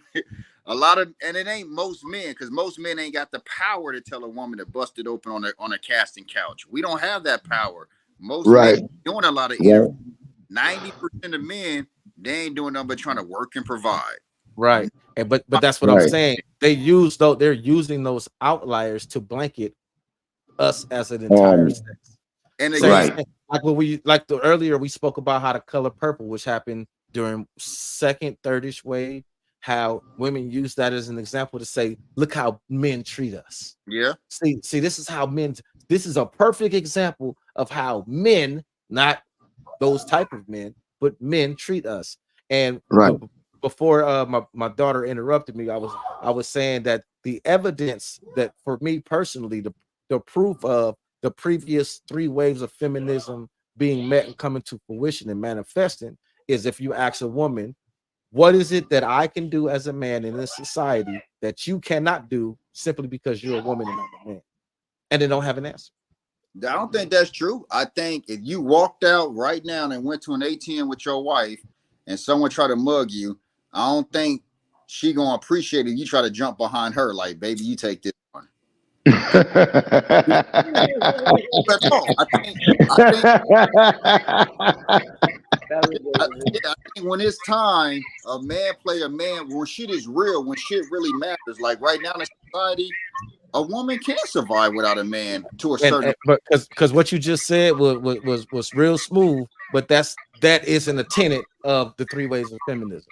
Speaker 13: a lot of, and it ain't most men, because most men ain't got the power to tell a woman to bust it open on a casting couch. We don't have that power. Most men doing a lot of interviews. 90% of men, they ain't doing nothing but trying to work and provide.
Speaker 2: Right. And but that's what I'm saying. They're using those outliers to blanket us as an entire sex.
Speaker 13: And
Speaker 2: again, like earlier we spoke about how the color purple, which happened during second, third-ish wave, how women use that as an example to say, look how men treat us.
Speaker 13: Yeah.
Speaker 2: See, this is how men. this is a perfect example of how men, not those type of men, but men treat us. And
Speaker 10: Right.
Speaker 2: before my daughter interrupted me, I was saying that the evidence that for me personally, the proof of the previous 3 waves of feminism being met and coming to fruition and manifesting is if you ask a woman, what is it that I can do as a man in this society that you cannot do simply because you're a woman and I'm a man? And they don't have an answer.
Speaker 13: I don't think that's true. I think if you walked out right now and went to an ATM with your wife and someone tried to mug you, I don't think she gonna appreciate it. You try to jump behind her like, baby, you take this one. At all. I think when it's time, a man play a man, when shit is real, when shit really matters, like right now in society, a woman can't survive without a man to a certain.
Speaker 2: But because what you just said was real smooth, but that isn't a tenet of the 3 ways of feminism.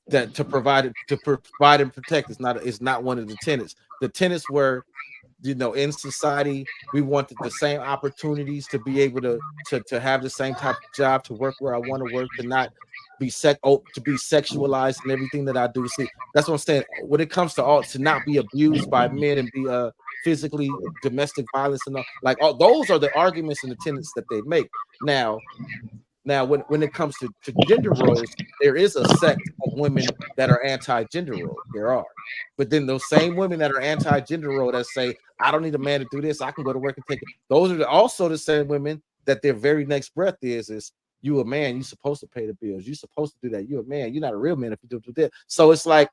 Speaker 2: That to provide and protect is not one of the tenets. The tenets were, in society, we wanted the same opportunities to be able to have the same type of job, to work where I want to work, to not be to be sexualized in everything that I do. See, that's what I'm saying. When it comes to not be abused by men and be physically domestic violence and all, like all those are the arguments and the tenets that they make. Now when it comes to gender roles, there is a sect of women that are anti-gender role. There are. But then those same women that are anti-gender role that say, I don't need a man to do this, I can go to work and take it. Those are also the same women that their very next breath is you a man, you're supposed to pay the bills, you're supposed to do that, you're a man, you're not a real man if you do that. So it's like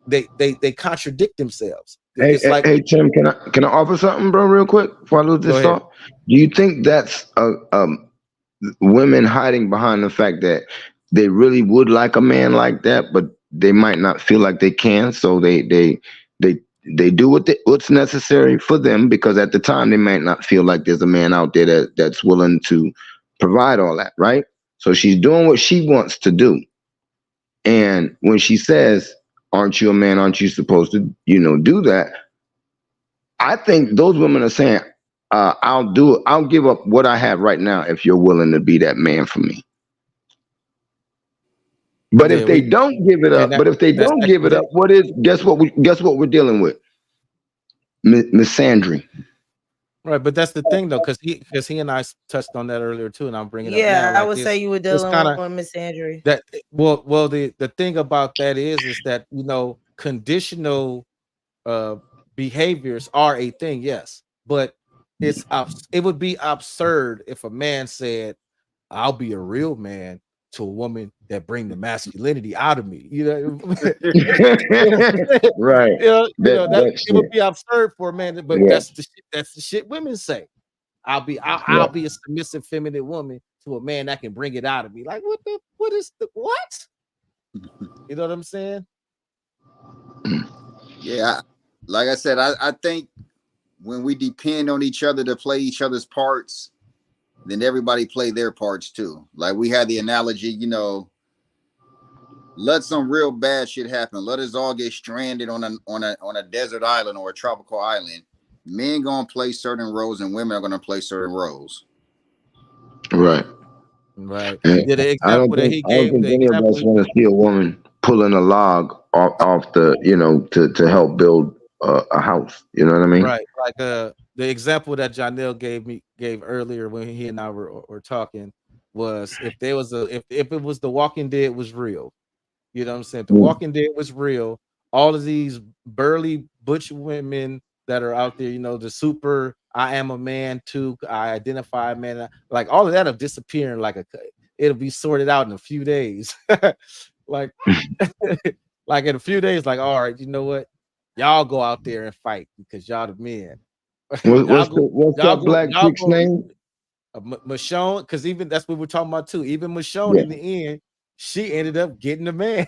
Speaker 2: they contradict themselves. It's like,
Speaker 10: hey Tim, can I offer something, bro, real quick before I lose this thought? Do you think that's women hiding behind the fact that they really would like a man like that, but they might not feel like they can, so they do what's necessary for them, because at the time they might not feel like there's a man out there that's willing to provide all that, right? So she's doing what she wants to do, and when she says, aren't you a man, aren't you supposed to do that, I think those women are saying, I'll do it. I'll give up what I have right now if you're willing to be that man for me. But if they don't give it up, guess what we're dealing with? Misandry.
Speaker 2: Right, but that's the thing though, because he and I touched on that earlier too, and I'm bringing it up now.
Speaker 1: Yeah, I
Speaker 2: Like
Speaker 1: would say you were dealing with Miss Andrew.
Speaker 2: That well, the thing about that is that conditional behaviors are a thing, yes, but it would be absurd if a man said, I'll be a real man to a woman that bring the masculinity out of me.
Speaker 10: Right.
Speaker 2: It would be absurd for a man, but that's the shit women say. I'll be a submissive feminine woman to a man that can bring it out of me. Like what you know what I'm saying?
Speaker 13: Yeah, like I said, I think when we depend on each other to play each other's parts, then everybody play their parts too. Like we had the analogy, let some real bad shit happen. Let us all get stranded on a desert island or a tropical island. Men gonna play certain roles and women are gonna play certain roles.
Speaker 10: Right.
Speaker 2: Right.
Speaker 10: Yeah,
Speaker 2: the example that he gave,
Speaker 10: any of us want to see a woman pulling a log off the, to help build a house. You know what I mean?
Speaker 2: Right. Like the example that Janelle gave earlier when he and I were talking was if it was The Walking Dead was real. You know what I'm saying? The Walking Dead was real. All of these burly butch women that are out there, the super I am a man too, I identify a man, like all of that will disappear in it'll be sorted out in a few days. like like in a few days, like, all right, you know what? Y'all go out there and fight because y'all the men.
Speaker 10: What's that black chick's name?
Speaker 2: Michonne, because even that's what we're talking about too. Even Michonne in the end, she ended up getting the man.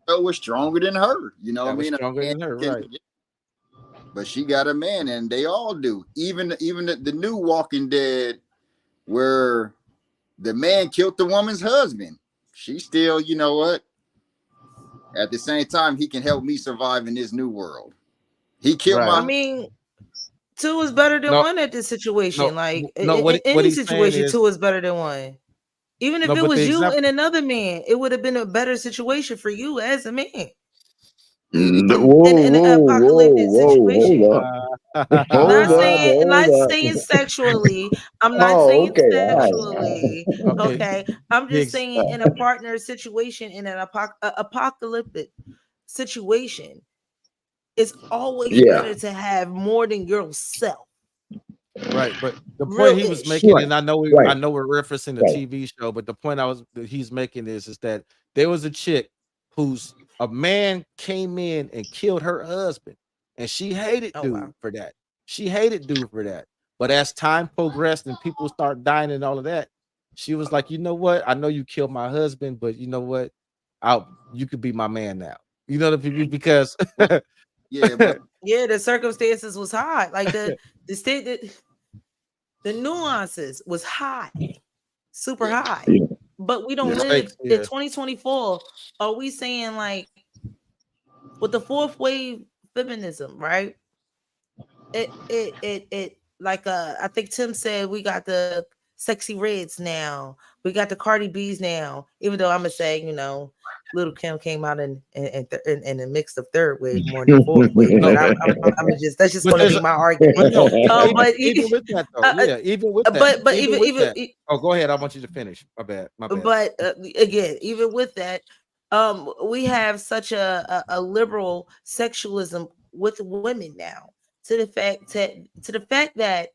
Speaker 13: Was stronger than her, what I mean?
Speaker 2: Stronger than her, right?
Speaker 13: But she got a man, and they all do. Even the new Walking Dead, where the man killed the woman's husband, she still, at the same time, he can help me survive in this new world. He killed
Speaker 2: Right.
Speaker 1: I
Speaker 13: my.
Speaker 1: mean, two is better than
Speaker 2: No,
Speaker 1: one at this situation.
Speaker 2: no,
Speaker 1: Like
Speaker 2: no.
Speaker 1: in
Speaker 2: What
Speaker 1: any
Speaker 2: he's saying
Speaker 1: situation,
Speaker 2: is
Speaker 1: two is better than one. Even if
Speaker 2: no.
Speaker 1: it
Speaker 2: But the
Speaker 1: was you
Speaker 2: example.
Speaker 1: and another man, it would have been a better situation for you as a man
Speaker 10: Whoa,
Speaker 1: in an
Speaker 10: whoa, whoa,
Speaker 1: apocalyptic
Speaker 10: whoa, hold
Speaker 1: situation.
Speaker 10: up. Hold up, hold
Speaker 1: Not
Speaker 10: up.
Speaker 1: saying sexually. I'm not
Speaker 10: Oh,
Speaker 1: saying
Speaker 10: okay, all
Speaker 1: sexually.
Speaker 10: right.
Speaker 2: Okay.
Speaker 1: Okay. I'm
Speaker 2: The
Speaker 1: just
Speaker 2: ex-
Speaker 1: saying in a partner situation, in an apocalyptic situation, it's always
Speaker 10: Yeah,
Speaker 1: better to have more than yourself.
Speaker 2: Right, but the point
Speaker 1: Real
Speaker 2: he was
Speaker 1: ish.
Speaker 2: making,
Speaker 10: right,
Speaker 2: and I
Speaker 10: right,
Speaker 2: know we're referencing the
Speaker 10: right.
Speaker 2: TV show, but the point that he's making is that there was a chick who's a man came in and killed her husband, and she hated
Speaker 1: Oh wow.
Speaker 2: dude for that. She hated dude for that. But as time progressed and people start dying and all of that, she was like, you know what? I know you killed my husband, but you know what? You could be my man now. You know because
Speaker 13: Yeah, but
Speaker 1: Yeah, the circumstances was high. Like the state that the nuances was high, super
Speaker 13: yeah,
Speaker 1: high.
Speaker 10: Yeah,
Speaker 1: But we
Speaker 10: yeah.
Speaker 1: don't
Speaker 2: the
Speaker 1: live
Speaker 2: stakes,
Speaker 1: in
Speaker 2: yeah,
Speaker 1: 2024. Are we saying like with the fourth wave feminism, right? It like I think Tim said we got the sexy reds now. We got the Cardi B's now. Even though I'm gonna say, Little Kim came out in a mix of third wave more than the fourth wave. But
Speaker 2: no,
Speaker 1: I'm just that's just
Speaker 2: but
Speaker 1: gonna
Speaker 2: there's
Speaker 1: be my argument.
Speaker 2: but no,
Speaker 1: But
Speaker 2: even with that though,
Speaker 1: uh, uh,
Speaker 2: yeah, even
Speaker 1: even
Speaker 2: with that. Oh, go ahead. I want you to finish. My bad.
Speaker 1: but again, even with that, we have such a liberal sexualism with women now to the fact that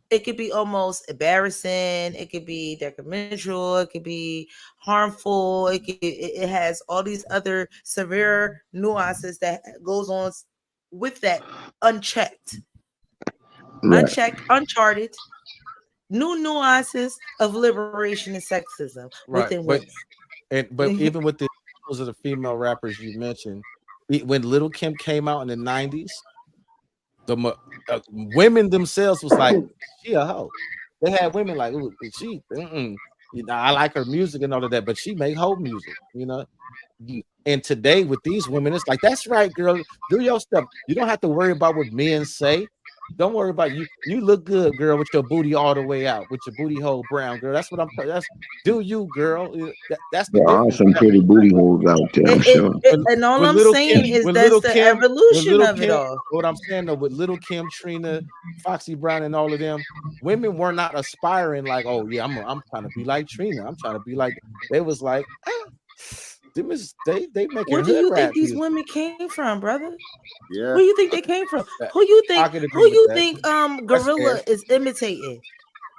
Speaker 1: it could be almost embarrassing, it could be detrimental, it could be harmful, it has all these other severe nuances that goes on with that unchecked,
Speaker 10: Right.
Speaker 1: uncharted, new nuances of liberation and sexism
Speaker 2: Right,
Speaker 1: within women.
Speaker 2: but even with the those of the female rappers you mentioned, when Little Kim came out in the '90s, women themselves was like, she a hoe. They had women like, ooh, I like her music and all of that, but she make hoe music. And today with these women, it's like, that's right, girl, do your stuff. You don't have to worry about what men say. Don't worry about you. You look good, girl, with your booty all the way out, with your booty hole brown, girl. That's what that's do you, girl. That's the
Speaker 10: There are
Speaker 2: difference.
Speaker 10: some pretty booty holes out there, I'm sure.
Speaker 1: And all
Speaker 2: With
Speaker 1: I'm
Speaker 2: Little Kim,
Speaker 1: saying is
Speaker 2: with
Speaker 1: that's
Speaker 2: Little
Speaker 1: the
Speaker 2: Kim, with
Speaker 1: evolution
Speaker 2: Little
Speaker 1: of it
Speaker 2: Kim,
Speaker 1: all.
Speaker 2: what I'm saying though, with Little Kim, Trina, Foxy Brown, and all of them, women were not aspiring like, oh yeah, I'm trying to be like Trina. I'm trying to be like. They was like, they making
Speaker 1: Where do
Speaker 2: hood
Speaker 1: you think
Speaker 2: rap
Speaker 1: these
Speaker 2: music.
Speaker 1: women came from, brother?
Speaker 13: yeah.
Speaker 1: Who you think they came from?
Speaker 2: That-
Speaker 1: Who
Speaker 2: I can agree with
Speaker 1: you
Speaker 2: that.
Speaker 1: think
Speaker 2: That's fair.
Speaker 1: Gorilla is imitating?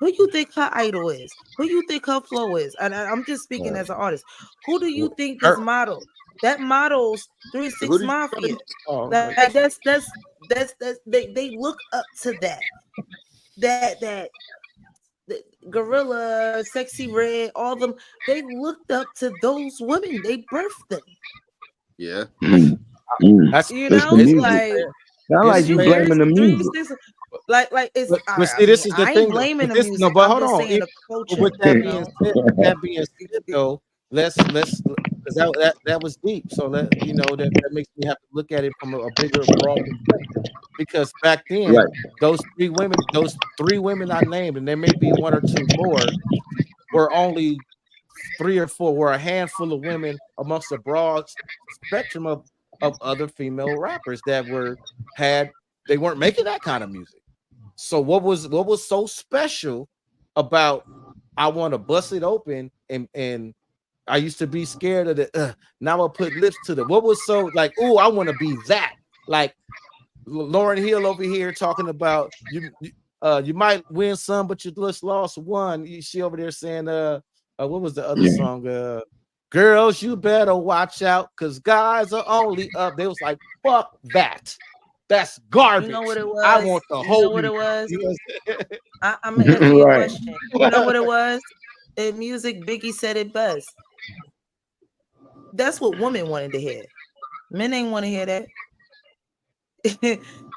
Speaker 1: Who you think her idol is? Who you think her flow is? And I'm just speaking
Speaker 2: Uh,
Speaker 1: as an artist. Who do you think this
Speaker 2: her,
Speaker 1: model? That models three
Speaker 13: Who
Speaker 1: six
Speaker 13: did you say?
Speaker 1: Mafia.
Speaker 2: oh,
Speaker 1: Like
Speaker 2: like,
Speaker 1: that's they look up to that. That the Gorilla, Sexy Red, all of them, they looked up to those women. They birthed them.
Speaker 13: Yeah.
Speaker 2: that's
Speaker 1: You
Speaker 10: It's the
Speaker 1: know,
Speaker 2: it's
Speaker 10: music.
Speaker 2: it's
Speaker 1: like
Speaker 2: fair.
Speaker 10: Sound
Speaker 2: It's
Speaker 10: like
Speaker 1: did
Speaker 10: you
Speaker 1: you
Speaker 2: fair.
Speaker 1: hear
Speaker 10: blaming the
Speaker 1: three
Speaker 10: music.
Speaker 1: six? Like it's
Speaker 2: But
Speaker 1: I
Speaker 2: see,
Speaker 1: mean
Speaker 2: this is the
Speaker 1: I ain't
Speaker 2: thing.
Speaker 1: blaming
Speaker 2: But
Speaker 1: the
Speaker 2: this no,
Speaker 1: music.
Speaker 2: but
Speaker 1: I'm
Speaker 2: hold
Speaker 1: just
Speaker 2: on.
Speaker 1: saying the
Speaker 2: But
Speaker 1: culture.
Speaker 2: with that
Speaker 1: You
Speaker 2: being
Speaker 1: know,
Speaker 2: said, though, let's because that was deep. So that makes me have to look at it from a bigger, broad perspective. Because back then,
Speaker 10: Right.
Speaker 2: those three women I named, and there may be one or two more, were only three or four, were a handful of women amongst a broad spectrum of other female rappers that they weren't making that kind of music. So what was so special about I want to bust it open and I used to be scared of the now I'll put lips to the what was so like, oh, I want to be that. Like Lauren Hill over here talking about you might win some, but you just lost one. She over there saying what was the other
Speaker 10: Yeah.
Speaker 2: song? Girls, you better watch out because guys are only up. They was like, fuck that. That's
Speaker 1: you know what
Speaker 2: garbage.
Speaker 1: it
Speaker 2: I
Speaker 1: was.
Speaker 2: want the
Speaker 1: You know
Speaker 2: whole
Speaker 1: what it
Speaker 2: music.
Speaker 1: was.
Speaker 2: You know what I'm saying?
Speaker 1: I'm gonna answer your
Speaker 10: Right.
Speaker 1: question. You know what it was. In music, Biggie said it best. That's what women wanted to hear. Men ain't want to hear that.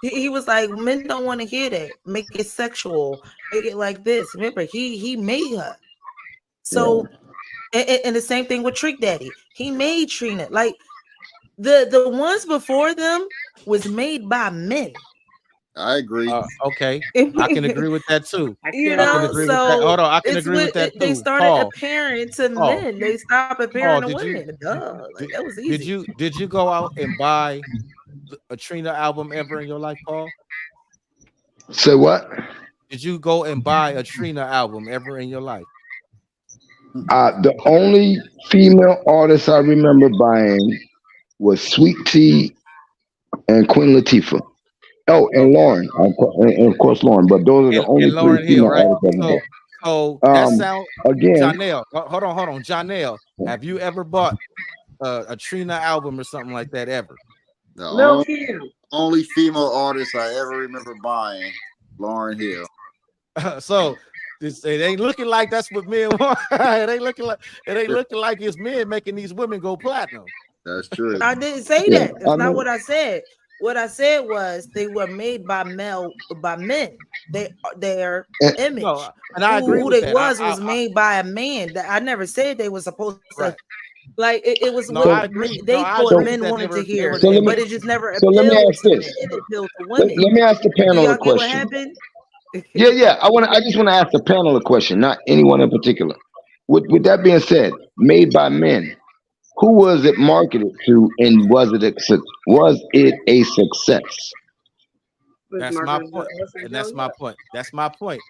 Speaker 1: He was like, men don't want to hear that. Make it sexual. Make it like this. Remember, he made her.
Speaker 10: Right.
Speaker 1: So and the same thing with Trick Daddy. He made Trina. Like the ones before them, was made by men.
Speaker 13: I agree.
Speaker 2: Okay, I can agree with that too.
Speaker 1: You
Speaker 2: I can
Speaker 1: know,
Speaker 2: agree with that. Hold
Speaker 1: so
Speaker 2: on, I can
Speaker 1: it's
Speaker 2: agree with
Speaker 1: what
Speaker 2: that
Speaker 1: they
Speaker 2: too.
Speaker 1: started
Speaker 2: Paul,
Speaker 1: appearing to
Speaker 2: Paul,
Speaker 1: men. They stopped appearing
Speaker 2: Paul,
Speaker 1: to women. Duh, like
Speaker 2: did,
Speaker 1: that was
Speaker 2: did
Speaker 1: easy.
Speaker 2: you go out and buy a Trina album ever in your life, Paul?
Speaker 10: Say what?
Speaker 2: Did you go and buy a Trina album ever in your life?
Speaker 10: The only female artist I remember buying was Sweet Tea and Queen Latifah. Oh, and
Speaker 2: Okay,
Speaker 10: Lauren, and of course Lauren. But those are the only
Speaker 2: and
Speaker 10: three
Speaker 2: Lauren Hill,
Speaker 10: female
Speaker 2: right?
Speaker 10: artists I ever
Speaker 2: So
Speaker 10: bought.
Speaker 2: that
Speaker 10: Um,
Speaker 2: sound
Speaker 10: again,
Speaker 2: Janelle. Hold on, Janelle. Have you ever bought a Trina album or something like that ever?
Speaker 13: The
Speaker 7: Lil
Speaker 13: only,
Speaker 7: Kim.
Speaker 13: only female artist I ever remember buying, Lauren Hill.
Speaker 2: So it ain't looking like that's what men want. It ain't looking like it's men making these women go platinum.
Speaker 13: That's true.
Speaker 1: I didn't say
Speaker 10: yeah,
Speaker 1: that. That's
Speaker 10: I
Speaker 1: not
Speaker 10: mean,
Speaker 1: what I said. What I said was they were made by men. Their
Speaker 10: and,
Speaker 2: No,
Speaker 1: image,
Speaker 2: and I agree
Speaker 1: who
Speaker 2: with
Speaker 1: they
Speaker 2: that.
Speaker 1: was made by a man. That I never said they were supposed to
Speaker 2: Right.
Speaker 1: like it was
Speaker 2: No,
Speaker 1: what
Speaker 2: I
Speaker 10: so
Speaker 2: agree. No,
Speaker 1: they
Speaker 2: I
Speaker 1: thought
Speaker 2: agree
Speaker 10: so
Speaker 1: men
Speaker 2: that
Speaker 1: wanted to
Speaker 2: they
Speaker 1: hear,
Speaker 2: were the
Speaker 10: so let
Speaker 1: but
Speaker 10: me
Speaker 1: it
Speaker 2: image.
Speaker 1: just never
Speaker 10: ask
Speaker 1: appealed to men.
Speaker 10: this.
Speaker 1: It appealed to
Speaker 10: Let,
Speaker 1: women.
Speaker 10: let me ask the
Speaker 1: Do
Speaker 10: panel a
Speaker 1: y'all get what
Speaker 10: question.
Speaker 1: happened?
Speaker 10: Yeah, yeah. I just want to ask the panel a question, not anyone in particular. With that being said, made by men, who was it marketed to, and was it a success?
Speaker 7: Was
Speaker 2: That's my
Speaker 7: marketed to
Speaker 2: point.
Speaker 7: us and
Speaker 2: And
Speaker 7: hell
Speaker 2: that's my
Speaker 7: yeah.
Speaker 2: point. That's my point.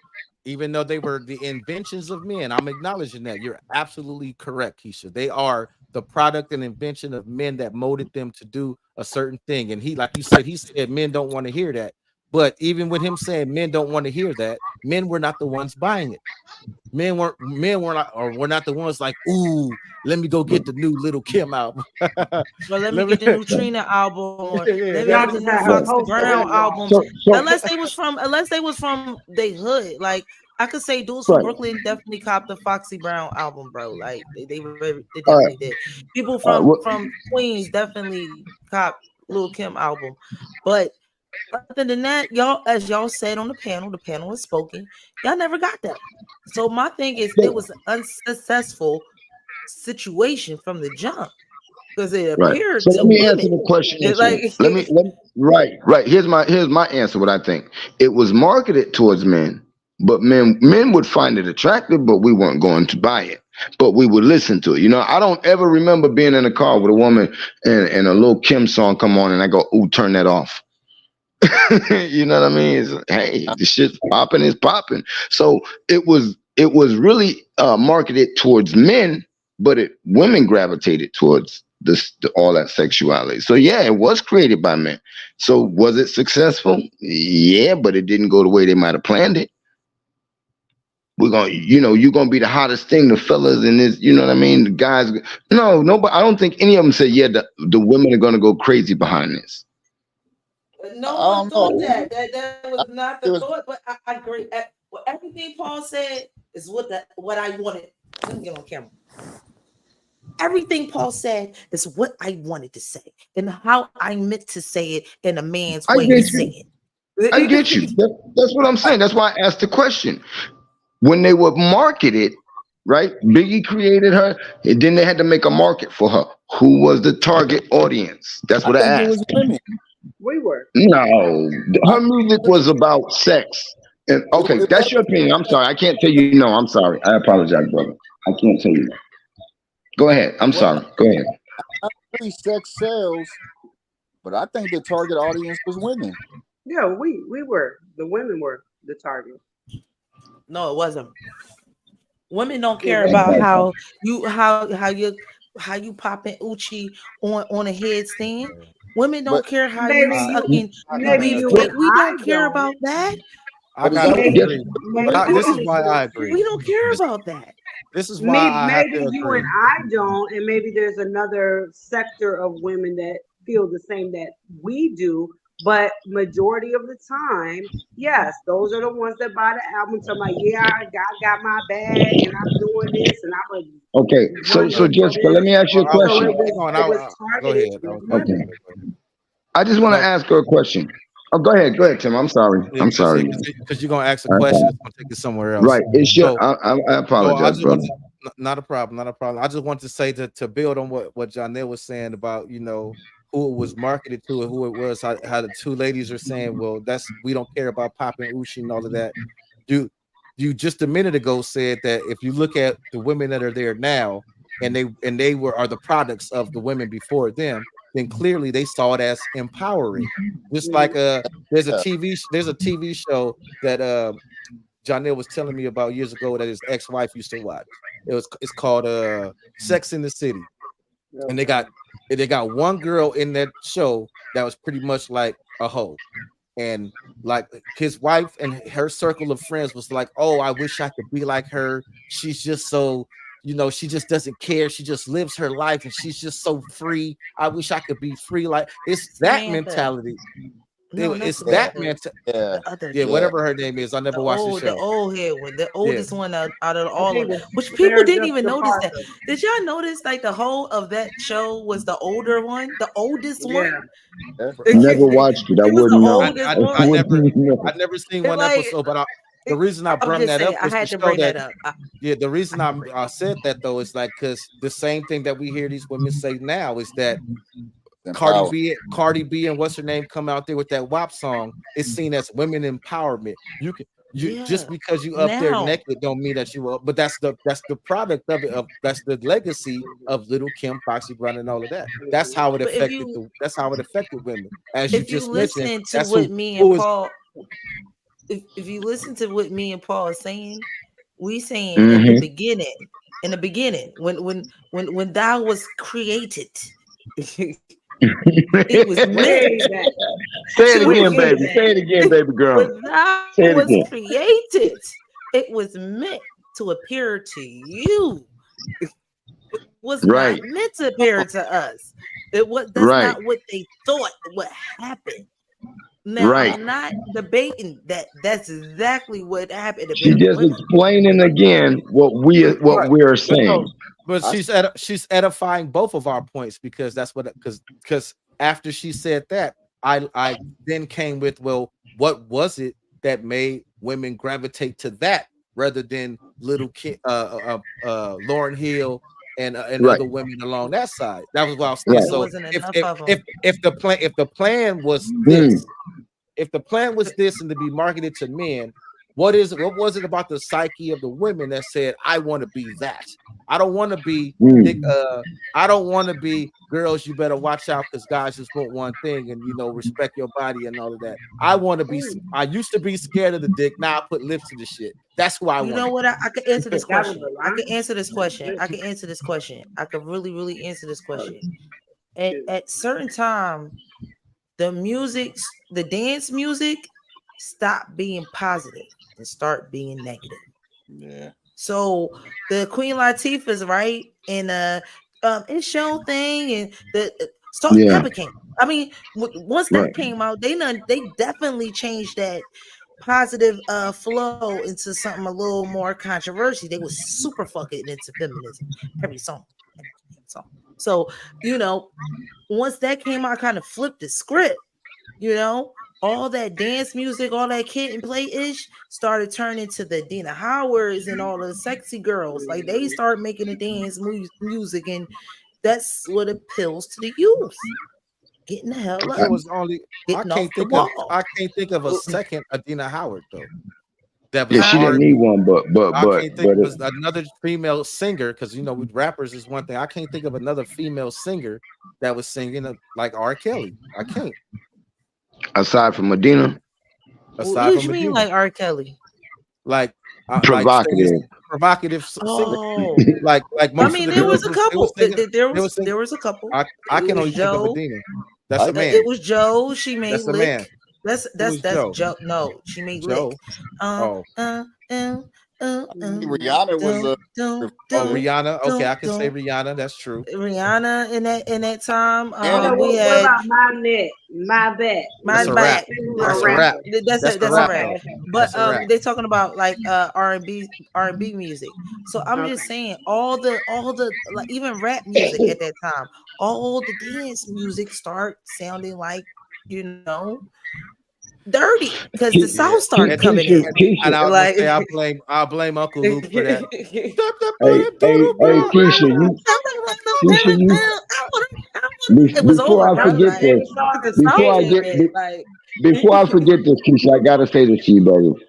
Speaker 2: Even though they were the inventions of men, I'm acknowledging that. You're absolutely correct, Keisha. They are the product and invention of men that molded them to do a certain thing. And like you said, he said men don't want to hear that. But even with him saying men don't want to hear that, men were not the ones buying it. Men were not, or were not the ones like, ooh, let me go get the new Little Kim album.
Speaker 1: Well, let me
Speaker 2: Let me
Speaker 1: get the new Trina album, or
Speaker 2: yeah,
Speaker 1: let me
Speaker 7: Y'all
Speaker 1: get the
Speaker 7: just
Speaker 1: new
Speaker 7: had her
Speaker 1: Foxy
Speaker 7: poster
Speaker 1: Brown
Speaker 7: on the
Speaker 1: albums.
Speaker 7: wall.
Speaker 10: So
Speaker 1: Unless they was from they hood. Like I could say dudes from
Speaker 10: right,
Speaker 1: Brooklyn definitely copped the Foxy Brown album, bro. Like they
Speaker 10: all
Speaker 1: definitely
Speaker 10: right,
Speaker 1: did. People
Speaker 10: all right.
Speaker 1: from Queens definitely cop Lil Kim album. But other than that, y'all, as y'all said on the panel was spoken, y'all never got that. So my thing is it was an unsuccessful situation from the jump because it
Speaker 10: Right.
Speaker 1: appeared
Speaker 10: So let
Speaker 1: to
Speaker 10: me answer
Speaker 1: women.
Speaker 10: the question
Speaker 1: It
Speaker 10: this way.
Speaker 1: like
Speaker 10: Right. Here's my answer. What I think, it was marketed towards men, but men would find it attractive, but we weren't going to buy it. But we would listen to it. I don't ever remember being in a car with a woman and a little Kim song come on, and I go, "Ooh, turn that off." You know what I mean? Hey, the shit's popping, is popping. So it was really marketed towards men, but women gravitated towards all that sexuality. So yeah, it was created by men. So was it successful? Yeah, but it didn't go the way they might have planned it. You're gonna be the hottest thing, the fellas, and this, you know what I mean? The guys, no, but I don't think any of them said, yeah, the women are gonna go crazy behind this.
Speaker 1: no
Speaker 13: I
Speaker 1: one
Speaker 13: don't know.
Speaker 1: thought that. That was not the
Speaker 13: It was,
Speaker 1: thought. But I agree. Well, everything Paul said is what I wanted. Let me get on camera. Everything Paul said is what I wanted to say and how I meant to say it in a man's
Speaker 10: I
Speaker 1: way to
Speaker 10: get
Speaker 1: say
Speaker 10: you. I get you.
Speaker 1: it.
Speaker 10: That's what I'm saying. That's why I asked the question. When they were marketed, right? Biggie created her, and then they had to make a market for her. Who was the target audience? That's
Speaker 13: I
Speaker 10: what I
Speaker 13: think it was
Speaker 10: asked.
Speaker 13: women.
Speaker 7: We were.
Speaker 10: No,
Speaker 13: I
Speaker 10: her music was about sex. And okay,
Speaker 13: it
Speaker 10: that's
Speaker 13: was.
Speaker 10: your opinion. I'm sorry. I can't tell you no. I'm sorry. I apologize, brother. I can't tell you no. Go ahead. I'm
Speaker 13: Well,
Speaker 10: sorry. Go ahead.
Speaker 13: I agree sex sells, but I think the target audience was women.
Speaker 7: Yeah, we were. The women were the target.
Speaker 1: No, it wasn't. Women don't
Speaker 7: It
Speaker 1: care about
Speaker 7: was.
Speaker 1: how you popping Uchi on a headstand. Women don't
Speaker 13: But
Speaker 1: care how you
Speaker 7: Maybe you
Speaker 1: sucking,
Speaker 2: I
Speaker 1: you
Speaker 7: maybe
Speaker 2: gotta
Speaker 1: beating
Speaker 7: you
Speaker 2: agree.
Speaker 7: and
Speaker 1: cake. We
Speaker 7: I
Speaker 1: don't care
Speaker 7: don't.
Speaker 1: about that.
Speaker 2: I
Speaker 13: but is that
Speaker 2: gotta
Speaker 13: what
Speaker 10: Yes.
Speaker 2: agree.
Speaker 7: Maybe
Speaker 2: This is
Speaker 7: you
Speaker 2: why I agree.
Speaker 1: We don't care
Speaker 2: This
Speaker 1: about that.
Speaker 2: this is why
Speaker 7: me
Speaker 2: I have
Speaker 7: maybe
Speaker 2: to
Speaker 7: you and
Speaker 2: agree.
Speaker 7: I don't, and maybe there's another sector of women that feel the same that we do. But majority of the time, yes, those are the ones that buy the album. Talking about, yeah, I got my bag and I'm doing this and I'm a
Speaker 10: Okay. So
Speaker 7: running for
Speaker 10: Jessica, let
Speaker 7: this.
Speaker 10: me ask you
Speaker 2: Well,
Speaker 10: a
Speaker 7: So
Speaker 10: question.
Speaker 1: Right.
Speaker 2: I,
Speaker 7: it was
Speaker 2: go
Speaker 7: targeted
Speaker 2: ahead.
Speaker 7: towards
Speaker 10: Okay.
Speaker 7: women.
Speaker 10: I just want to
Speaker 2: No,
Speaker 10: ask her a question. Oh, go ahead. Go ahead, Tim. I'm sorry. I'm
Speaker 2: because
Speaker 10: sorry.
Speaker 2: you're gonna ask a
Speaker 10: I
Speaker 2: question,
Speaker 10: apologize.
Speaker 2: it's gonna take you somewhere else.
Speaker 10: Right. It's your.
Speaker 2: So
Speaker 10: I
Speaker 2: so I
Speaker 10: apologize,
Speaker 2: just want
Speaker 10: brother.
Speaker 2: to, not a problem, not a problem. I just want to say to build on what Janelle was saying about who it was marketed to and who it was, how the two ladies are saying, well, we don't care about popping Uchi and all of that. You you just a minute ago said that if you look at the women that are there now and they are the products of the women before them, then clearly they saw it as empowering. Just like there's a TV show that Janelle was telling me about years ago that his ex-wife used to watch. It's called Sex in the City. And they got one girl in that show that was pretty much like a hoe. And like his wife and her circle of friends was like, oh, I wish I could be like her. She's just so, she just doesn't care. She just lives her life and she's just so free. I wish I could be free. Like it's that
Speaker 1: Samantha.
Speaker 2: mentality.
Speaker 1: No, not
Speaker 2: It's that
Speaker 1: Samantha.
Speaker 13: Yeah.
Speaker 1: The other
Speaker 2: Yeah,
Speaker 1: chick.
Speaker 2: whatever her name is. I never watched the
Speaker 1: the
Speaker 2: show.
Speaker 1: old head one, the
Speaker 2: Yeah.
Speaker 1: oldest one out of all
Speaker 7: think
Speaker 1: of them,
Speaker 7: it's
Speaker 1: which people
Speaker 7: Sarah
Speaker 1: didn't even
Speaker 7: Jessica
Speaker 1: notice that.
Speaker 7: Parker.
Speaker 1: Did y'all notice like the whole of that show was the older one, the oldest
Speaker 7: Yeah.
Speaker 1: one?
Speaker 10: Never watched it. I
Speaker 1: He was the
Speaker 10: wouldn't know.
Speaker 1: oldest
Speaker 2: I
Speaker 1: one.
Speaker 10: Wouldn't know.
Speaker 2: I've never seen
Speaker 1: It
Speaker 2: one
Speaker 1: like
Speaker 2: episode, but the reason I
Speaker 1: I'm
Speaker 2: brought
Speaker 1: just
Speaker 2: that
Speaker 1: saying,
Speaker 2: up
Speaker 1: I
Speaker 2: was to
Speaker 1: had to
Speaker 2: show
Speaker 1: bring
Speaker 2: that
Speaker 1: that up.
Speaker 2: the reason I said that though is like because the same thing that we hear these women say now is that Cardi B and what's her name come out there with that WAP song. It's seen as women empowerment. You
Speaker 1: Yeah.
Speaker 2: just because you up there
Speaker 1: Now,
Speaker 2: naked don't mean that you up, but that's the product of it. That's the legacy of Little Kim, Foxy Brown, and all of that. That's how it
Speaker 1: but
Speaker 2: affected women. As you
Speaker 1: if you
Speaker 2: just mentioned,
Speaker 1: listen to
Speaker 2: that's
Speaker 1: what
Speaker 2: who
Speaker 1: me and
Speaker 2: is
Speaker 1: Paul, if you listen to what me and Paul are saying, we saying
Speaker 10: Mhm.
Speaker 1: in the beginning, when thou was created, it was meant
Speaker 10: Say it
Speaker 1: to
Speaker 10: again, baby. Say it again, baby girl.
Speaker 1: when thou
Speaker 10: Say it
Speaker 1: was
Speaker 10: again.
Speaker 1: created, it was meant to appear to you. It was
Speaker 10: Right.
Speaker 1: not meant to appear to us. That's
Speaker 10: Right.
Speaker 1: not what they thought would happen. Now
Speaker 10: Right.
Speaker 1: I'm not debating that. That's exactly what happened to
Speaker 10: She
Speaker 1: men and
Speaker 10: just
Speaker 1: women.
Speaker 10: explaining again what we are saying.
Speaker 2: But she's edifying both of our points because that's what because after she said that, I then came with, well, what was it that made women gravitate to that rather than Little Kid, Lauryn Hill and
Speaker 10: Right.
Speaker 2: other women along that side? That was what I was saying.
Speaker 10: Right.
Speaker 1: There
Speaker 2: So
Speaker 1: wasn't enough of them.
Speaker 2: if the plan was
Speaker 10: Hmm.
Speaker 2: this, if the plan was this and to be marketed to men, what was it about the psyche of the women that said, I want to be that? I don't want to be I don't want to be girls, you better watch out because guys just want one thing and respect your body and all of that. I used to be scared of the dick. Now I put lips to the shit. That's who I
Speaker 1: You
Speaker 2: want.
Speaker 1: know what? I could answer this
Speaker 7: That was
Speaker 1: question.
Speaker 7: a
Speaker 1: I
Speaker 7: lie.
Speaker 1: could answer this question. I could answer this question. I could really, really answer this question. At certain time, the dance music, stop being positive and start being negative.
Speaker 13: Yeah.
Speaker 1: So the Queen Latifah's right, and it's your thing, and the Salt and
Speaker 10: Yeah.
Speaker 1: Pepper came. I mean, once that
Speaker 10: Right.
Speaker 1: came out, they definitely changed that positive flow into something a little more controversial. They was super fucking into feminism. Every song. So, once that came out, kind of flipped the script, all that dance music, all that kid and play ish started turning to the Dina Howards and all the sexy girls. Like they start making the dance music, and that's what appeals to the youth. Getting the hell
Speaker 2: But there
Speaker 1: up,
Speaker 2: was only I
Speaker 1: getting off
Speaker 2: can't
Speaker 1: the
Speaker 2: think of
Speaker 1: wall.
Speaker 2: I can't think of a second Adina Howard though. That was
Speaker 10: Yeah, she didn't
Speaker 2: R&B.
Speaker 10: need one, but
Speaker 2: I can't think of another female singer because with rappers is one thing. I can't think of another female singer that was singing like R. Kelly. I can't.
Speaker 10: aside from Medina,
Speaker 2: Aside
Speaker 1: What
Speaker 2: from
Speaker 1: you mean,
Speaker 2: Medina,
Speaker 1: like R. Kelly?
Speaker 2: like
Speaker 10: provocative.
Speaker 2: provocative singer.
Speaker 1: Oh,
Speaker 2: Like
Speaker 1: I
Speaker 2: most of
Speaker 1: mean,
Speaker 2: the
Speaker 1: there was
Speaker 2: girls
Speaker 1: a
Speaker 2: was they was
Speaker 1: couple.
Speaker 2: singing.
Speaker 1: There
Speaker 2: They
Speaker 1: was
Speaker 2: was singing.
Speaker 1: there was a couple.
Speaker 2: I
Speaker 1: It
Speaker 2: can
Speaker 1: was
Speaker 2: only think of
Speaker 1: Joe.
Speaker 2: Medina. That's a
Speaker 1: It
Speaker 2: man.
Speaker 1: was Joe. She made
Speaker 2: That's a man.
Speaker 1: lick. That's
Speaker 2: Who was Joe?
Speaker 1: Joe. No, she made lick.
Speaker 2: Joe. Oh.
Speaker 13: Rihanna was a
Speaker 2: Oh, Rihanna. Okay, I can say Rihanna. That's true.
Speaker 1: Rihanna in that time.
Speaker 13: And
Speaker 1: We
Speaker 7: What
Speaker 1: had
Speaker 7: about my neck, my back?
Speaker 1: my
Speaker 2: That's a rap.
Speaker 1: back.
Speaker 2: That's a rap.
Speaker 1: That's
Speaker 2: That's
Speaker 1: a
Speaker 2: the
Speaker 1: that's a
Speaker 2: rap
Speaker 1: rap.
Speaker 2: though.
Speaker 7: Okay.
Speaker 1: But
Speaker 2: That's a rap.
Speaker 1: they're talking about like R&B music. So I'm just saying all the like even rap music at that time, all the dance music start sounding like dirty because the
Speaker 2: Yeah.
Speaker 1: South started coming in.
Speaker 2: And I was gonna
Speaker 1: Like
Speaker 2: say I'll blame Uncle Luke for that.
Speaker 10: Hey, Keisha, you
Speaker 1: It was over,
Speaker 10: Before I
Speaker 1: bro.
Speaker 10: forget
Speaker 1: Like
Speaker 10: this,
Speaker 1: the song
Speaker 10: before I
Speaker 1: came
Speaker 10: get
Speaker 1: in. Like
Speaker 10: before I forget this, Keisha, I gotta say this to you, baby.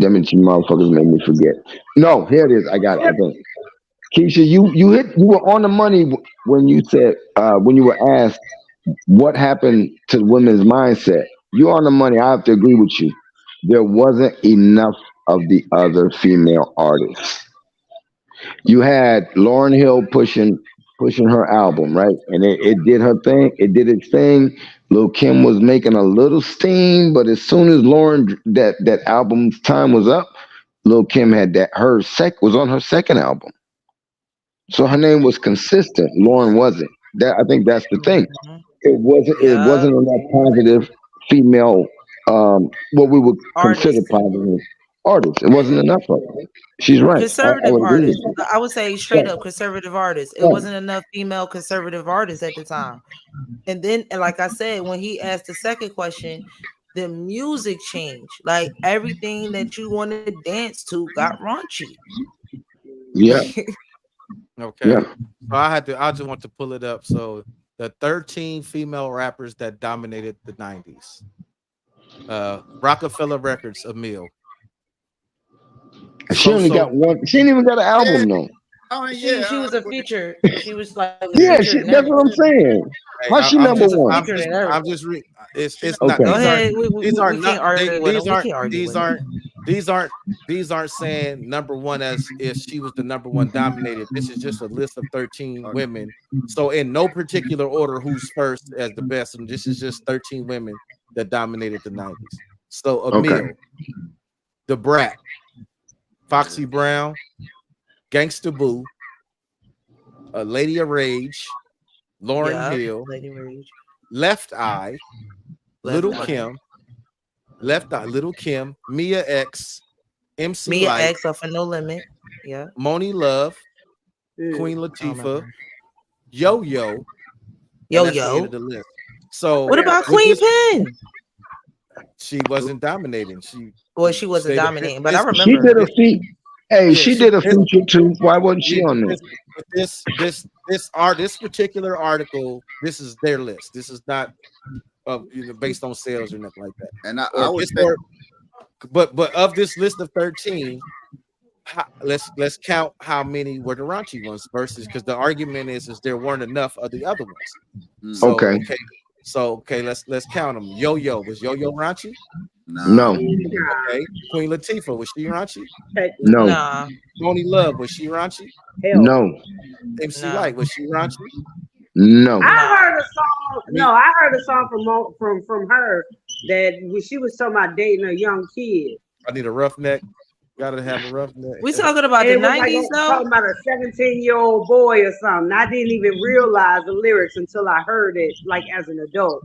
Speaker 10: Damn it, you motherfuckers made me forget. No, here it is. I got it. I think. Keisha, you were on the money when you said when you were asked what happened to women's mindset. You're on the money. I have to agree with you. There wasn't enough of the other female artists. You had Lauren Hill pushing her album, right? And it did her thing. It did its thing. Lil Kim was making a little steam, but as soon as Lauren that album's time was up, Lil Kim had that her sec was on her second album. So her name was consistent. Lauren wasn't. That I think that's the thing.
Speaker 1: mhm.
Speaker 10: It
Speaker 1: Yeah,
Speaker 10: wasn't enough positive female what we would consider
Speaker 1: artist.
Speaker 10: positive artists. It wasn't
Speaker 1: Yeah.
Speaker 10: enough of them. She's right. I
Speaker 1: Conservative
Speaker 10: would agree with
Speaker 1: artists.
Speaker 10: you.
Speaker 1: I would say straight
Speaker 10: Right.
Speaker 1: up conservative artists. It
Speaker 10: Right.
Speaker 1: wasn't enough female conservative artists at the time. And then, and like I said, when he asked the second question, the music changed. Like everything that you want to dance to got raunchy.
Speaker 10: Yeah.
Speaker 2: Okay.
Speaker 10: Yeah.
Speaker 2: So I just want to pull it up. So the 13 female rappers that dominated the 90s. Rockefeller Records, Emil.
Speaker 10: She only
Speaker 2: So
Speaker 10: got one. She ain't even got an
Speaker 13: Yeah.
Speaker 10: album though.
Speaker 13: Oh
Speaker 1: She
Speaker 13: yeah.
Speaker 1: was a feature. She was like a
Speaker 10: Yeah,
Speaker 1: featured and
Speaker 10: that's what I'm
Speaker 1: everything.
Speaker 10: saying.
Speaker 2: hey,
Speaker 10: How she
Speaker 2: I'm
Speaker 10: number
Speaker 1: She was
Speaker 2: just
Speaker 1: a
Speaker 10: one?
Speaker 1: featured and everything.
Speaker 2: it's not
Speaker 10: Okay.
Speaker 1: Go ahead. We can't argue with him.
Speaker 2: these
Speaker 1: We
Speaker 2: aren't
Speaker 1: can't argue
Speaker 2: these
Speaker 1: with him.
Speaker 2: aren't these aren't these aren't saying number one as if she was the number one dominated. This is just a list of 13
Speaker 13: Okay.
Speaker 2: women. So in no particular order who's first as the best, and this is just 13 women that dominated the 90s. So
Speaker 10: Okay.
Speaker 2: Emil, The Brat, Foxy Brown, Gangsta Boo, Lady of Rage, Lauren
Speaker 1: Yeah,
Speaker 2: Hill,
Speaker 1: Lady Rage,
Speaker 2: Left Eye,
Speaker 1: Left
Speaker 2: Little
Speaker 1: Eye,
Speaker 2: Kim, Left Eye, Little Kim, Mia X, MC
Speaker 1: Mia
Speaker 2: Light,
Speaker 1: X off of No Limit. Yeah,
Speaker 2: Moni Love, Queen
Speaker 1: I don't
Speaker 2: Latifah,
Speaker 1: remember.
Speaker 2: Yo Yo, and
Speaker 1: Yo
Speaker 2: that's the end of
Speaker 1: Yo.
Speaker 2: the list.
Speaker 7: I
Speaker 2: So
Speaker 1: What
Speaker 7: forgot
Speaker 1: about
Speaker 7: about
Speaker 2: with
Speaker 1: Queen
Speaker 2: this,
Speaker 1: Pen?
Speaker 2: she wasn't dominating. She
Speaker 1: Well, she wasn't
Speaker 2: stayed up.
Speaker 1: dominating, but I
Speaker 10: She
Speaker 1: remember
Speaker 10: did
Speaker 1: her.
Speaker 10: a feat. Hey,
Speaker 2: Yeah,
Speaker 10: she
Speaker 2: she
Speaker 10: did a
Speaker 2: this
Speaker 10: feature too. Why wasn't she
Speaker 2: yeah,
Speaker 10: on there?
Speaker 2: this particular article. This is their list. This is not based on sales or nothing like that.
Speaker 13: And I
Speaker 2: Or
Speaker 13: would
Speaker 2: this
Speaker 13: say,
Speaker 2: or but of this list of 13, let's count how many were the raunchy ones versus because the argument is there weren't enough of the other ones. So
Speaker 10: Okay.
Speaker 2: let's count them. Yo Yo was Yo Yo raunchy?
Speaker 13: nah.
Speaker 10: No.
Speaker 7: Nah,
Speaker 2: Okay. Queen Latifah was she raunchy?
Speaker 7: heck no.
Speaker 10: No.
Speaker 1: Nah,
Speaker 2: Moni Love was she raunchy?
Speaker 7: Hell no.
Speaker 10: No.
Speaker 2: MC
Speaker 1: no,
Speaker 2: Light was she raunchy?
Speaker 10: No.
Speaker 7: I
Speaker 1: nah.
Speaker 7: heard a song.
Speaker 2: Me,
Speaker 7: No, I heard a song from her that when she was talking about dating a young kid,
Speaker 2: I need a roughneck. Gotta have a roughneck.
Speaker 1: We talking about
Speaker 7: and
Speaker 1: the
Speaker 7: it was like
Speaker 1: '90s though.
Speaker 7: talking about a 17-year-old boy or something. I didn't even realize the lyrics until I heard it like as an adult.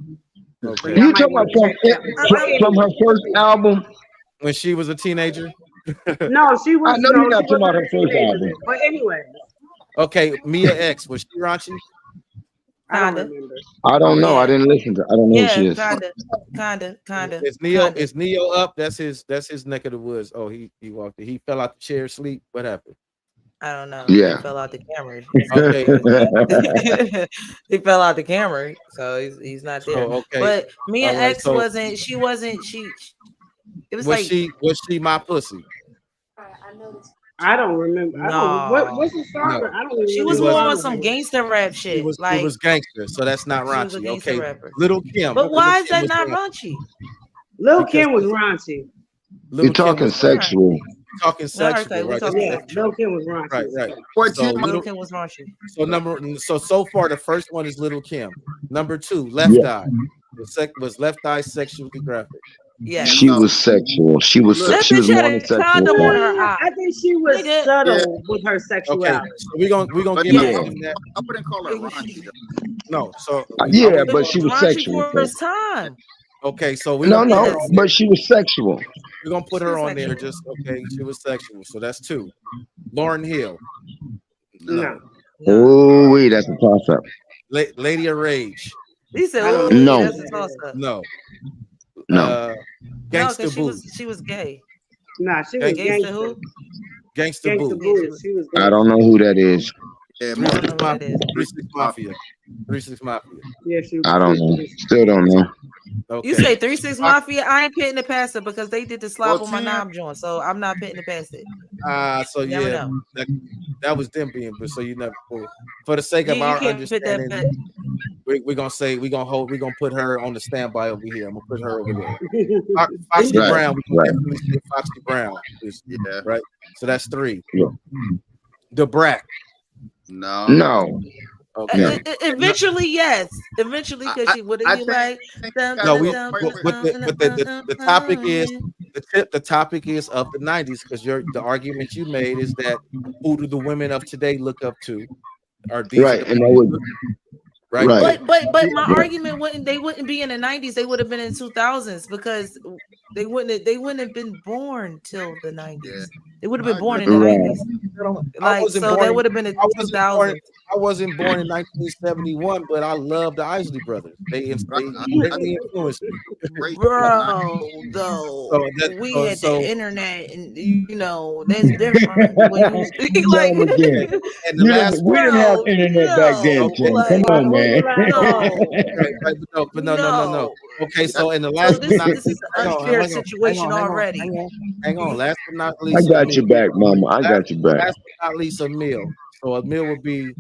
Speaker 7: So
Speaker 2: Okay.
Speaker 7: y'all
Speaker 10: You
Speaker 7: might
Speaker 10: talking
Speaker 7: want
Speaker 10: about
Speaker 7: to check that one. But
Speaker 10: from her
Speaker 7: anyway,
Speaker 10: first album?
Speaker 2: When she was a teenager.
Speaker 7: no, she
Speaker 10: I
Speaker 7: was
Speaker 10: know you're
Speaker 7: no,
Speaker 10: not
Speaker 7: she
Speaker 10: talking about
Speaker 7: wasn't
Speaker 10: her
Speaker 7: a
Speaker 10: first
Speaker 7: teenager
Speaker 10: album.
Speaker 7: then. But anyway,
Speaker 2: Okay, Mia X was she raunchy?
Speaker 7: I don't
Speaker 1: Kinda.
Speaker 7: remember.
Speaker 10: I don't know. I
Speaker 1: Yeah,
Speaker 10: didn't listen to. I don't know who
Speaker 1: yeah,
Speaker 10: she is.
Speaker 1: kinda,
Speaker 2: Is Neo
Speaker 1: kinda.
Speaker 2: Up? That's his neck of the woods. Oh, he walked it. He fell out the chair asleep. What happened?
Speaker 1: I don't know. He
Speaker 10: Yeah.
Speaker 1: fell out the camera.
Speaker 2: Okay,
Speaker 1: He fell out the camera, so he's not there.
Speaker 2: okay,
Speaker 1: But Mia
Speaker 2: all right.
Speaker 1: X
Speaker 2: So
Speaker 1: wasn't. She wasn't. She. It was
Speaker 2: was
Speaker 1: like
Speaker 2: she my pussy?
Speaker 7: I don't remember. I don't.
Speaker 1: no.
Speaker 7: What's the song?
Speaker 2: No,
Speaker 7: I don't even
Speaker 1: She
Speaker 2: she
Speaker 1: was
Speaker 7: remember the
Speaker 1: more
Speaker 2: wasn't.
Speaker 1: on
Speaker 7: song
Speaker 1: some
Speaker 7: name.
Speaker 1: gangster rap shit.
Speaker 2: She
Speaker 1: Like
Speaker 2: was gangster, so that's not
Speaker 1: she was a
Speaker 2: raunchy.
Speaker 1: gangster
Speaker 2: Okay,
Speaker 1: rapper.
Speaker 2: Little Kim.
Speaker 1: But
Speaker 2: Little
Speaker 1: why is
Speaker 2: Kim
Speaker 1: that
Speaker 2: was
Speaker 1: not
Speaker 2: raunchy
Speaker 1: raunchy?
Speaker 7: Lil
Speaker 2: because
Speaker 7: Kim was raunchy.
Speaker 10: You're
Speaker 2: Little Kim
Speaker 10: talking
Speaker 2: was
Speaker 1: All right.
Speaker 10: sexual.
Speaker 2: talking
Speaker 1: All right, okay,
Speaker 2: sexual,
Speaker 1: we
Speaker 2: right? This
Speaker 1: talking
Speaker 2: is
Speaker 7: Yeah,
Speaker 1: sexual.
Speaker 7: Lil Kim was raunchy.
Speaker 2: right.
Speaker 13: What
Speaker 2: So
Speaker 13: Tim?
Speaker 1: Little
Speaker 2: little.
Speaker 1: Kim was raunchy.
Speaker 2: So far the first one is Little Kim. Number 2, Left
Speaker 10: Yeah.
Speaker 2: Eye. Was Left Eye sexually graphic?
Speaker 1: Yes.
Speaker 10: She
Speaker 13: No.
Speaker 10: was sexual. She was
Speaker 13: Look.
Speaker 1: That
Speaker 10: she
Speaker 1: bitch
Speaker 10: was
Speaker 1: had
Speaker 10: more than
Speaker 1: a
Speaker 10: sexual.
Speaker 1: condom on her
Speaker 7: I
Speaker 1: eye.
Speaker 7: think she was
Speaker 1: Nigga.
Speaker 7: subtle with her
Speaker 2: Okay,
Speaker 7: sexuality.
Speaker 2: so we're gonna
Speaker 13: But
Speaker 2: give
Speaker 13: no,
Speaker 10: Yeah.
Speaker 2: him that.
Speaker 13: I wouldn't call her raunchy though.
Speaker 2: No, so I
Speaker 10: Yeah,
Speaker 2: wouldn't
Speaker 1: It
Speaker 10: but
Speaker 1: was
Speaker 2: call
Speaker 10: she was
Speaker 1: raunchy
Speaker 10: sexual.
Speaker 1: for its time.
Speaker 2: okay, so we're
Speaker 10: No,
Speaker 2: gonna put her
Speaker 10: no,
Speaker 1: Yes.
Speaker 2: on
Speaker 10: but
Speaker 2: there.
Speaker 10: she was sexual.
Speaker 2: We're gonna put
Speaker 1: She
Speaker 2: her
Speaker 1: was
Speaker 2: on there.
Speaker 1: sexual.
Speaker 2: Just okay, she was sexual. So that's 2. Lauren Hill,
Speaker 13: No.
Speaker 7: No,
Speaker 1: Nah.
Speaker 10: Oh, wait, that's a toss up.
Speaker 2: Lady of Rage,
Speaker 1: He said,
Speaker 7: I don't
Speaker 1: "Ooh,
Speaker 7: know.
Speaker 10: No,
Speaker 1: that's a toss up."
Speaker 2: no.
Speaker 10: no.
Speaker 1: No,
Speaker 2: Gangsta
Speaker 1: because
Speaker 2: Boo,
Speaker 1: she was gay.
Speaker 7: Nah, she was
Speaker 2: Gangsta
Speaker 1: Gangsta who?
Speaker 7: gangster.
Speaker 2: Gangsta
Speaker 7: Gangster
Speaker 2: Boo.
Speaker 1: Yeah, she
Speaker 7: Boo.
Speaker 1: was.
Speaker 7: She was
Speaker 10: I
Speaker 7: gay.
Speaker 10: don't know who that is.
Speaker 13: Yeah,
Speaker 1: I don't know what that is.
Speaker 2: 3-6 Mafia. 3-6 Mafia.
Speaker 7: Yeah, she.
Speaker 10: I don't know. Still don't know.
Speaker 2: Okay.
Speaker 1: You say 3-6 Mafia? I ain't pitting it past it because they did the slop
Speaker 13: Well,
Speaker 1: on my
Speaker 13: 10.
Speaker 1: knob joint, so I'm not pitting it past it.
Speaker 2: So
Speaker 1: You never
Speaker 2: yeah,
Speaker 1: know.
Speaker 2: that was them being, but so you never for the sake of
Speaker 1: Yeah, you
Speaker 2: our
Speaker 1: can't put that.
Speaker 2: understanding, we're gonna put her on the standby over here. I'm gonna put her over there. Foxy
Speaker 10: Right,
Speaker 2: Brown, we can
Speaker 10: right.
Speaker 2: definitely say Foxy Brown.
Speaker 13: Yeah.
Speaker 2: Right. So that's 3.
Speaker 10: Yeah.
Speaker 2: The Brack.
Speaker 13: No.
Speaker 10: No.
Speaker 2: Okay.
Speaker 10: No.
Speaker 1: Eventually, yes. Eventually, because she would
Speaker 13: I
Speaker 1: you
Speaker 13: think,
Speaker 1: like.
Speaker 2: No, the topic is the topic is of the 90s because the argument you made is that who do the women of today look up to? Are these
Speaker 10: Right,
Speaker 2: are the
Speaker 10: and that would
Speaker 2: right?
Speaker 10: right.
Speaker 1: But my
Speaker 10: Right.
Speaker 1: argument they wouldn't be in the 90s. They would have been in 2000s because they wouldn't have been born till the 90s.
Speaker 13: Yeah.
Speaker 1: They would have
Speaker 13: I
Speaker 1: been born
Speaker 13: agree.
Speaker 1: in the
Speaker 10: Right.
Speaker 1: 90s.
Speaker 2: I
Speaker 1: Like
Speaker 2: wasn't
Speaker 1: so
Speaker 2: born.
Speaker 1: that would have been in
Speaker 2: I wasn't born.
Speaker 1: 2000s.
Speaker 2: I wasn't born in 1971, but I love the Isley Brothers. They
Speaker 13: Right.
Speaker 2: greatly influenced me.
Speaker 13: Raised in the 90s.
Speaker 1: Bro, though
Speaker 2: So that
Speaker 1: we
Speaker 2: so
Speaker 1: had
Speaker 2: so
Speaker 1: the internet, and you know that's different. The way you speak, like,
Speaker 14: Tell them again.
Speaker 2: and the last
Speaker 14: We
Speaker 2: one.
Speaker 14: didn't have
Speaker 1: bro,
Speaker 14: internet back then,
Speaker 1: no,
Speaker 2: Okay.
Speaker 14: Tim. Come
Speaker 1: like,
Speaker 14: on, man.
Speaker 1: no,
Speaker 2: Okay, but no. Okay,
Speaker 13: That's
Speaker 2: so in the
Speaker 1: So
Speaker 2: last but
Speaker 1: this
Speaker 2: not
Speaker 1: this is
Speaker 2: hang
Speaker 1: an
Speaker 2: on,
Speaker 1: unfair
Speaker 2: hang on,
Speaker 1: situation already.
Speaker 2: hang on. Last but not
Speaker 10: I
Speaker 2: least,
Speaker 10: got your back, Mama. I
Speaker 2: last,
Speaker 10: got your back.
Speaker 2: last but not least, Emil. So Emil would be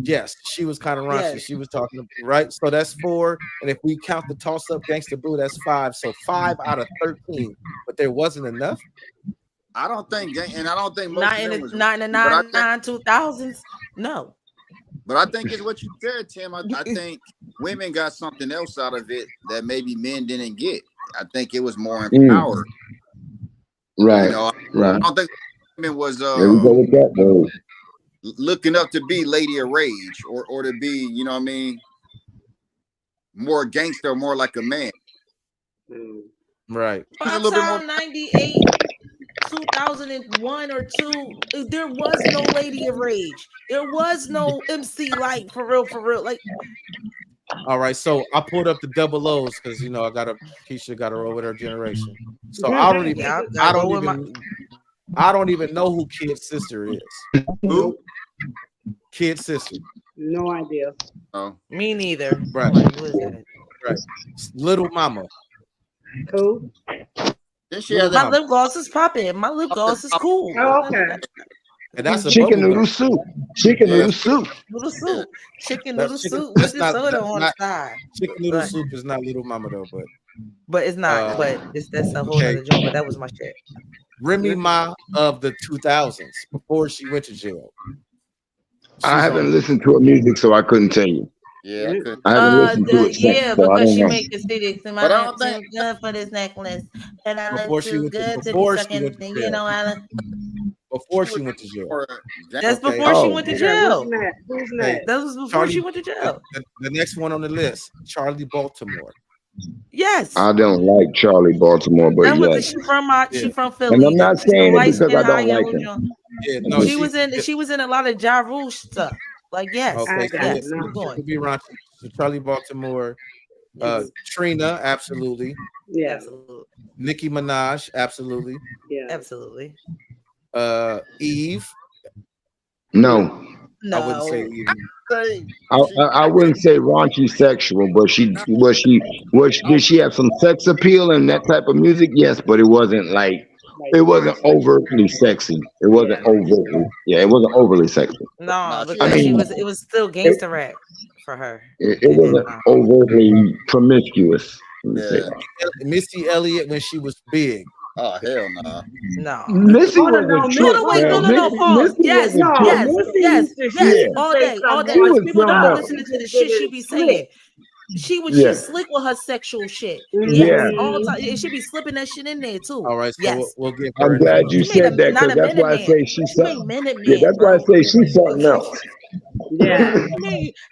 Speaker 2: yes, she was kind of raunchy.
Speaker 1: Yes.
Speaker 2: She was talking right. So that's 4. And if we count the toss up gangster boo, that's 5. So 5 out of 13. But there wasn't enough.
Speaker 13: I don't think, and I don't think most
Speaker 1: Not
Speaker 13: of
Speaker 1: in
Speaker 13: them
Speaker 1: the
Speaker 13: was,
Speaker 1: not in the
Speaker 13: but I think,
Speaker 1: 2000s. No.
Speaker 13: but I think it's what you said, Tim. I think women got something else out of it that maybe men didn't get. I think it was more empowered.
Speaker 10: Right.
Speaker 13: You know,
Speaker 10: Right.
Speaker 13: I don't think women was
Speaker 10: There we go with that, though.
Speaker 13: looking up to be Lady of Rage or to be, you know what I mean, more gangster, more like a man.
Speaker 2: Right.
Speaker 13: She's a
Speaker 1: By
Speaker 13: little bit more.
Speaker 1: time 98, 2001 or 2, there was no Lady of Rage. There was no MC Light for real. Like,
Speaker 2: All right. So I pulled up the double O's because Keisha got to roll with her generation. So I don't even
Speaker 1: yeah,
Speaker 2: I don't even know who Kid's sister is.
Speaker 13: Who?
Speaker 2: Kid's sister.
Speaker 7: No idea.
Speaker 13: Oh,
Speaker 1: me neither.
Speaker 2: Right.
Speaker 1: Like, who is that?
Speaker 2: Right. Little Mama.
Speaker 7: Who?
Speaker 13: then she has
Speaker 1: My
Speaker 13: that.
Speaker 1: lip gloss is popping. My lip gloss is cool.
Speaker 7: Oh, okay.
Speaker 2: And that's a
Speaker 10: Chicken
Speaker 2: bubble
Speaker 10: noodle
Speaker 2: gum.
Speaker 10: soup. Chicken
Speaker 2: Yeah,
Speaker 10: noodle soup.
Speaker 1: Noodle soup. Chicken
Speaker 2: That's
Speaker 1: noodle
Speaker 2: chicken-
Speaker 1: soup
Speaker 2: that's
Speaker 1: with the
Speaker 2: not-
Speaker 1: soda
Speaker 2: that's
Speaker 1: on the
Speaker 2: not-
Speaker 1: side.
Speaker 2: Chicken noodle
Speaker 1: But-
Speaker 2: soup is not Little Mama though,
Speaker 1: But it's not. But that's a whole
Speaker 2: okay.
Speaker 1: other joint. But that was my shit.
Speaker 2: Remy Ma of the 2000s before she went to jail.
Speaker 10: I haven't listened to her music, so I couldn't tell you.
Speaker 13: Yeah, I could.
Speaker 10: I haven't listened to it since,
Speaker 1: Yeah,
Speaker 10: so I
Speaker 1: because
Speaker 10: don't
Speaker 1: she
Speaker 10: know.
Speaker 1: make aesthetics and my
Speaker 13: But I don't
Speaker 1: lips too
Speaker 13: think-
Speaker 1: good for this necklace. And I
Speaker 2: Before
Speaker 1: look
Speaker 2: she
Speaker 1: too
Speaker 2: went to-
Speaker 1: good to be
Speaker 2: before she
Speaker 1: sucking.
Speaker 2: went to
Speaker 1: You
Speaker 2: jail.
Speaker 1: know,
Speaker 2: Before she went to jail.
Speaker 1: that's
Speaker 2: Okay.
Speaker 1: before she
Speaker 10: Oh,
Speaker 1: went to
Speaker 7: Okay,
Speaker 1: jail.
Speaker 7: who's next? Who's
Speaker 2: Hey,
Speaker 7: next?
Speaker 1: That was before
Speaker 2: Charlie-
Speaker 1: she went to jail.
Speaker 2: The next one on the list, Charlie Baltimore.
Speaker 1: Yes.
Speaker 10: I don't like Charlie Baltimore, but
Speaker 1: That was
Speaker 10: yes.
Speaker 1: she from Philly.
Speaker 10: And I'm not
Speaker 1: She's some
Speaker 10: saying it
Speaker 1: light
Speaker 10: because I
Speaker 1: skinned, high
Speaker 10: don't
Speaker 1: yellow
Speaker 10: like him.
Speaker 1: joint.
Speaker 2: Yeah, no,
Speaker 1: She was in a lot of Ja Rule stuff. Like, yes.
Speaker 2: Okay, so
Speaker 1: Yes.
Speaker 7: no.
Speaker 1: Keep going.
Speaker 2: She'll be raunchy. So Charlie Baltimore, Trina, absolutely.
Speaker 7: Yeah,
Speaker 1: Absolutely.
Speaker 2: Nicki Minaj, absolutely.
Speaker 7: yeah.
Speaker 1: Absolutely.
Speaker 2: Eve.
Speaker 10: No.
Speaker 1: No.
Speaker 2: I wouldn't say Eve.
Speaker 10: I wouldn't say raunchy sexual, but did she have some sex appeal and that type of music? Yes, but it wasn't overtly sexy. It wasn't overly sexy.
Speaker 1: No,
Speaker 13: she-
Speaker 1: because
Speaker 10: I mean,
Speaker 1: it was still gangster rap for her.
Speaker 10: It wasn't overtly promiscuous. Let me say
Speaker 13: Yeah.
Speaker 10: that.
Speaker 2: Missy Elliott when she was big.
Speaker 13: Oh hell no.
Speaker 1: No.
Speaker 10: Missy
Speaker 7: Hold on,
Speaker 10: was
Speaker 7: no,
Speaker 10: a
Speaker 7: Miss-
Speaker 10: trip,
Speaker 1: Wait,
Speaker 10: man.
Speaker 1: no, pause.
Speaker 10: Missy
Speaker 1: Yes,
Speaker 10: was a
Speaker 7: No,
Speaker 10: trip.
Speaker 1: yes,
Speaker 7: Missy
Speaker 1: yes,
Speaker 7: used to-
Speaker 1: yes,
Speaker 7: she used to
Speaker 1: all
Speaker 7: say
Speaker 1: day.
Speaker 7: something
Speaker 10: She
Speaker 7: like
Speaker 10: was
Speaker 1: People
Speaker 10: something
Speaker 1: not
Speaker 10: else.
Speaker 1: listening to the
Speaker 7: Did
Speaker 1: shit she
Speaker 7: it
Speaker 1: be
Speaker 7: slip?
Speaker 1: saying. She's
Speaker 10: Yeah.
Speaker 1: slick with her sexual shit.
Speaker 7: Mhm.
Speaker 1: Yes, all time. And she be slipping that shit in there too.
Speaker 2: All right, so
Speaker 1: Yes.
Speaker 2: we'll give her
Speaker 10: I'm
Speaker 2: a
Speaker 10: glad
Speaker 2: name.
Speaker 10: you
Speaker 1: She made
Speaker 10: said that
Speaker 1: not
Speaker 10: because
Speaker 1: a
Speaker 10: that's
Speaker 1: minute
Speaker 10: why I
Speaker 1: man.
Speaker 10: say she's
Speaker 1: She made
Speaker 10: something.
Speaker 1: minute
Speaker 10: Yeah,
Speaker 1: man,
Speaker 10: that's why I
Speaker 1: bro.
Speaker 10: say she's something else.
Speaker 7: Yeah.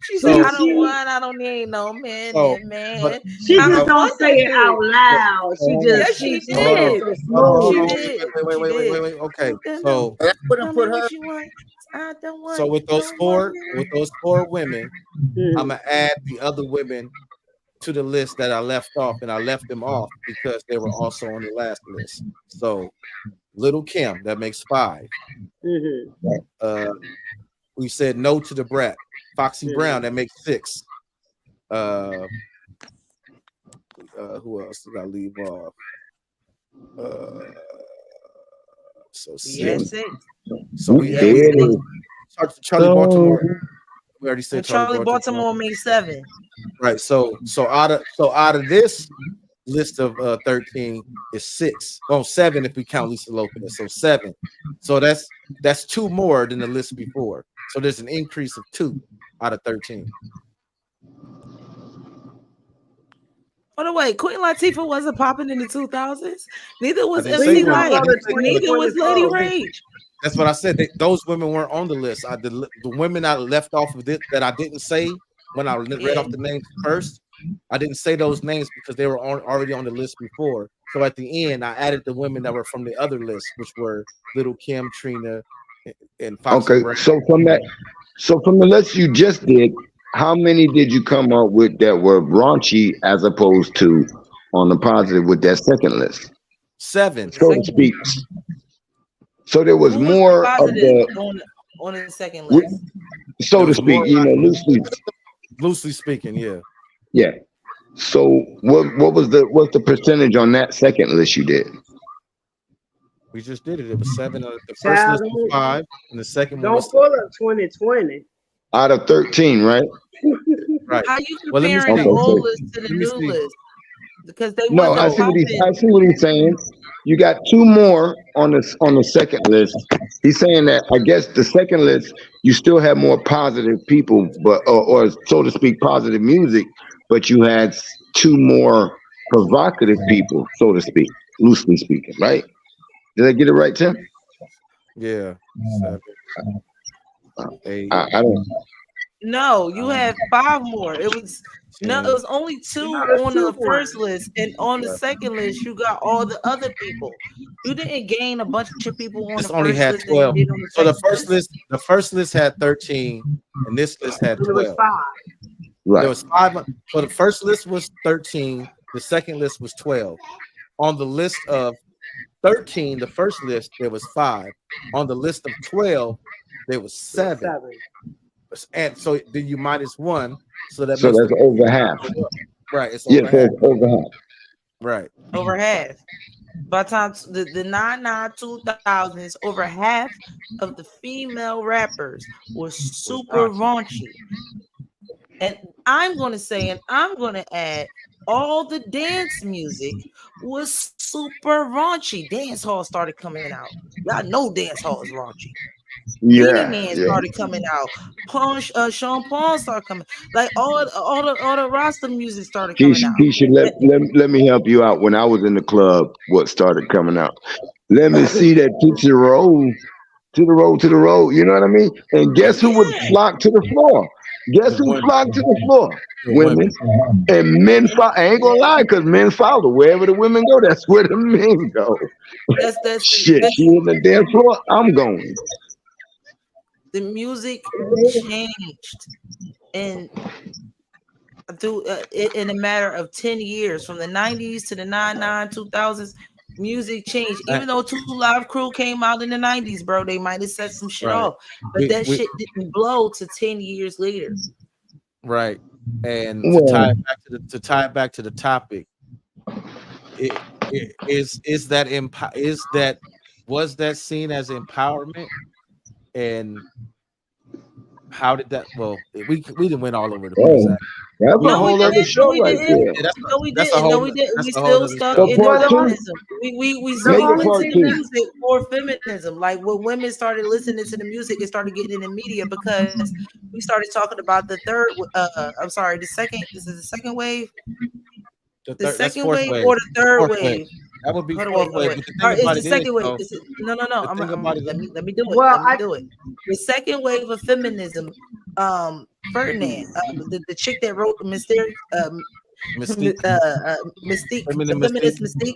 Speaker 1: She
Speaker 2: So-
Speaker 1: said, I don't need no man,
Speaker 2: So,
Speaker 1: man.
Speaker 7: She
Speaker 1: I
Speaker 7: just
Speaker 1: don't
Speaker 7: don't
Speaker 1: want
Speaker 7: say
Speaker 1: that
Speaker 7: it out
Speaker 1: shit.
Speaker 7: loud. She
Speaker 2: Hold
Speaker 7: just
Speaker 1: Yes, she
Speaker 7: she
Speaker 2: Hold on.
Speaker 7: says
Speaker 1: did.
Speaker 7: it
Speaker 2: Hold
Speaker 1: She
Speaker 2: on.
Speaker 7: smooth.
Speaker 1: did.
Speaker 2: Wait. Okay,
Speaker 1: She
Speaker 2: so
Speaker 13: That
Speaker 1: Tell
Speaker 13: wouldn't
Speaker 1: me
Speaker 13: put her.
Speaker 1: what you want. I don't want.
Speaker 2: so with those
Speaker 1: no
Speaker 2: four women,
Speaker 7: Mhm.
Speaker 2: I'm gonna add the other women to the list that I left off, and I left them off because they were also on the last list. So Little Kim, that makes 5.
Speaker 7: Mhm.
Speaker 2: We said no to the brat. Foxy
Speaker 7: Mhm.
Speaker 2: Brown, that makes 6. Who else did I leave off? So
Speaker 1: You had
Speaker 2: 6.
Speaker 1: 6.
Speaker 2: So we
Speaker 1: You had
Speaker 2: we
Speaker 1: 6.
Speaker 2: Charlie Baltimore. We already said
Speaker 1: And
Speaker 2: Charlie
Speaker 1: Charlie
Speaker 2: Baltimore.
Speaker 1: Baltimore made 7.
Speaker 2: Right. So out of this list of 13 is 6. Oh, 7 if we count Lisa Lopez. So 7. So that's 2 more than the list before. So there's an increase of 2 out of 13.
Speaker 1: By the way, Queen Latifah wasn't popping in the 2000s. Neither
Speaker 2: I
Speaker 1: was
Speaker 2: didn't say
Speaker 1: MC
Speaker 7: Please
Speaker 2: women.
Speaker 7: don't
Speaker 1: Lyte.
Speaker 7: go
Speaker 2: I
Speaker 7: to
Speaker 2: didn't say women.
Speaker 1: Neither was Lady
Speaker 7: 2012.
Speaker 1: Rage.
Speaker 2: That's what I said. Those women weren't on the list. The women I left off of this that I didn't say when I read
Speaker 1: Yeah.
Speaker 2: off the names first. I didn't say those names because they were already on the list before. So at the end, I added the women that were from the other list, which were Little Kim, Trina, and Foxy
Speaker 10: Okay,
Speaker 2: Brown.
Speaker 10: so from the list you just did, how many did you come up with that were raunchy as opposed to on the positive with that second list,
Speaker 2: 7.
Speaker 10: so to speak? So there was
Speaker 1: Who was
Speaker 10: more of
Speaker 1: positive
Speaker 10: the,
Speaker 1: on the second
Speaker 10: we-
Speaker 1: list?
Speaker 10: so
Speaker 2: There
Speaker 10: to
Speaker 2: was more,
Speaker 10: speak,
Speaker 2: loosely speaking, yeah.
Speaker 10: yeah. So what's the percentage on that second list you did?
Speaker 2: We just did it. It was 7. The first
Speaker 7: Child,
Speaker 2: list was 5, and the second one
Speaker 7: don't
Speaker 2: was
Speaker 7: pull up 2020.
Speaker 10: Out of 13, right?
Speaker 2: right.
Speaker 1: How you
Speaker 2: Well, let me
Speaker 1: comparing
Speaker 2: see.
Speaker 1: the
Speaker 10: Okay,
Speaker 1: old
Speaker 10: so
Speaker 1: list to the
Speaker 2: Let me
Speaker 1: new
Speaker 2: see.
Speaker 1: list? Because they
Speaker 10: no,
Speaker 1: wasn't
Speaker 2: No,
Speaker 10: I
Speaker 1: popping.
Speaker 10: see what he's saying. You got 2 more on the second list. He's saying that I guess the second list you still have more positive people, but or so to speak, positive music, but you had 2 more provocative people, so to speak, loosely speaking, right? Did I get it right, Tim?
Speaker 2: yeah, 7, 8,
Speaker 10: I don't.
Speaker 1: No, you
Speaker 2: 9,
Speaker 1: had 5 more. It was
Speaker 2: 10.
Speaker 1: only 2
Speaker 7: No, there's
Speaker 1: on
Speaker 7: 2
Speaker 1: the
Speaker 7: more.
Speaker 1: first list, and on the second list, you got all the other people. You didn't gain a bunch of people on
Speaker 2: This
Speaker 1: the
Speaker 2: only
Speaker 1: first
Speaker 2: had
Speaker 1: list than you
Speaker 2: 12.
Speaker 1: did on the
Speaker 2: So
Speaker 1: second list.
Speaker 2: the first list had 13, and this list had
Speaker 7: And it was
Speaker 2: 12.
Speaker 7: 5.
Speaker 10: Right.
Speaker 2: There was 5. So the first list was 13. The second list was 12. On the list of 13, the first list, there was 5. On the list of 12, there was 7.
Speaker 7: 7.
Speaker 2: And so then you minus 1. So that
Speaker 10: So
Speaker 2: makes
Speaker 10: that's
Speaker 2: the
Speaker 10: over half.
Speaker 2: right. It's
Speaker 10: Yeah,
Speaker 2: over
Speaker 10: so
Speaker 2: half.
Speaker 10: it's over half.
Speaker 2: Right.
Speaker 1: Over half. By the time the 99 2000s, over half of the female rappers were
Speaker 2: Was
Speaker 1: super
Speaker 2: raunchy.
Speaker 1: raunchy. And I'm going to say, and I'm going to add, all the dance music was super raunchy. Dance hall started coming out. Y'all know dance hall is raunchy. Beanie
Speaker 10: Yeah,
Speaker 1: Man
Speaker 10: yeah.
Speaker 1: started coming out. Sean Paul started coming. Like all the Rasta music started coming out.
Speaker 10: Keisha, let me help you out. When I was in the club, what started coming out? Let me see that to the road, to the road, to the road. You know what I mean? And guess who would
Speaker 1: Yeah,
Speaker 10: flock to the floor? Guess
Speaker 2: The
Speaker 10: who
Speaker 2: women.
Speaker 10: flocked to the floor?
Speaker 2: The
Speaker 10: Women.
Speaker 2: women.
Speaker 10: And men follow. I ain't gonna lie, because men follow. Wherever the women go, that's where the men go. Shit,
Speaker 1: that's
Speaker 10: she in the dance floor, I'm going.
Speaker 1: the music changed and through in a matter of 10 years from the 90s to the 99 2000s. Music changed.
Speaker 2: Uh,
Speaker 1: Even though Two Live Crew came out in the 90s, bro, they might have set some shit
Speaker 2: Right.
Speaker 1: off, but that
Speaker 2: We
Speaker 1: shit didn't blow to 10 years later.
Speaker 2: right. And
Speaker 10: Well,
Speaker 2: to tie it back to the topic, is that was that seen as empowerment, and how did that? Well, we didn't went all over the place.
Speaker 10: oh, that's a
Speaker 1: No, we
Speaker 10: whole other
Speaker 1: didn't. No,
Speaker 10: show
Speaker 1: we
Speaker 10: right
Speaker 1: didn't.
Speaker 10: there.
Speaker 2: Yeah,
Speaker 1: No, we
Speaker 2: that's a
Speaker 1: didn't. No,
Speaker 2: whole
Speaker 1: we didn't. We
Speaker 2: that's a whole
Speaker 1: still
Speaker 2: other
Speaker 1: stuck
Speaker 10: So
Speaker 2: show.
Speaker 1: in the
Speaker 10: part two,
Speaker 1: feminism. We
Speaker 10: make
Speaker 1: still
Speaker 10: it part
Speaker 1: listen to
Speaker 10: two.
Speaker 1: music for feminism. Like when women started listening to the music, it started getting in the media because we started talking about the third. I'm sorry, the second. This is the second wave.
Speaker 2: The
Speaker 1: The
Speaker 2: third, that's
Speaker 1: second
Speaker 2: fourth
Speaker 1: wave
Speaker 2: wave.
Speaker 1: or the third
Speaker 2: Fourth wave.
Speaker 1: wave.
Speaker 2: That would be
Speaker 1: Hold on,
Speaker 2: fourth
Speaker 1: wait, hold on,
Speaker 2: wave.
Speaker 1: wait.
Speaker 2: But the
Speaker 1: All
Speaker 2: thing
Speaker 1: right, it's
Speaker 2: about
Speaker 1: the
Speaker 2: it is,
Speaker 1: second wave.
Speaker 2: though,
Speaker 1: No.
Speaker 2: the thing about it
Speaker 1: Let
Speaker 2: is,
Speaker 1: me do it.
Speaker 7: Well,
Speaker 1: Let me do it. The second wave of feminism. Ferdinand, the chick that wrote Mysterious,
Speaker 2: Mystique,
Speaker 1: Mystique, the
Speaker 2: feminine Mystique.
Speaker 1: feminist Mystique,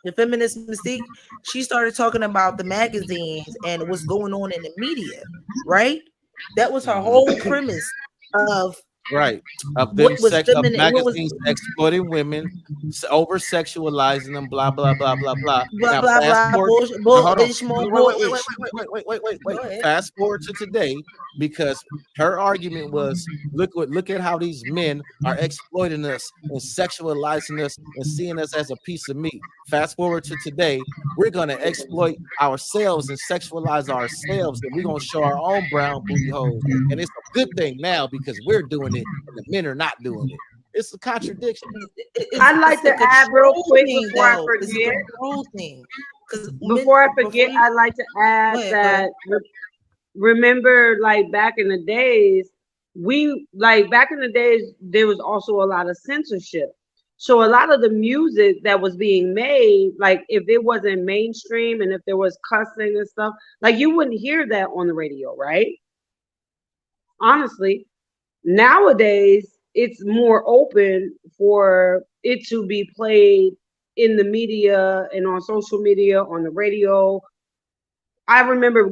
Speaker 1: the feminist Mystique, she started talking about the magazines and what's going on in the media, right? That was her
Speaker 2: Hmm.
Speaker 1: whole premise of
Speaker 2: right, of them
Speaker 1: What was
Speaker 2: of
Speaker 1: feminine? What was
Speaker 2: magazines exploiting women, over sexualizing them, blah blah blah blah blah.
Speaker 1: blah
Speaker 2: Now
Speaker 1: blah
Speaker 2: fast
Speaker 1: blah
Speaker 2: forward.
Speaker 1: bullshit,
Speaker 2: Now hold on.
Speaker 1: bullish, more bullish.
Speaker 2: Wait.
Speaker 1: Go ahead.
Speaker 2: Fast forward to today, because her argument was, look at how these men are exploiting us and sexualizing us and seeing us as a piece of meat. Fast forward to today, we're gonna exploit ourselves and sexualize ourselves, and we're gonna show our own brown booty holes. And it's a good thing now because we're doing it and the men are not doing it. It's a contradiction.
Speaker 7: I'd like
Speaker 1: It's
Speaker 7: to
Speaker 1: a
Speaker 7: add real
Speaker 1: control
Speaker 7: quick
Speaker 1: thing,
Speaker 7: before I
Speaker 1: though. It's a
Speaker 7: forget.
Speaker 1: control thing. Because
Speaker 7: Before I
Speaker 1: before
Speaker 7: forget,
Speaker 1: you
Speaker 7: I'd like to add
Speaker 1: go
Speaker 7: that
Speaker 1: ahead.
Speaker 7: remember, like back in the days, back in the days there was also a lot of censorship. So a lot of the music that was being made, like if it wasn't mainstream and if there was cussing and stuff, like you wouldn't hear that on the radio, right? Honestly, nowadays it's more open for it to be played in the media and on social media, on the radio. I remember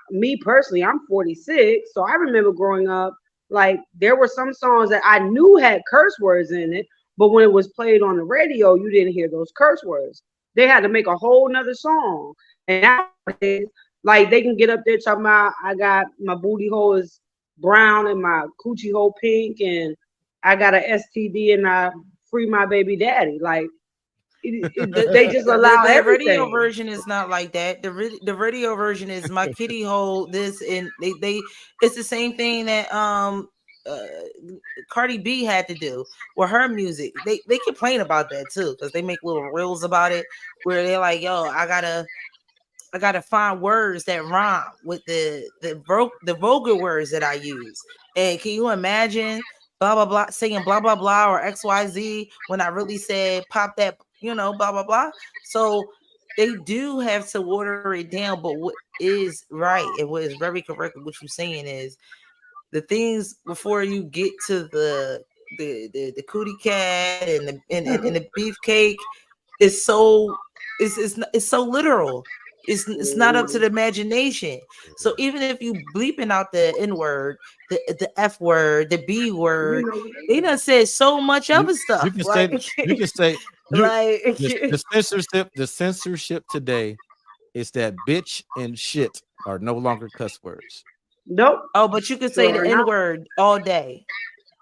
Speaker 7: me personally, I'm 46, so I remember growing up, like there were some songs that I knew had curse words in it, but when it was played on the radio, you didn't hear those curse words. They had to make a whole nother song. And nowadays, like they can get up there talking about I got my booty hole is brown and my coochie hole pink and I got a STD and I free my baby daddy. Like they just allow
Speaker 1: The radio
Speaker 7: everything.
Speaker 1: version is not like that. The radio version is my kitty hole this, and they it's the same thing that uh Cardi B had to do with her music. They complain about that too because they make little reels about it where they're like, yo, I gotta find words that rhyme with the vulgar words that I use. And can you imagine blah blah blah saying blah blah blah or XYZ when I really said pop that, blah blah blah. So they do have to water it down, but what is right and what is very correct what you're saying is the things before you get to the cootie cat and and the beefcake is so it's so literal. It's not up to the imagination. So even if you bleeping out the N word, the F word, the B word, they done said so much other
Speaker 2: You
Speaker 1: stuff.
Speaker 2: can say
Speaker 1: Like
Speaker 2: you can say you
Speaker 1: like
Speaker 2: the censorship today is that bitch and shit are no longer cuss words.
Speaker 7: Nope.
Speaker 1: oh, but you can say
Speaker 7: Sure
Speaker 1: the
Speaker 7: enough.
Speaker 1: N word all day.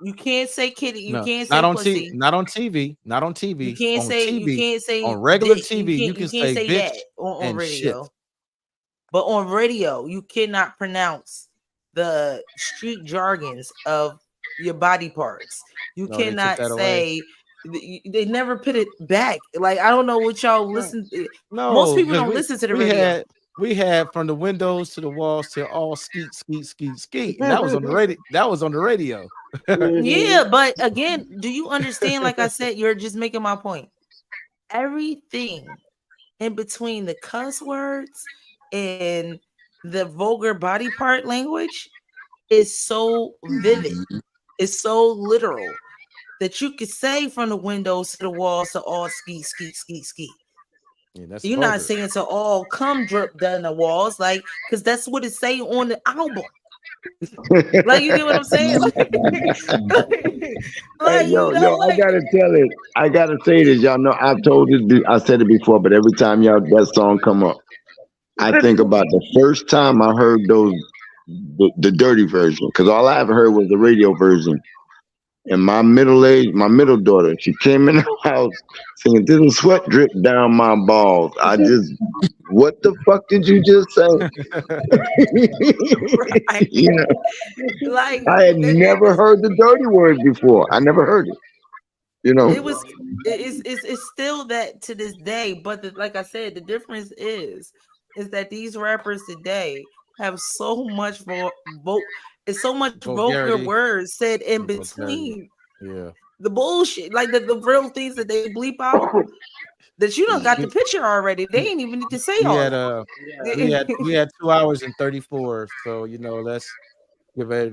Speaker 1: You can't say kitty. You
Speaker 2: No,
Speaker 1: can't
Speaker 2: not
Speaker 1: say
Speaker 2: on T
Speaker 1: pussy.
Speaker 2: not on TV, not on
Speaker 1: You
Speaker 2: TV.
Speaker 1: can't
Speaker 2: On
Speaker 1: say you
Speaker 2: TV,
Speaker 1: can't say
Speaker 2: on regular
Speaker 1: you
Speaker 2: TV, you
Speaker 1: can't
Speaker 2: can
Speaker 1: you can't
Speaker 2: say
Speaker 1: say
Speaker 2: bitch
Speaker 1: that on
Speaker 2: and shit.
Speaker 1: radio. But on radio, you cannot pronounce the street jargons of your body parts. You
Speaker 2: No, they took
Speaker 1: cannot
Speaker 2: that away.
Speaker 1: say they never put it back. Like I don't know what y'all
Speaker 2: No,
Speaker 1: listen. Most
Speaker 2: no,
Speaker 1: people
Speaker 2: because
Speaker 1: don't
Speaker 2: we
Speaker 1: listen to the
Speaker 2: we
Speaker 1: radio.
Speaker 2: had we had from the windows to the walls to all skeet skeet skeet skeet, and that was on the radio. That was on the radio.
Speaker 1: Yeah, but again, do you understand? Like I said, you're just making my point. Everything in between the cuss words and the vulgar body part language is so vivid. It's so literal that you could say from the windows to the walls to all ski, ski, ski, ski.
Speaker 2: Yeah, that's
Speaker 1: You're not
Speaker 2: vulgar.
Speaker 1: saying to all come drip down the walls, like, because that's what it say on the album. Like, you get what I'm saying?
Speaker 10: Hey,
Speaker 1: Like,
Speaker 10: I gotta tell it. I gotta say this. Y'all know I've told it. I said it before, but every time y'all that song come up, I think about the first time I heard the dirty version, because all I ever heard was the radio version. And my middle daughter, she came in the house singing, "Little sweat drip down my balls." What the fuck did you just say?
Speaker 1: right.
Speaker 10: You know,
Speaker 1: Like,
Speaker 10: I had never heard the dirty word before. I never heard it. You know.
Speaker 1: it was it's still that to this day, but like I said, the difference is that these rappers today have so much it's so much vulgar
Speaker 2: Vulgarity.
Speaker 1: words said in
Speaker 2: Vulgarity.
Speaker 1: between
Speaker 2: Yeah.
Speaker 1: the bullshit, like the real things that they bleep out that you don't got the
Speaker 2: We,
Speaker 1: picture already. They ain't even need to say
Speaker 2: we
Speaker 1: all
Speaker 2: had
Speaker 1: that.
Speaker 2: we had 2 hours and 34. So let's get ready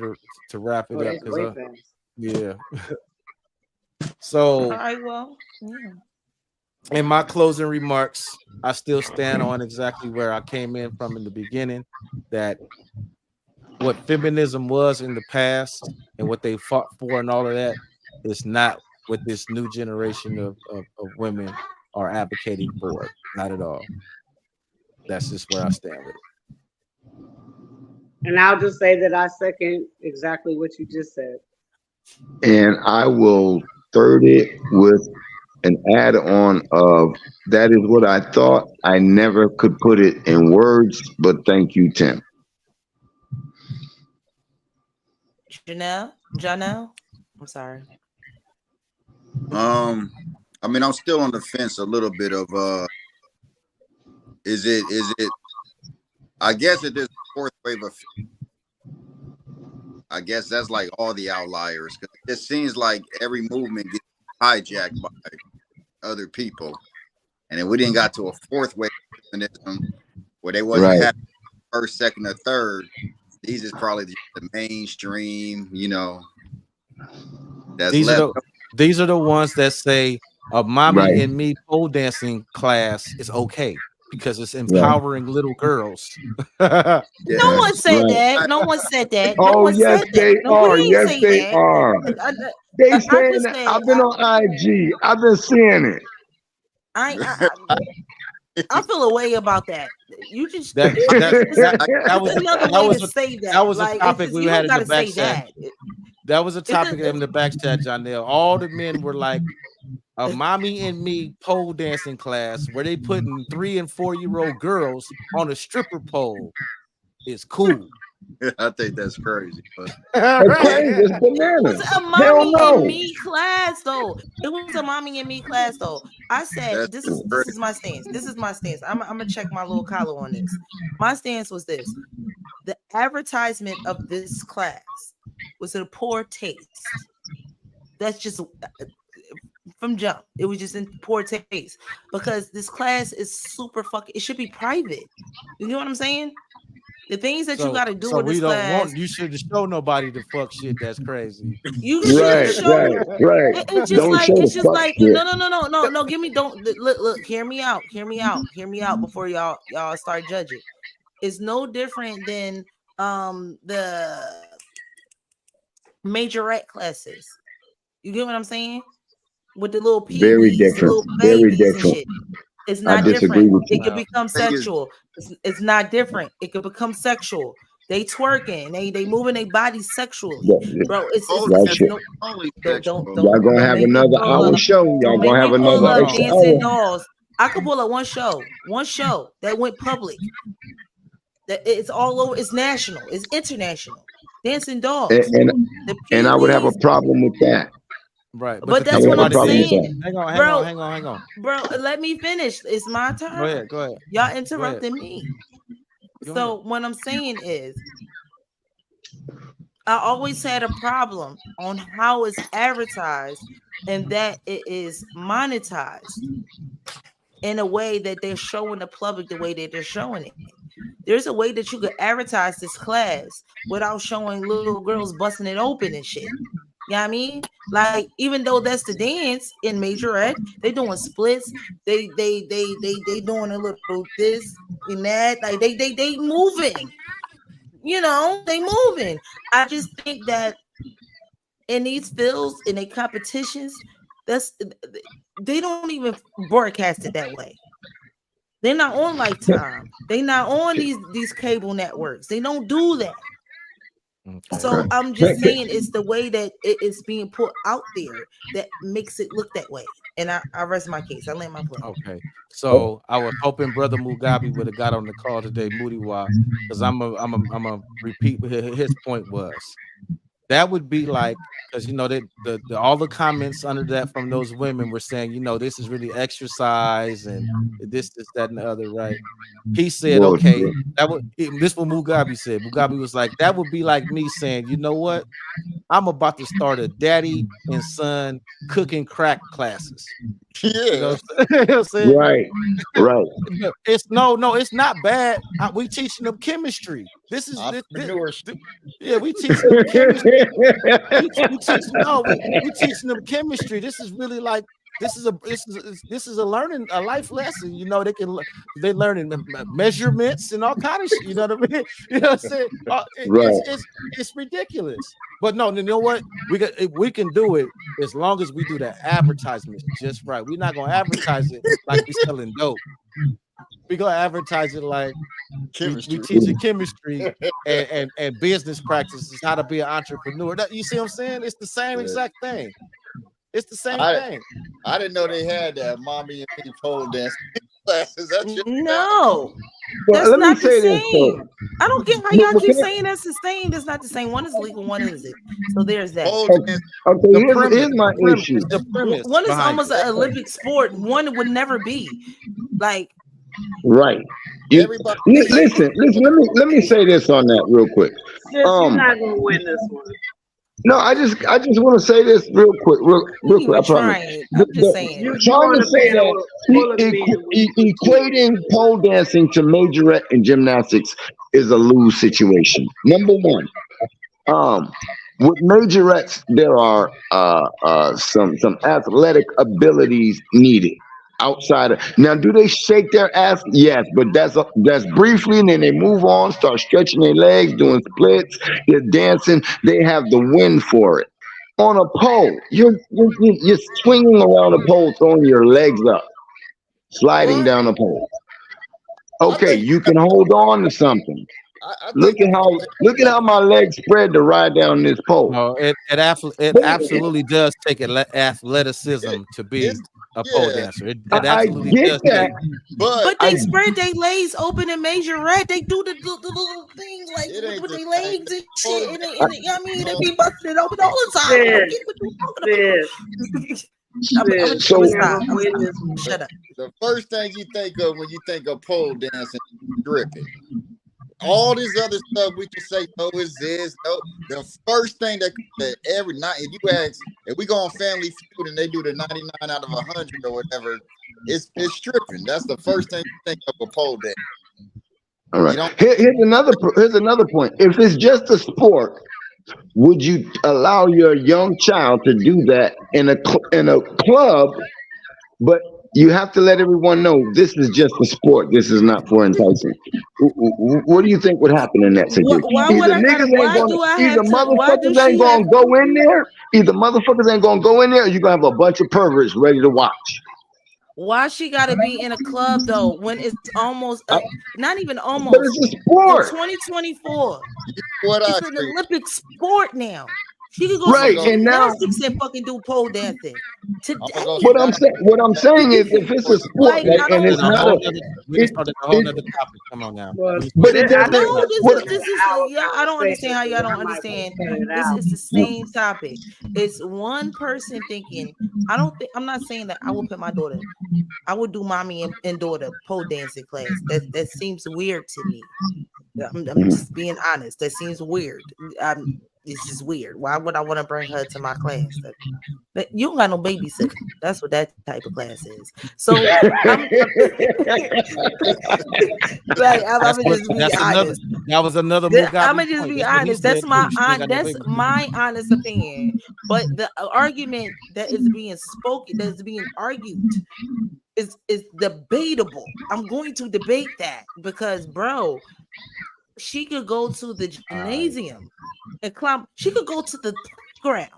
Speaker 2: to wrap it
Speaker 7: Oh,
Speaker 2: up
Speaker 7: that's
Speaker 2: because
Speaker 7: way fast.
Speaker 2: yeah.
Speaker 1: All
Speaker 2: So
Speaker 1: right, well, yeah.
Speaker 2: in my closing remarks, I still stand on exactly where I came in from in the beginning. That what feminism was in the past and what they fought for and all of that is not what this new generation of women are advocating for. Not at all. That's just where I stand with it.
Speaker 7: And I'll just say that I second exactly what you just said.
Speaker 10: And I will third it with an add-on of that is what I thought. I never could put it in words, but thank you, Tim.
Speaker 1: Janelle, I'm sorry.
Speaker 13: I mean, I'm still on the fence a little bit of is it I guess it is fourth wave of, I guess that's like all the outliers, because it seems like every movement gets hijacked by other people. And then we didn't got to a fourth wave of feminism where they wasn't
Speaker 10: Right.
Speaker 13: having first, second, or third. These is probably the mainstream, that's left.
Speaker 2: These are the ones that say a mommy
Speaker 10: Right.
Speaker 2: and me pole dancing class is okay because it's
Speaker 10: Right.
Speaker 2: empowering little girls.
Speaker 1: No one said
Speaker 10: Right.
Speaker 1: that. No one said that. No
Speaker 10: Oh,
Speaker 1: one
Speaker 10: yes,
Speaker 1: said
Speaker 10: they
Speaker 1: that. No, we
Speaker 10: are.
Speaker 1: ain't
Speaker 10: Yes,
Speaker 1: say
Speaker 10: they
Speaker 1: that.
Speaker 10: are.
Speaker 1: I
Speaker 10: They
Speaker 1: I
Speaker 10: saying
Speaker 1: just
Speaker 10: that.
Speaker 1: said
Speaker 10: I've been on IG. I've been seeing it.
Speaker 1: I feel a way about that. You just
Speaker 2: That was
Speaker 1: another way to say that.
Speaker 2: That was a
Speaker 1: Like,
Speaker 2: topic we
Speaker 1: you
Speaker 2: had
Speaker 1: don't
Speaker 2: in the
Speaker 1: gotta
Speaker 2: back
Speaker 1: say
Speaker 2: chat.
Speaker 1: that.
Speaker 2: That was a topic in the back chat, Janelle. All the men were like, a mommy and me pole dancing class where they putting 3 and 4-year-old girls on a stripper pole is cool.
Speaker 13: I think that's crazy. But
Speaker 10: That's crazy. It's
Speaker 1: It was
Speaker 10: bananas.
Speaker 1: a
Speaker 10: Hell
Speaker 1: mommy
Speaker 10: no.
Speaker 1: and me class, though. It was a mommy and me class, though. I said,
Speaker 13: that's
Speaker 1: this is my stance. This is my stance. I'm gonna check my little collar on this. My stance was this: the advertisement of this class was in poor taste. That's just from jump. It was just in poor taste because this class is super fucking. It should be private. You know what I'm saying? The things that you got to do
Speaker 2: so
Speaker 1: with
Speaker 2: we
Speaker 1: this
Speaker 2: don't
Speaker 1: class.
Speaker 2: want you should show nobody to fuck shit. That's crazy.
Speaker 1: You should show.
Speaker 10: Right.
Speaker 1: It's just
Speaker 10: Don't
Speaker 1: like
Speaker 10: show
Speaker 1: it's
Speaker 10: the
Speaker 1: just
Speaker 10: fuck
Speaker 1: like
Speaker 10: shit.
Speaker 1: no. Give me don't look. Hear me out. Hear me out before y'all start judging. It's no different than the majorette classes. You get what I'm saying? With the little
Speaker 10: Very
Speaker 1: peewees, the
Speaker 10: different.
Speaker 1: little
Speaker 10: Very
Speaker 1: babies and
Speaker 10: different.
Speaker 1: shit. It's
Speaker 10: I
Speaker 1: not
Speaker 10: disagree
Speaker 1: different.
Speaker 10: with
Speaker 1: It
Speaker 10: you.
Speaker 1: could become sexual. It's not different. It could become sexual. They twerking. They moving their bodies sexually, bro. It's
Speaker 10: Y'all should.
Speaker 1: no.
Speaker 13: only
Speaker 1: Don't
Speaker 10: Y'all gonna have
Speaker 1: make me
Speaker 10: another
Speaker 1: pull
Speaker 10: hour
Speaker 1: up.
Speaker 10: show. Y'all
Speaker 1: Don't make
Speaker 10: gonna have
Speaker 1: me pull
Speaker 10: another
Speaker 1: up
Speaker 10: extra
Speaker 1: dancing
Speaker 10: hour.
Speaker 1: dolls. I could pull up one show that went public. That it's all over. It's national. It's international. Dancing dolls. The
Speaker 10: And I would have a
Speaker 1: Pee-wees.
Speaker 10: problem with that.
Speaker 2: Right.
Speaker 1: But
Speaker 10: I
Speaker 1: that's
Speaker 10: would
Speaker 1: what
Speaker 10: have a
Speaker 1: I'm
Speaker 10: problem with
Speaker 1: saying,
Speaker 10: that.
Speaker 2: Hang on.
Speaker 1: bro. Let me finish. It's my turn.
Speaker 2: Go ahead.
Speaker 1: Y'all interrupting me.
Speaker 2: Go
Speaker 1: So
Speaker 2: ahead.
Speaker 1: what I'm saying is, I always had a problem on how it's advertised and that it is monetized in a way that they're showing the public the way that they're showing it. There's a way that you could advertise this class without showing little girls busting it open and shit. You know what I mean? Like, even though that's the dance in majorette, they doing splits, they doing a little this and that. Like they moving. They moving. I just think that in these fields, in their competitions, they don't even broadcast it that way. They're not on Lifetime. They're not on these cable networks. They don't do that. So I'm just saying it's the way that it's being put out there that makes it look that way. And I rest my case. I land my plane.
Speaker 2: Okay. So I was hoping Brother Mugabe would have got on the call today, Moody Wa, because I'm a repeat what his point was. That would be like, because that the all the comments under that from those women were saying, this is really exercise and this, that, and the other, right? He said, okay, this what Mugabe said. Mugabe was like, that would be like me saying, you know what? I'm about to start a daddy and son cooking crack classes.
Speaker 13: Yeah.
Speaker 2: You know what I'm saying?
Speaker 10: Right.
Speaker 2: It's not bad. We teaching them chemistry. This is we teaching them chemistry. we teaching them chemistry. This is really like this is a learning a life lesson. You know, they learning measurements and all kind of shit. You know what I mean? You know what I'm saying?
Speaker 10: Right.
Speaker 2: It's ridiculous. But no, you know what? We can do it as long as we do the advertisements just right. We're not gonna advertise it like we selling dope. We gonna advertise it like we teaching chemistry and business practices, how to be an entrepreneur. You see what I'm saying? It's the same exact thing. It's the same thing.
Speaker 13: I didn't know they had that mommy and me pole dance classes. That's just
Speaker 1: No,
Speaker 10: Well,
Speaker 1: that's
Speaker 10: let me
Speaker 1: not the
Speaker 10: say this though.
Speaker 1: same. I don't get how y'all keep saying that's the same. That's not the same. One is legal, one isn't. So there's that.
Speaker 10: Okay,
Speaker 2: The
Speaker 10: here's my issue.
Speaker 2: the premise
Speaker 1: One is
Speaker 2: behind
Speaker 1: almost
Speaker 2: it.
Speaker 1: an Olympic sport. One would never be. Like,
Speaker 10: Right.
Speaker 13: everybody.
Speaker 10: Listen. Let me say this on that real quick.
Speaker 7: Sis, you're not gonna win this one.
Speaker 10: No, I just want to say this real quick, real
Speaker 1: you
Speaker 10: quick. I
Speaker 1: even
Speaker 10: promise.
Speaker 1: trying. I'm just saying.
Speaker 7: You
Speaker 10: Trying
Speaker 7: on
Speaker 10: to
Speaker 7: a
Speaker 10: say
Speaker 7: panel full of men.
Speaker 10: that equating pole dancing to majorette and gymnastics is a lose situation. Number one, with majorettes, there are some athletic abilities needed. Outside of now, do they shake their ass? Yes, but that's briefly, and then they move on, start stretching their legs, doing splits, they're dancing. They have the wind for it. On a pole, you're swinging around a pole, throwing your legs up, sliding down a pole. Okay, you can hold on to something.
Speaker 13: I
Speaker 10: Look
Speaker 13: think
Speaker 10: at how my legs spread to ride down this pole.
Speaker 2: No, it absolutely does take athleticism to be a pole dancer. It
Speaker 10: I
Speaker 2: absolutely
Speaker 10: get
Speaker 2: does
Speaker 10: that,
Speaker 2: take.
Speaker 1: But they spread their legs open and majorette. They do the little things like with their legs and shit. I mean, they be busting it open all the time. I don't get what you talking about. I'm gonna stop. I'm gonna stop. Shut up.
Speaker 13: the first thing you think of when you think of pole dancing, stripping. All this other stuff we can say, no, is this, no. The first thing that every night, if you ask, if we go on Family Feud and they do the 99 out of 100 or whatever, it's stripping. That's the first thing you think of a pole dance.
Speaker 10: all right. Here's another point. If it's just a sport, would you allow your young child to do that in a club? But you have to let everyone know this is just a sport. This is not for enticing. What do you think would happen in that situation?
Speaker 1: Why would I gotta? Why do I have to? Why do
Speaker 10: Motherfuckers ain't
Speaker 1: she have?
Speaker 10: gonna go in there. Either motherfuckers ain't gonna go in there, or you're gonna have a bunch of perverts ready to watch.
Speaker 1: Why she got to be in a club though when it's almost not even
Speaker 10: But
Speaker 1: almost
Speaker 10: it's a
Speaker 1: in
Speaker 10: sport,
Speaker 1: 2024?
Speaker 13: What I
Speaker 1: It's an
Speaker 13: agree.
Speaker 1: Olympic sport now. She could go
Speaker 10: right?
Speaker 1: to
Speaker 10: And now,
Speaker 1: gymnastics and fucking do pole dancing today.
Speaker 10: what I'm saying is, if it's a sport,
Speaker 1: Like
Speaker 10: right,
Speaker 1: I
Speaker 10: and
Speaker 1: don't.
Speaker 10: it's not a,
Speaker 2: We just started a whole nother topic. Come on now.
Speaker 10: but it doesn't.
Speaker 1: No,
Speaker 10: What,
Speaker 1: this is yeah. I don't understand how y'all don't understand. This is the same topic. It's one person thinking. I'm not saying that I will put my daughter. I would do mommy and daughter pole dancing class. That seems weird to me. I'm just being honest. That seems weird. It's just weird. Why would I want to bring her to my class? But you don't got no babysitter. That's what that type of class is. So I'm just be honest.
Speaker 2: That was another
Speaker 1: I'm
Speaker 2: Mugabe
Speaker 1: gonna just
Speaker 2: point.
Speaker 1: be
Speaker 2: That's what he
Speaker 1: honest.
Speaker 2: said too. She ain't got no
Speaker 1: That's
Speaker 2: baby.
Speaker 1: my honest opinion. But the argument that is being spoken, that's being argued, is debatable. I'm going to debate that because, bro, she could go to the gymnasium and climb. She could go to the playground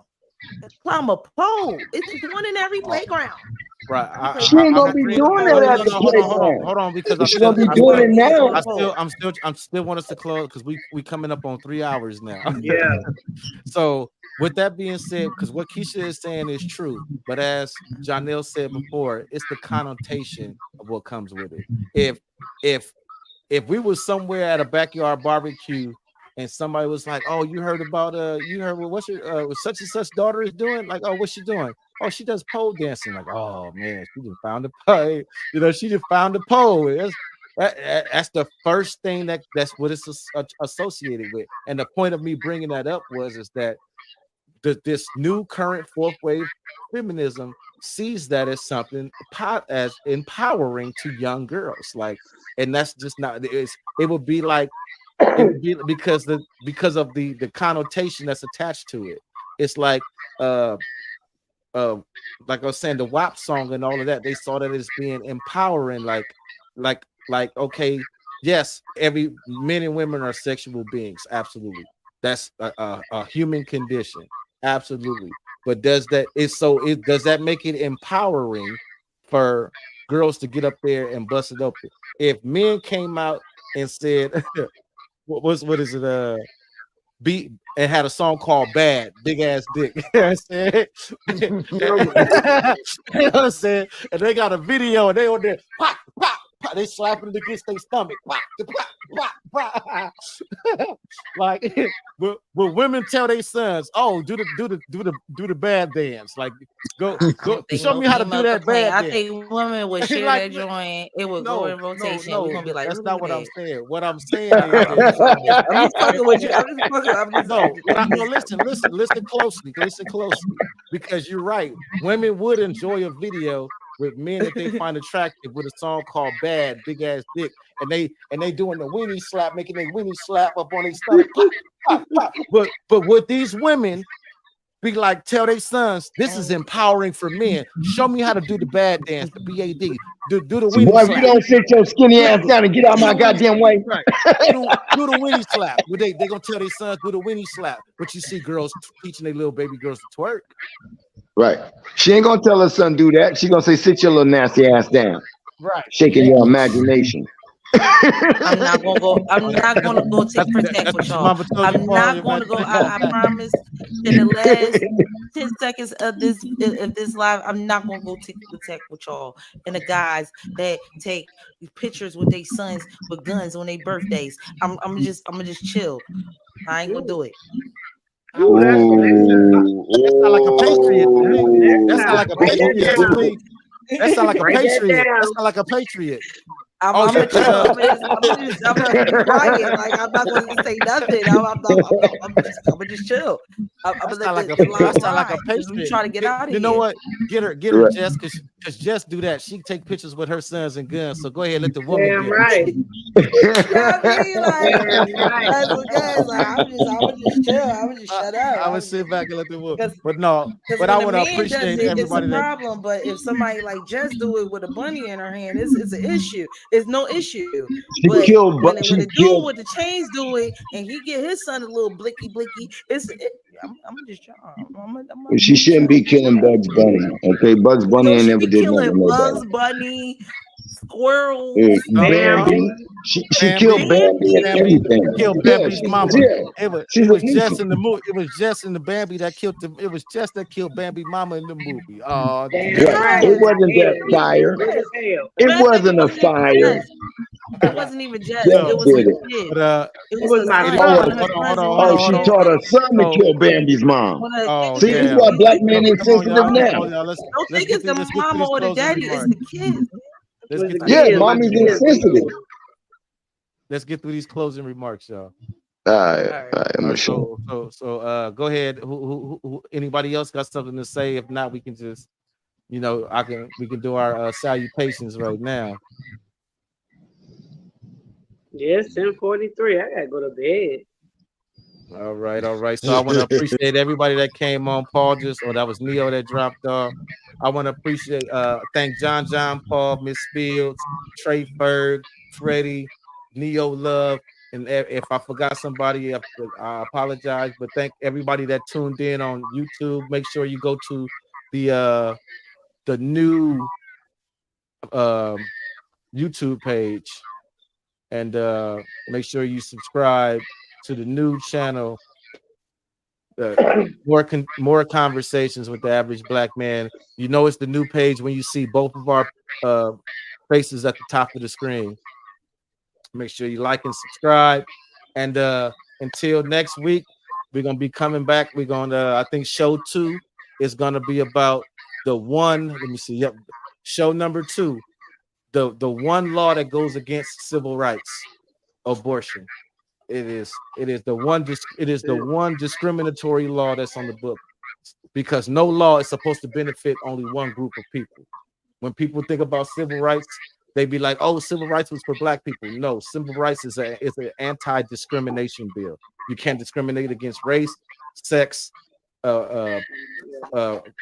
Speaker 1: and climb a pole. It's one in every playground.
Speaker 2: Right.
Speaker 10: she ain't
Speaker 2: I'm
Speaker 10: gonna be
Speaker 2: agreeing.
Speaker 10: doing
Speaker 2: No,
Speaker 10: that
Speaker 2: no,
Speaker 10: at
Speaker 2: no,
Speaker 10: the
Speaker 2: no.
Speaker 10: playground.
Speaker 2: Hold on, because
Speaker 10: She gonna be doing it now.
Speaker 2: I'm still want us to close because we coming up on 3 hours now.
Speaker 7: Yeah.
Speaker 2: So with that being said, because what Keisha is saying is true, but as Janelle said before, it's the connotation of what comes with it. If we were somewhere at a backyard barbecue and somebody was like, "Oh, you heard what's your what such and such daughter is doing?" Like, "Oh, what's she doing?" "Oh, she does pole dancing." Like, "Oh man, she just found a pole." She just found a pole. That's the first thing that's what it's associated with. And the point of me bringing that up is that this new current fourth wave feminism sees that as something as empowering to young girls. Like, and that's just not. It would be like it would be because of the connotation that's attached to it. It's like uh like I was saying, the WAP song and all of that, they saw that as being empowering, like okay, yes, every men and women are sexual beings, absolutely. That's a human condition, absolutely. But does that make it empowering for girls to get up there and bust it open? If men came out and said, what is it? Beat and had a song called Bad, Big Ass Dick. You know what I'm saying? You know what I'm saying? And they got a video and they on there, pop, pop, pop, they slapping it against their stomach. Pop, pop, pop, pop. Like will women tell their sons, oh, do the bad dance. Like
Speaker 1: I
Speaker 2: go
Speaker 1: don't think
Speaker 2: show
Speaker 1: no
Speaker 2: me how to do
Speaker 1: female
Speaker 2: that
Speaker 1: complain.
Speaker 2: bad
Speaker 1: I
Speaker 2: dance.
Speaker 1: think women would share
Speaker 2: Like
Speaker 1: that joint. It would go in rotation. We're
Speaker 2: no,
Speaker 1: gonna be like,
Speaker 2: that's
Speaker 1: look
Speaker 2: not
Speaker 1: at
Speaker 2: what I'm
Speaker 1: that.
Speaker 2: saying. What I'm saying is
Speaker 1: I'm
Speaker 2: that
Speaker 1: just fucking with you. I'm just fucking with you. I'm just fucking.
Speaker 2: no, what I,
Speaker 1: I'm
Speaker 2: no,
Speaker 1: just
Speaker 2: listen closely, because you're right. Women would enjoy a video with men that they find attractive with a song called "Bad," Big Ass Dick, and they doing the weenie slap, making their weenie slap up on their stomach, pop, pop, pop. But would these women be like, tell their sons, this is empowering for men. Show me how to do the bad dance, the BAD, do the
Speaker 10: So,
Speaker 2: weenie
Speaker 10: boy, if you
Speaker 2: slap.
Speaker 10: don't sit your skinny ass down and get out
Speaker 2: Do
Speaker 10: my
Speaker 2: the Winnie
Speaker 10: goddamn way.
Speaker 2: right. Do the Winnie slap. But they gonna tell their sons do the Winnie slap. But you see girls teaching their little baby girls to twerk.
Speaker 10: Right. She ain't gonna tell her son do that. She gonna say, sit your little nasty ass down.
Speaker 2: Right.
Speaker 10: Shaking your imagination.
Speaker 1: I'm not gonna go. I'm not gonna go tit for tat
Speaker 2: That's
Speaker 1: with
Speaker 2: what your
Speaker 1: y'all.
Speaker 2: mama told you,
Speaker 1: I'm
Speaker 2: Paul.
Speaker 1: not gonna go. I promise. In the last 10 seconds of this live, I'm not gonna go tit for tat with y'all and the guys that take pictures with their sons with guns on their birthdays. I'm gonna just chill. I ain't gonna do it.
Speaker 9: Oh,
Speaker 2: That sound like a patriot to me.
Speaker 9: next
Speaker 2: That
Speaker 9: time,
Speaker 2: sound like a
Speaker 9: write that
Speaker 2: patriot to
Speaker 9: down.
Speaker 2: me. That sound like a
Speaker 9: Write that
Speaker 2: patriot. That
Speaker 9: down.
Speaker 2: sound like a patriot.
Speaker 1: I'm,
Speaker 2: Oh,
Speaker 1: I'm
Speaker 2: you
Speaker 1: gonna chill. I'm gonna be quiet. Like I'm not gonna say nothing. I'm gonna just chill. I'm
Speaker 2: that
Speaker 1: gonna let
Speaker 2: sound like
Speaker 1: the
Speaker 2: that
Speaker 1: line
Speaker 2: sound like a
Speaker 1: ride because we
Speaker 2: patriot.
Speaker 1: trying to get out of
Speaker 2: You know
Speaker 1: here.
Speaker 2: what? Get her,
Speaker 10: Right.
Speaker 2: Jess, because Jess do that. She take pictures with her sons and guns. So go ahead, let the woman
Speaker 9: Damn
Speaker 2: get it.
Speaker 9: right.
Speaker 1: You know what I mean? Like
Speaker 9: Damn right.
Speaker 1: that's what guys. Like I would just chill. I would just shut up.
Speaker 2: I would sit back and let the woman.
Speaker 1: Because
Speaker 2: But no,
Speaker 1: because
Speaker 2: but I
Speaker 1: when a
Speaker 2: want to
Speaker 1: man does
Speaker 2: appreciate
Speaker 1: it, it's a
Speaker 2: everybody that.
Speaker 1: problem. But if somebody like just do it with a bunny in her hand, it's an issue. It's no issue.
Speaker 10: She
Speaker 1: But
Speaker 10: killed,
Speaker 1: when
Speaker 10: but
Speaker 1: it,
Speaker 10: she
Speaker 1: when the dude
Speaker 10: killed.
Speaker 1: with the chains do it and he get his son a little blicky, I'm just
Speaker 10: She shouldn't be killing Bugs Bunny. Okay, Bugs Bunny
Speaker 1: no,
Speaker 10: ain't
Speaker 1: she
Speaker 10: never
Speaker 1: be
Speaker 10: did nothing to
Speaker 1: killing
Speaker 10: nobody.
Speaker 1: Bugs Bunny, squirrels,
Speaker 9: Bambi.
Speaker 10: She killed Bambi and
Speaker 1: Bambi.
Speaker 10: everything.
Speaker 2: Killed
Speaker 10: Yeah,
Speaker 2: Bambi's mama.
Speaker 10: yeah.
Speaker 2: It
Speaker 10: She's a
Speaker 2: was just
Speaker 10: nuisance.
Speaker 2: in the movie. It was just in the Bambi that killed the. It was just that killed Bambi mama in the movie. Oh
Speaker 9: Damn
Speaker 2: damn!
Speaker 10: Right.
Speaker 9: right.
Speaker 10: It
Speaker 1: Yes,
Speaker 9: I
Speaker 10: wasn't
Speaker 9: hate
Speaker 10: that
Speaker 9: it.
Speaker 10: fire.
Speaker 9: Rude as hell.
Speaker 10: It
Speaker 1: matter of fact, it
Speaker 10: wasn't a
Speaker 1: wasn't even
Speaker 10: fire.
Speaker 1: just. It wasn't even just.
Speaker 10: Just
Speaker 1: It
Speaker 2: No,
Speaker 1: was
Speaker 10: did
Speaker 1: her
Speaker 10: it.
Speaker 1: kid.
Speaker 2: but
Speaker 1: It
Speaker 9: It
Speaker 1: was
Speaker 9: was
Speaker 1: her
Speaker 9: my
Speaker 1: son.
Speaker 10: Oh,
Speaker 1: One of her
Speaker 9: son.
Speaker 1: sons and one of
Speaker 10: oh,
Speaker 1: her
Speaker 10: she
Speaker 1: kids.
Speaker 10: taught her
Speaker 1: Like
Speaker 10: son to
Speaker 2: so
Speaker 10: kill Bambi's mom.
Speaker 1: one of the
Speaker 2: oh
Speaker 1: kids.
Speaker 10: See,
Speaker 1: You,
Speaker 10: this is
Speaker 2: damn!
Speaker 1: you,
Speaker 10: why
Speaker 1: you
Speaker 10: black
Speaker 1: think
Speaker 10: men ain't
Speaker 2: Come on,
Speaker 10: sensitive
Speaker 2: y'all. Come
Speaker 10: now.
Speaker 2: on, y'all.
Speaker 1: don't think it's the
Speaker 2: Let's get through
Speaker 1: mama
Speaker 2: these
Speaker 1: or the
Speaker 2: closing
Speaker 1: daddy. It's
Speaker 2: remarks.
Speaker 1: the kids.
Speaker 2: Let's
Speaker 9: Was
Speaker 2: get
Speaker 9: the
Speaker 2: through these
Speaker 10: Yeah,
Speaker 9: kids.
Speaker 2: closing
Speaker 9: The
Speaker 10: mommy's
Speaker 2: remarks.
Speaker 9: kids.
Speaker 10: insensitive.
Speaker 2: Let's get through these closing remarks, y'all.
Speaker 10: All right,
Speaker 1: All
Speaker 10: all
Speaker 1: right.
Speaker 10: right, I'm gonna show.
Speaker 2: Go ahead. Who anybody else got something to say? If not, we can just we can do our salutations right now.
Speaker 7: Yes, 10:43. I gotta go to bed.
Speaker 2: All right, all right. So I want to appreciate everybody that came on. Paul that was Neo that dropped off. I want to thank John, Paul, Miss Fields, Trey Ferg, Freddie, Neo Love. And if I forgot somebody, I apologize. But thank everybody that tuned in on YouTube. Make sure you go to the new YouTube page and make sure you subscribe to the new channel. More conversations with the average black man. You know it's the new page when you see both of our faces at the top of the screen. Make sure you like and subscribe. And until next week, we're gonna be coming back. We're gonna I think show 2 is gonna be about the one. Let me see. Yep, show number 2. The one law that goes against civil rights, abortion. It is the one discriminatory law that's on the book, because no law is supposed to benefit only one group of people. When people think about civil rights, they be like, "Oh, civil rights was for black people." No, civil rights is an anti-discrimination bill. You can't discriminate against race, sex, uh,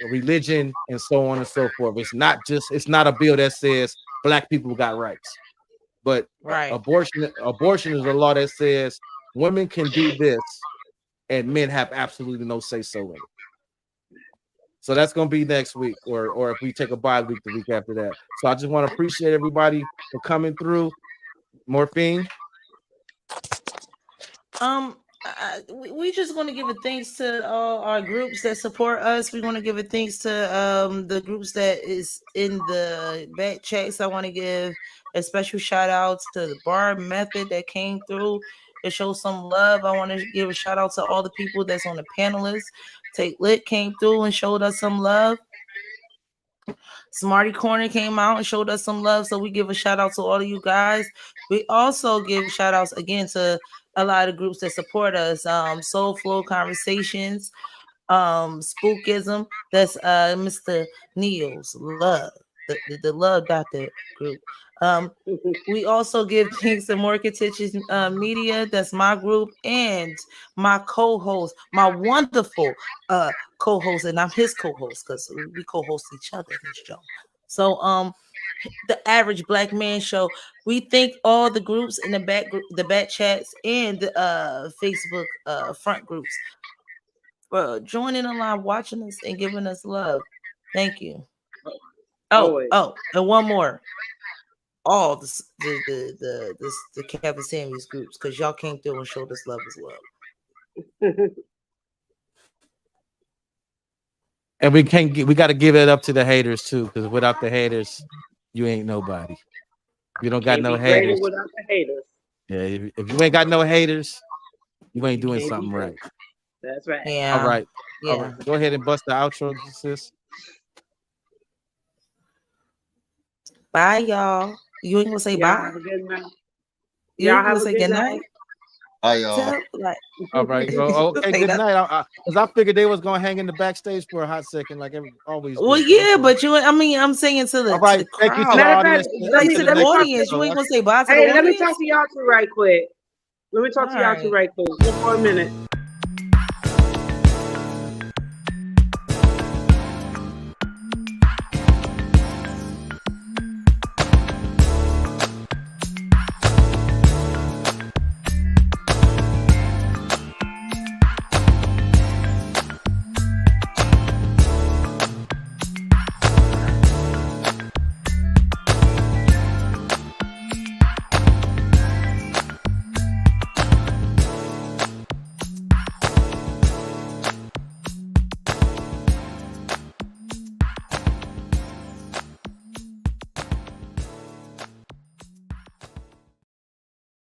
Speaker 2: religion and so on and so forth. It's not a bill that says black people got rights, but
Speaker 1: Right.
Speaker 2: abortion is a law that says women can do this and men have absolutely no say so in it. So that's going to be next week, or if we take a bye week, the week after that. So I just want to appreciate everybody for coming through. Morphine.
Speaker 1: We just want to give a thanks to all our groups that support us. We want to give a thanks to the groups that is in the back checks. I want to give a special shout out to the Bar Method that came through to show some love. I want to give a shout out to all the people that's on the panelists. Take Lit came through and showed us some love. Smarty Corner came out and showed us some love. So we give a shout out to all of you guys. We also give shout outs again to a lot of groups that support us. Soul Flow Conversations, Spookism, that's Mr. Neil's Love, the Love Doctor group. We also give thanks to More Contentious Media, that's my group, and my co-host, my wonderful co-host, and I'm his co-host because we co-host each other in this show. So the Average Black Man Show. We thank all the groups in the back chats and the Facebook front groups for joining the line, watching us, and giving us love. Thank you. Oh, and one more. All the Kevin Samuels groups, because y'all came through and showed us love as well.
Speaker 2: And we got to give it up to the haters too, because without the haters, you ain't nobody. You don't got
Speaker 7: Can't
Speaker 2: no
Speaker 7: be greater
Speaker 2: haters.
Speaker 7: without the haters.
Speaker 2: Yeah, if you ain't got no haters, you ain't doing
Speaker 7: can't
Speaker 2: something
Speaker 7: be
Speaker 2: right.
Speaker 7: That's right.
Speaker 1: Yeah.
Speaker 2: All right.
Speaker 1: Yeah.
Speaker 2: All right. Go ahead and bust the outro, sis.
Speaker 1: Bye, y'all. You ain't gonna say
Speaker 7: Y'all
Speaker 1: bye?
Speaker 7: have a good night.
Speaker 1: You
Speaker 7: Y'all
Speaker 1: ain't gonna
Speaker 7: have a
Speaker 1: say
Speaker 7: good
Speaker 1: good
Speaker 7: night.
Speaker 1: night?
Speaker 13: Hi, y'all.
Speaker 2: All right. Well, okay.
Speaker 1: Say
Speaker 2: Good
Speaker 1: that.
Speaker 2: night. Because I figured they was gonna hang in the backstage for a hot second, like always.
Speaker 1: Well,
Speaker 2: do.
Speaker 1: yeah, but I'm saying to the
Speaker 2: All right.
Speaker 1: To the
Speaker 2: Thank you to
Speaker 1: crowd.
Speaker 2: the
Speaker 7: Matter of fact,
Speaker 2: audience.
Speaker 7: let
Speaker 1: Like
Speaker 7: me
Speaker 1: to
Speaker 7: let
Speaker 1: the
Speaker 7: me talk
Speaker 1: audience. You ain't gonna say bye to the
Speaker 7: Hey, let me
Speaker 1: audience?
Speaker 7: talk to y'all two right quick. Let me talk
Speaker 1: All
Speaker 7: to y'all two
Speaker 1: right.
Speaker 7: right quick. Just for a minute.